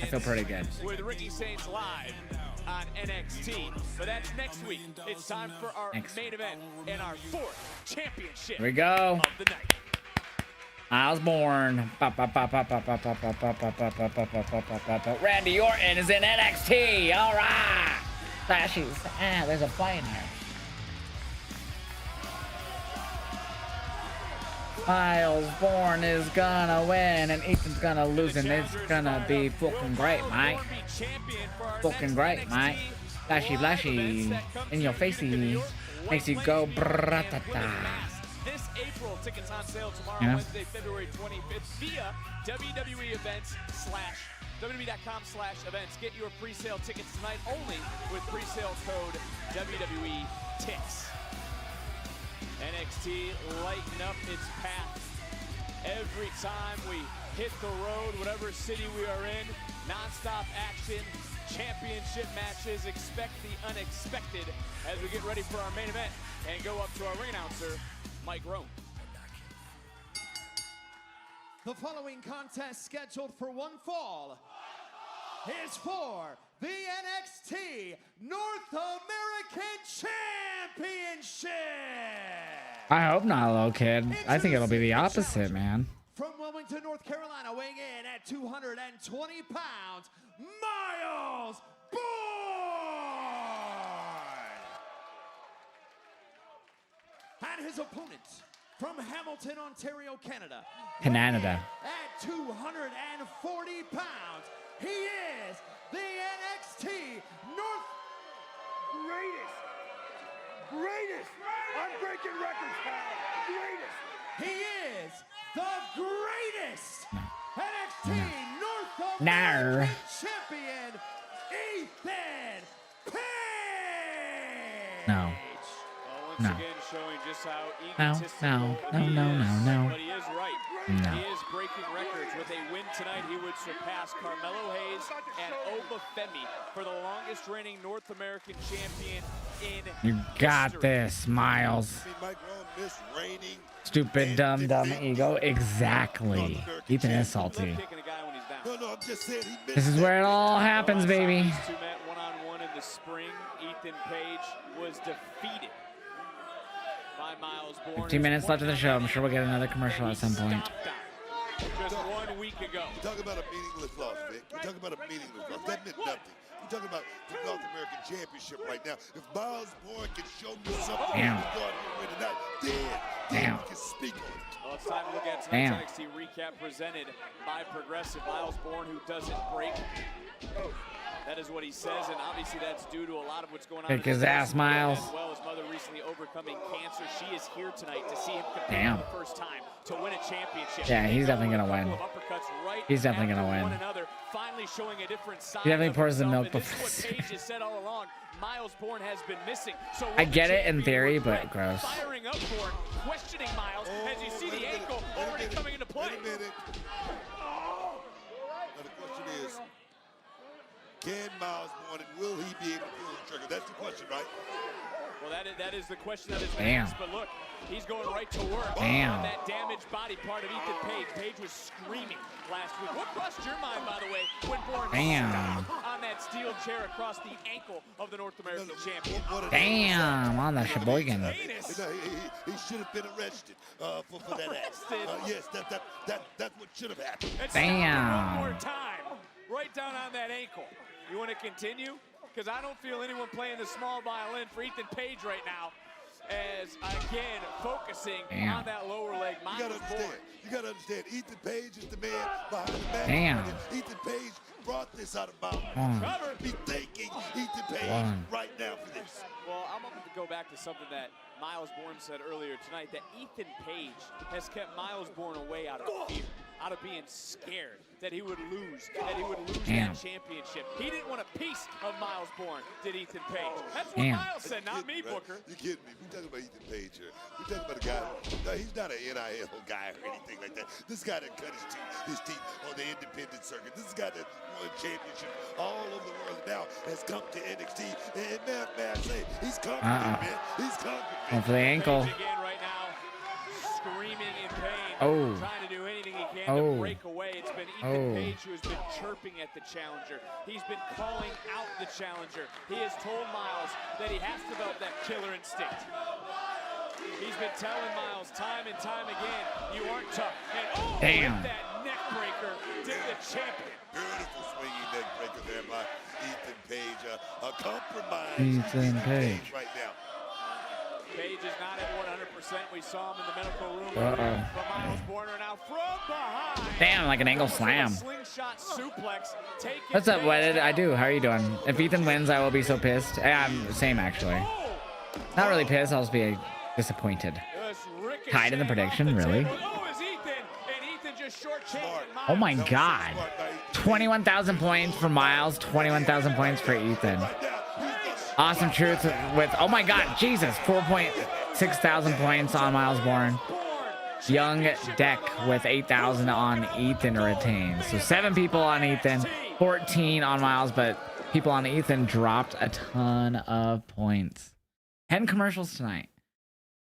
I feel pretty good. With Ricky Saints live on NXT. But that's next week. It's time for our main event and our 4th championship. Here we go. Of the night. Osborne. Randy Orton is in NXT. All right. Flashies. There's a plane here. Miles Bourne is gonna win and Ethan's gonna lose, and it's gonna be fucking great, mate. Fucking great, mate. Flashy, flashy, in your facey, makes you go bratata. This April, tickets on sale tomorrow, Wednesday, February 25th, via WWE Events / WWE.com/events. Get your pre-sale tickets tonight only with pre-sale code WWE TICKS. NXT lighten up its path every time we hit the road, whatever city we are in. Non-stop action, championship matches. Expect the unexpected as we get ready for our main event and go up to our ring announcer, Mike Roan. The following contest, scheduled for one fall, is for the NXT North American Championship. I hope not, little kid. I think it'll be the opposite, man. From Wilmington, North Carolina, weighing in at 220 pounds, Miles Bourne. And his opponent from Hamilton, Ontario, Canada. Canada. At 240 pounds, he is the NXT North greatest. I'm breaking records, pal. Greatest. He is the greatest NXT North American champion, Ethan Page. No. Once again, showing just how No. But he is right. No. He is breaking records. With a win tonight, he would surpass Carmelo Hayes and Obafemi for the longest reigning North American champion in You got this, Miles. Stupid, dumb ego. Exactly. Ethan is salty. This is where it all happens, baby. These two met one-on-one in the spring. Ethan Page was defeated by Miles Bourne. 15 minutes left of the show. I'm sure we'll get another commercial at some point. Just 1 week ago. You talk about a meaningless loss, Vic. You talk about a meaningless loss. That meant nothing. You talking about the North American Championship right now. If Miles Bourne can show me something, Damn. then we can speak on it. Well, it's time to look at tonight's NXT recap presented by Progressive. Miles Bourne, who doesn't break. That is what he says, and obviously that's due to a lot of what's going on. Kick his ass, Miles. As well, his mother recently overcoming cancer. She is here tonight to see him compete for the first time to win a championship. Yeah, he's definitely gonna win. He's definitely gonna win. Finally showing a different side. He definitely pours the milk This is before. what Paige has said all along. Miles Bourne has been missing. So I get it in theory, but gross. firing up for him, questioning Miles as you see the ankle already coming into play. Now the question is, can Miles Bourne, and will he be able to trigger? That's the question, right? Well, that is the question that is Damn. asked, but look, he's going right to work Damn. on that damaged body part of Ethan Page. Page was screaming last week. What crossed your mind, by the way, when Bourne stomped on that steel chair across the ankle of the North American champion? Damn, on the Sheboygan. He should have been arrested for that act. Yes, that's what should have happened. Damn. One more time, right down on that ankle. You want to continue? Because I don't feel anyone playing the small violin for Ethan Page right now, as again focusing on that lower leg. You gotta understand. Ethan Page is the man behind the back. Damn. Ethan Page brought this out of Mount. Cover. Be thanking Ethan Page right now for this. Well, I'm going to go back to something that Miles Bourne said earlier tonight, that Ethan Page has kept Miles Bourne away out of fear, out of being scared that he would lose, that championship. He didn't want a piece of Miles Bourne, did Ethan Page. That's what Miles said, not me, Booker. You're kidding me. We're talking about Ethan Page here. We're talking about a guy, no, he's not an NIL guy or anything like that. This guy that cut his teeth on the independent circuit. This guy that won championships all over the world and now has come to NXT. And man, I say, he's conquered, man. He's conquered. Going for the ankle. Again right now, screaming in pain, trying to do anything he can to break away. It's been Ethan Page who has been chirping at the challenger. He's been calling out the challenger. He has told Miles that he has to develop that killer instinct. He's been telling Miles time and time again, you aren't tough. And damn. With that neck breaker to the champion. Beautiful swinging neck breaker there by Ethan Page. A compromised Ethan Page right now. Page is not at 100%. We saw him in the medical room earlier from Miles Bourne. Now from behind. Damn, like an angle slam. Slingshot suplex. What's up, what did I do? How are you doing? If Ethan wins, I will be so pissed. Same, actually. Not really pissed, I'll just be disappointed. Tied in the prediction, really? Oh my god. 21,000 points for Miles, 21,000 points for Ethan. Awesome Truth with, oh my god, Jesus, 4.6 thousand points on Miles Bourne. Young Deck with 8,000 on Ethan retains. So 7 people on Ethan, 14 on Miles, but people on Ethan dropped a ton of points. 10 commercials tonight.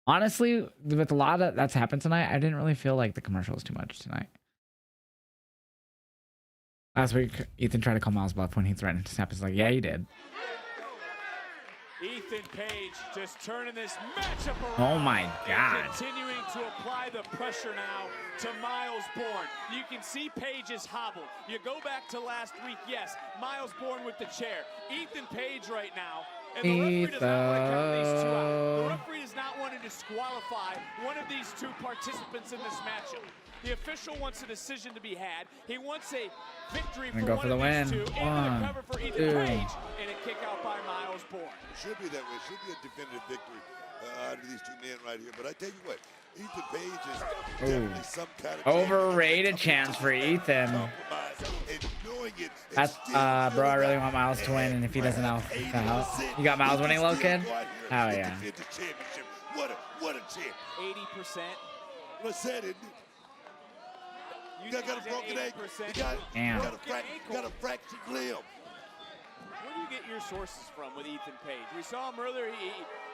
Honestly, with a lot of that's happened tonight, I didn't really feel like the commercial was too much tonight. Last week, Ethan tried to call Miles bluff when he threatened to snap. He's like, yeah, he did. Ethan Page just turning this matchup around. Oh my god. Continuing to apply the pressure now to Miles Bourne. You can see Page is hobbled. You go back to last week, yes, Miles Bourne with the chair. Ethan Page right now. And the referee does not want to count these two out. The referee does not want to disqualify one of these two participants in this matchup. The official wants a decision to be had. He wants a victory for one of these two. Into the cover for Ethan Page. And a kick out by Miles Bourne. It should be that way. It should be a definitive victory out of these two men right here. But I tell you what, Ethan Page is definitely some kind of overrated chance for Ethan. That's bro, I really want Miles to win, and if he doesn't know, you got Miles winning, little kid. Oh yeah. What a champ. 80%. What's that, isn't it? You got a broken ankle. You got a fractured limb. Where do you get your sources from with Ethan Page? We saw him earlier.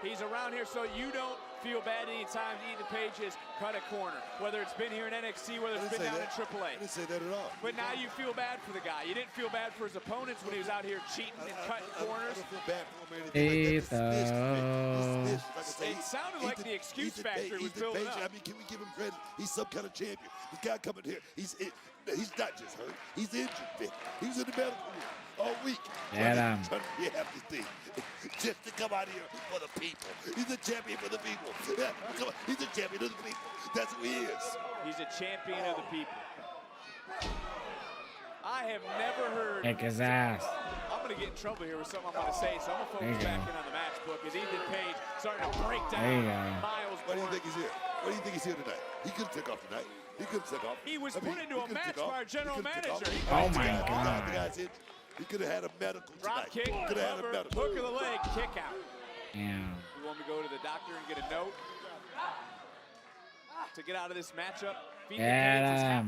He's around here, so you don't feel bad anytime Ethan Page has cut a corner. Whether it's been here in NXT, whether it's been down in AAA. I didn't say that at all. But now you feel bad for the guy. You didn't feel bad for his opponents when he was out here cheating and cutting corners. I don't feel bad for him or anything like that. It sounded like the excuse factory was building up. I mean, can we give him credit? He's some kind of champion. This guy coming here, he's not just hurt. He's injured, Vic. He was in the medical room all week. Yeah, trying to rehab this thing. Just to come out here for the people. He's a champion for the people. Yeah, he's a champion of the people. That's who he is. He's a champion of the people. I have never heard. Kick his ass. I'm going to get in trouble here with something I'm going to say, so I'm going to focus back in on the match book. Is Ethan Page starting to break down Miles Bourne? What do you think he's here? What do you think he's here tonight? He could have took off tonight. He could have took off. He was put into a match by our general manager. Oh my god. He could have had a medical Drop tonight. kick, Could have had a medical. hook of the leg, kick out. Yeah. You want me to go to the doctor and get a note to get out of this matchup? Yeah.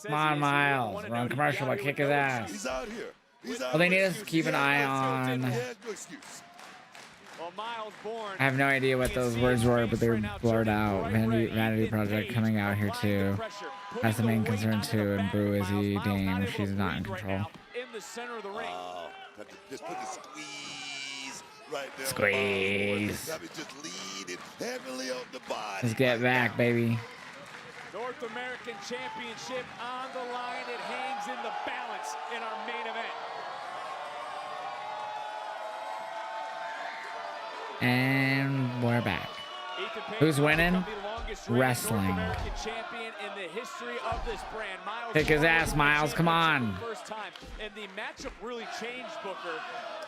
Come on, Miles. We're on commercial, but kick his ass. He's out here. Well, they need us to keep an eye on Miles Bourne. I have no idea what those words were, but they were blurred out. Vanity Project coming out here too. That's the main concern too. And Boo is he Dame. She's not in control. In the center of the ring. Just put the squeeze right there. Squeeze. Just lead it heavily on the body. Let's get back, baby. North American Championship on the line. It hangs in the balance in our main event. And we're back. Who's winning? Wrestling. Champion in the history of this brand. Miles Kick his ass, Miles. Come on. First time. And the matchup really changed, Booker,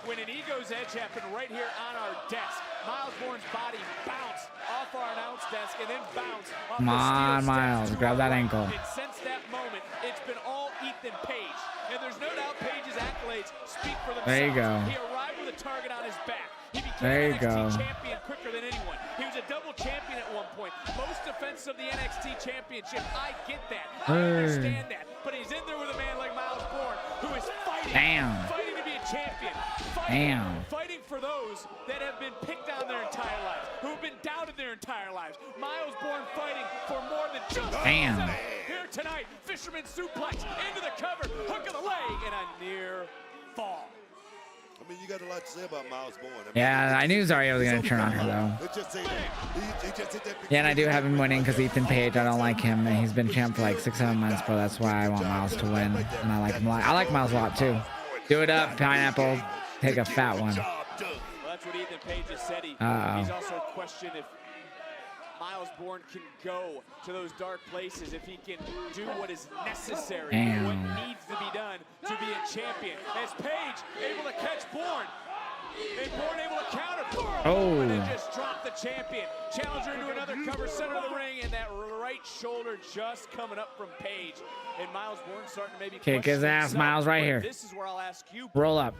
when an Ego's Edge happened right here on our desk. Miles Bourne's body bounced off our announce desk and then bounced off Come on, Miles. Grab that ankle. And since that moment, it's been all Ethan Page. And there's no doubt Page's accolades speak for themselves. There you go. He arrived with a target on his back. He became there you an go. NXT champion quicker than anyone. He was a double champion at one point. Most defense of the NXT championship. I get that. I understand that. But he's in there with a man like Miles Bourne, who is fighting. Fighting to be a champion. Fighting for those that have been picked on their entire lives, who have been doubted their entire lives. Miles Bourne fighting for more than just here tonight. Fisherman suplex into the cover, hook of the leg, and a near fall. I mean, you got a lot to say about Miles Bourne. Yeah, I knew Zarya was going to turn on her, though. Yeah, and I do have him winning because Ethan Page, I don't like him. And he's been champ for like 6-7 months, bro. That's why I want Miles to win. And I like him a lot. I like Miles a lot, too. Do it up, Pineapple. Take a fat one. Well, that's what Ethan Page has said. He's also questioned if Miles Bourne can go to those dark places, if he can do what is necessary, what needs to be done to be a champion. As Page able to catch Bourne, and Bourne able to counter. And then just drop the champion. Challenger into another cover, center of the ring, and that right shoulder just coming up from Page. And Miles Bourne starting to maybe kick his ass, Miles, right here. This is where I'll ask you. Roll up.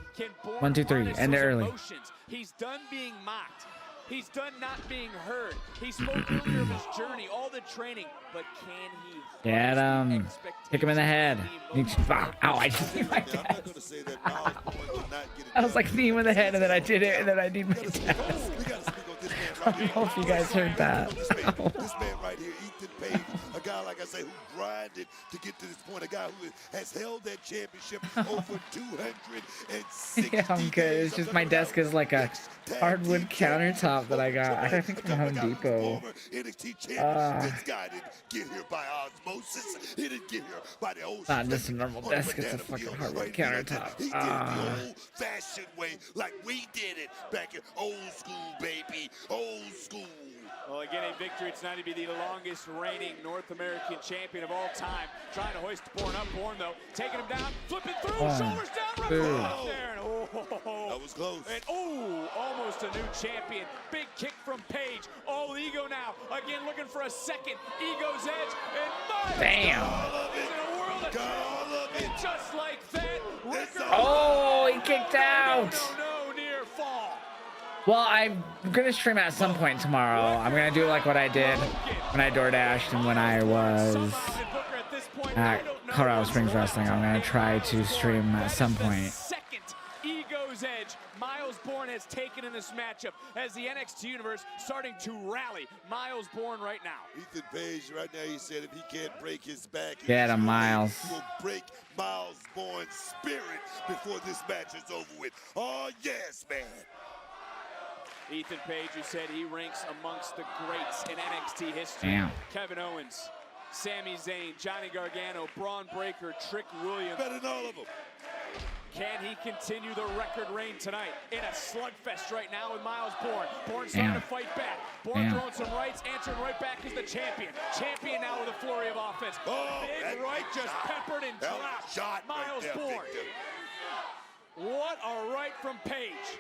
1, 2, 3. End it early. Emotions? He's done being mocked. He's done not being heard. He spoke earlier of his journey, all the training, but can he? Get him. Kick him in the head. Ow, I just need my desk. I was like, knee him in the head, and then I did it, and then I need my desk. I hope you guys heard that. This man right here, Ethan Page, a guy, like I say, who grinded to get to this point, a guy who has held that championship over 260 Yeah, I'm good. It's just my desk is like a hardwood countertop that I got. I think from Home Depot. NXT champion. This guy didn't get here by osmosis. He didn't get here by the old. Not just a normal desk. It's a fucking hardwood countertop. He did it the old-fashioned way, like we did it back in old school, baby. Old school. Well, again, a victory tonight to be the longest reigning North American champion of all time. Trying to hoist Bourne up. Bourne, though, taking him down, flipping through, shoulders down, right there. And, that was close. And almost a new champion. Big kick from Page. All Ego now. Again, looking for a second. Ego's Edge. And Damn. Is in a world of and just like that, oh, he kicked out. No, near fall. Well, I'm gonna stream at some point tomorrow. I'm gonna do like what I did when I door dashed and when I was at Colorado Springs Wrestling. I'm gonna try to stream at some point. Second Ego's Edge Miles Bourne has taken in this matchup as the NXT Universe starting to rally Miles Bourne right now. Ethan Page right now, he said if he can't break his back, Get him, Miles. He will break Miles Bourne's spirit before this match is over with. Oh, yes, man. Ethan Page, who said he ranks amongst the greats in NXT history. Damn. Kevin Owens, Sami Zayn, Johnny Gargano, Braun Breaker, Trick Williams. Better than all of them. Can he continue the record reign tonight in a slugfest right now with Miles Bourne? Bourne starting to fight back. Bourne throwing some rights, answering right back as the champion. Champion now with a flurry of offense. Big right just peppered and dropped. Miles Bourne. What a right from Page.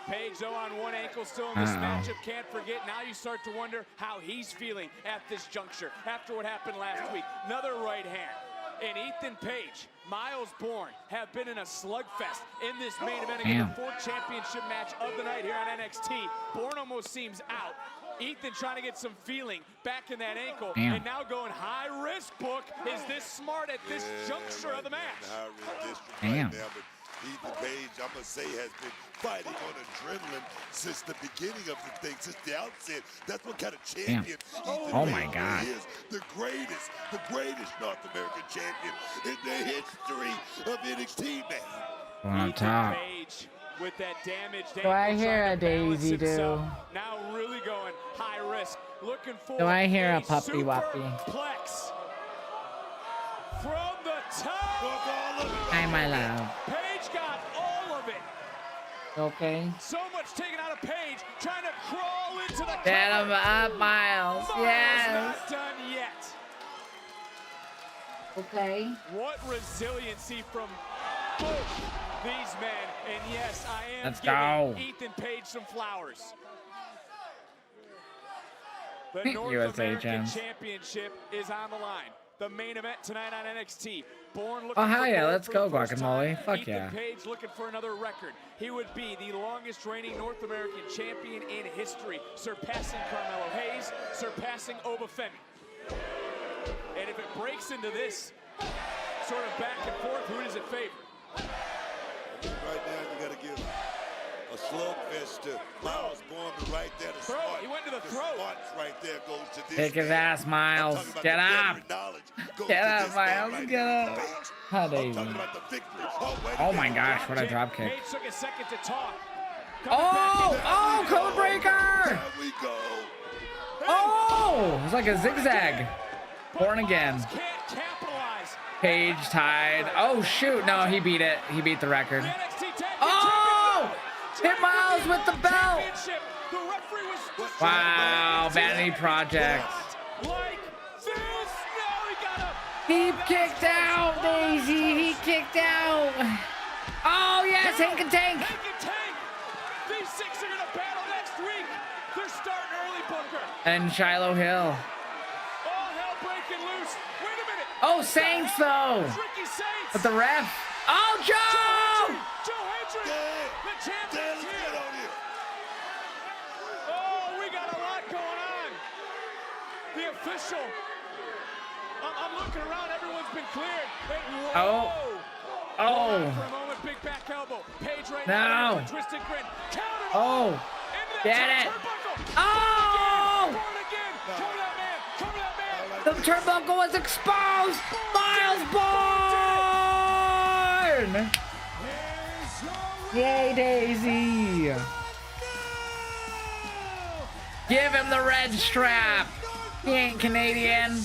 Page, though, on one ankle, still in this matchup. Can't forget. Now you start to wonder how he's feeling at this juncture after what happened last week. Another right hand. And Ethan Page, Miles Bourne have been in a slugfest in this main event against the fourth championship match of the night here on NXT. Bourne almost seems out. Ethan trying to get some feeling back in that ankle. And now going high risk, Book. Is this smart at this juncture of the match? Damn. Ethan Page, I must say, has been fighting on adrenaline since the beginning of the thing, since the outset. That's what kind of champion Oh my God. is. The greatest North American champion in the history of NXT, man. On top. With that damage, Do I hear a Daisy do? Now really going high risk, looking for. Do I hear a puppy wappy? Plex from the top. Hi, my love. Paige got all of it. Okay. So much taken out of Paige, trying to crawl into the. Get him up, Miles. Yes. Not done yet. Okay. What resiliency from both these men, and yes, I am Let's giving go. Ethan Page some flowers. The North USA American champs. Championship is on the line. The main event tonight on NXT. Born looking Oh, for hi, yeah, gold let's for go, the first guacamole. time. Fuck Ethan yeah. Page looking for another record. He would be the longest reigning North American champion in history, surpassing Carmelo Hayes, surpassing Oba Femi. And if it breaks into this sort of back and forth, who does it favor? Right now, you got to give a slugfest to Miles Bourne, but right there, the smart, He went to the throat. smarts right there goes to this. Kick his man. ass, Miles. I'm talking about Get the up. veteran knowledge goes Get to up, this man Miles. right Get here. up. Page. Hi, I'm Daisy. talking about the victory. Oh, wait a Oh my minute. gosh, what a drop kick. Page took a second to talk. Oh, code breaker. There we go. Oh, it's like a zigzag. Born again. Can't capitalize. Page tied. Oh shoot, no, he beat it. He beat the record. Oh, hit Miles with the belt. The referee was Wow, vanity project. like this. Now he got a He kicked out, Daisy. He kicked out. Oh yes, Hank and Tank. Hank and Tank. These six are gonna battle next week. They're starting early, Booker. And Shiloh Hill. All hell breaking loose. Wait a minute. Oh, Saints though. Ricky Saints. But the ref. Oh, Joe. Joe Hendry. The champion's here. Oh, we got a lot going on. The official. I'm looking around. Everyone's been cleared. Oh. Oh. For a moment, big back elbow. Page right No. now. With a twisted grin. Counter. Oh. Into Get that it. turnbuckle. Oh. Born again. Cover that man. Cover that man. The turnbuckle was exposed. Miles Bourne. Yay, Daisy. Give him the red strap. He ain't Canadian.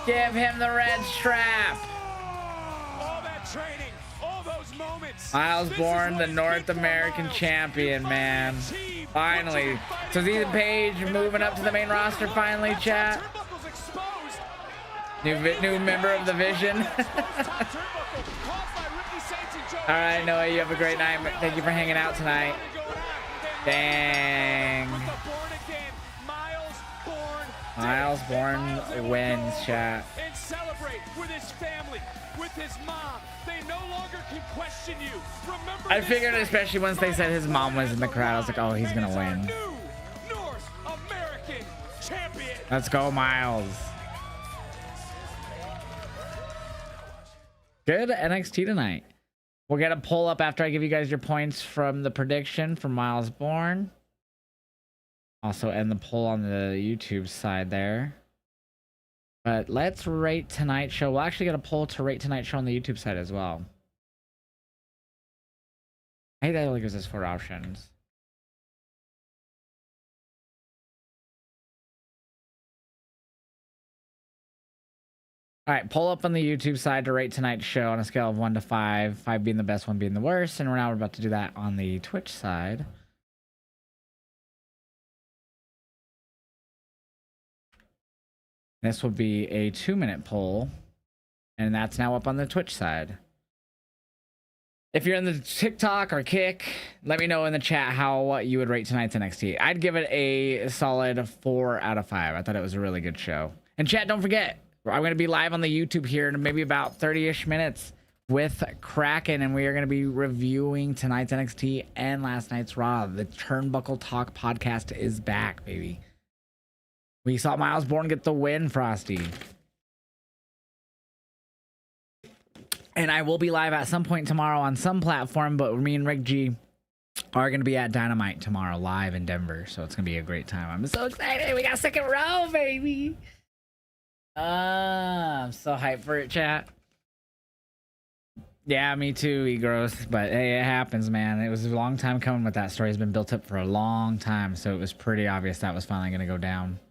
Give him the red strap. All that training, all those moments. Miles Bourne, the North American champion, man. Finally. So Ethan Page moving up to the main roster finally, chat. New member of the Vision. All right, Noah, you have a great night. Thank you for hanging out tonight. Dang. Miles Bourne wins, chat. And celebrate with his family, with his mom. They no longer can question you. Remember, I figured, especially once they said his mom was in the crowd, I was like, oh, he's gonna win. North American champion. Let's go, Miles. Good NXT tonight. We'll get a pull up after I give you guys your points from the prediction for Miles Bourne. Also end the poll on the YouTube side there. But let's rate tonight's show. We'll actually get a poll to rate tonight's show on the YouTube side as well. I hate that it only gives us 4 options. All right, pull up on the YouTube side to rate tonight's show on a scale of 1 to 5. 5 being the best, 1 being the worst. And we're about to do that on the Twitch side. This will be a 2-minute poll. And that's now up on the Twitch side. If you're in the TikTok or Kick, let me know in the chat what you would rate tonight's NXT. I'd give it a solid 4 out of 5. I thought it was a really good show. And chat, don't forget, I'm going to be live on the YouTube here in maybe about 30-ish minutes with Kraken, and we are going to be reviewing tonight's NXT and last night's Raw. The Turnbuckle Talk podcast is back, baby. We saw Miles Bourne get the win, Frosty. And I will be live at some point tomorrow on some platform, but me and Rick G are going to be at Dynamite tomorrow live in Denver. So it's going to be a great time. I'm so excited. We got second row, baby. I'm so hyped for it, chat. Yeah, me too, E-Gross. But hey, it happens, man. It was a long time coming with that story. It's been built up for a long time. So it was pretty obvious that was finally going to go down.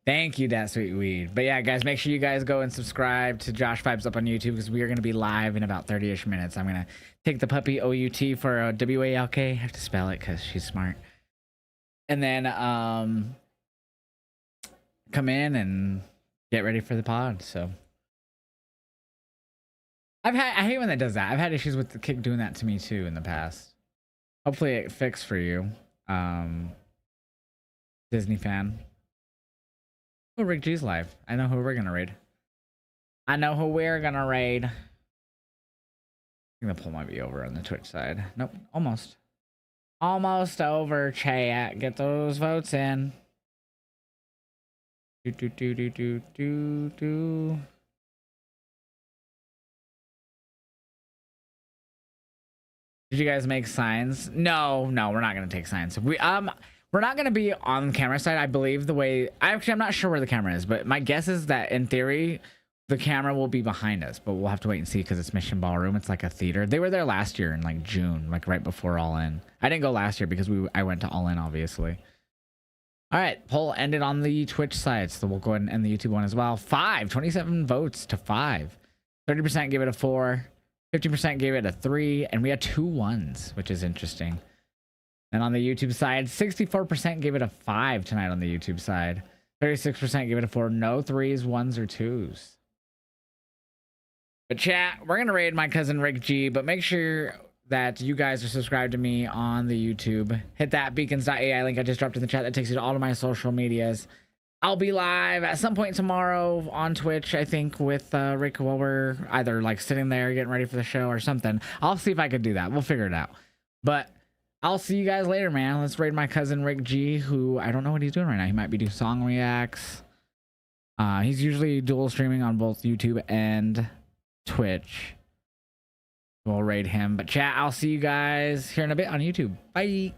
Thank you, that sweet weed. But yeah, guys, make sure you guys go and subscribe to Josh Vibes up on YouTube because we are going to be live in about 30-ish minutes. I'm going to take the puppy OUT for W-A-L-K. I have to spell it because she's smart. And then come in and get ready for the pod. So I hate when that does that. I've had issues with the kick doing that to me too in the past. Hopefully it fixed for you. Disney fan. Oh, Rick G's live. I know who we're gonna raid. I know who we're gonna raid. I think the poll might be over on the Twitch side. Nope, almost. Almost over, chat. Get those votes in. Do. Did you guys make signs? No, we're not gonna take signs. We're not gonna be on the camera side. I believe the way. I'm not sure where the camera is, but my guess is that in theory, the camera will be behind us. But we'll have to wait and see because it's Mission Ballroom. It's like a theater. They were there last year in like June, like right before All In. I didn't go last year because I went to All In, obviously. All right, poll ended on the Twitch side, so we'll go ahead and end the YouTube one as well. 27 votes to 5. 30% gave it a 4. 50% gave it a 3, and we had 2 1s, which is interesting. And on the YouTube side, 64% gave it a 5 tonight on the YouTube side. 36% gave it a 4. No 3s, 1s, or 2s. But chat, we're going to raid my cousin Rick G, but make sure that you guys are subscribed to me on the YouTube. Hit that beacons.ai link I just dropped in the chat. That takes you to all of my social medias. I'll be live at some point tomorrow on Twitch, I think, with Rick while we're either like sitting there getting ready for the show or something. I'll see if I could do that. We'll figure it out. But I'll see you guys later, man. Let's raid my cousin Rick G, who I don't know what he's doing right now. He might be doing song reacts. He's usually dual streaming on both YouTube and Twitch. We'll raid him. But chat, I'll see you guys here in a bit on YouTube. Bye.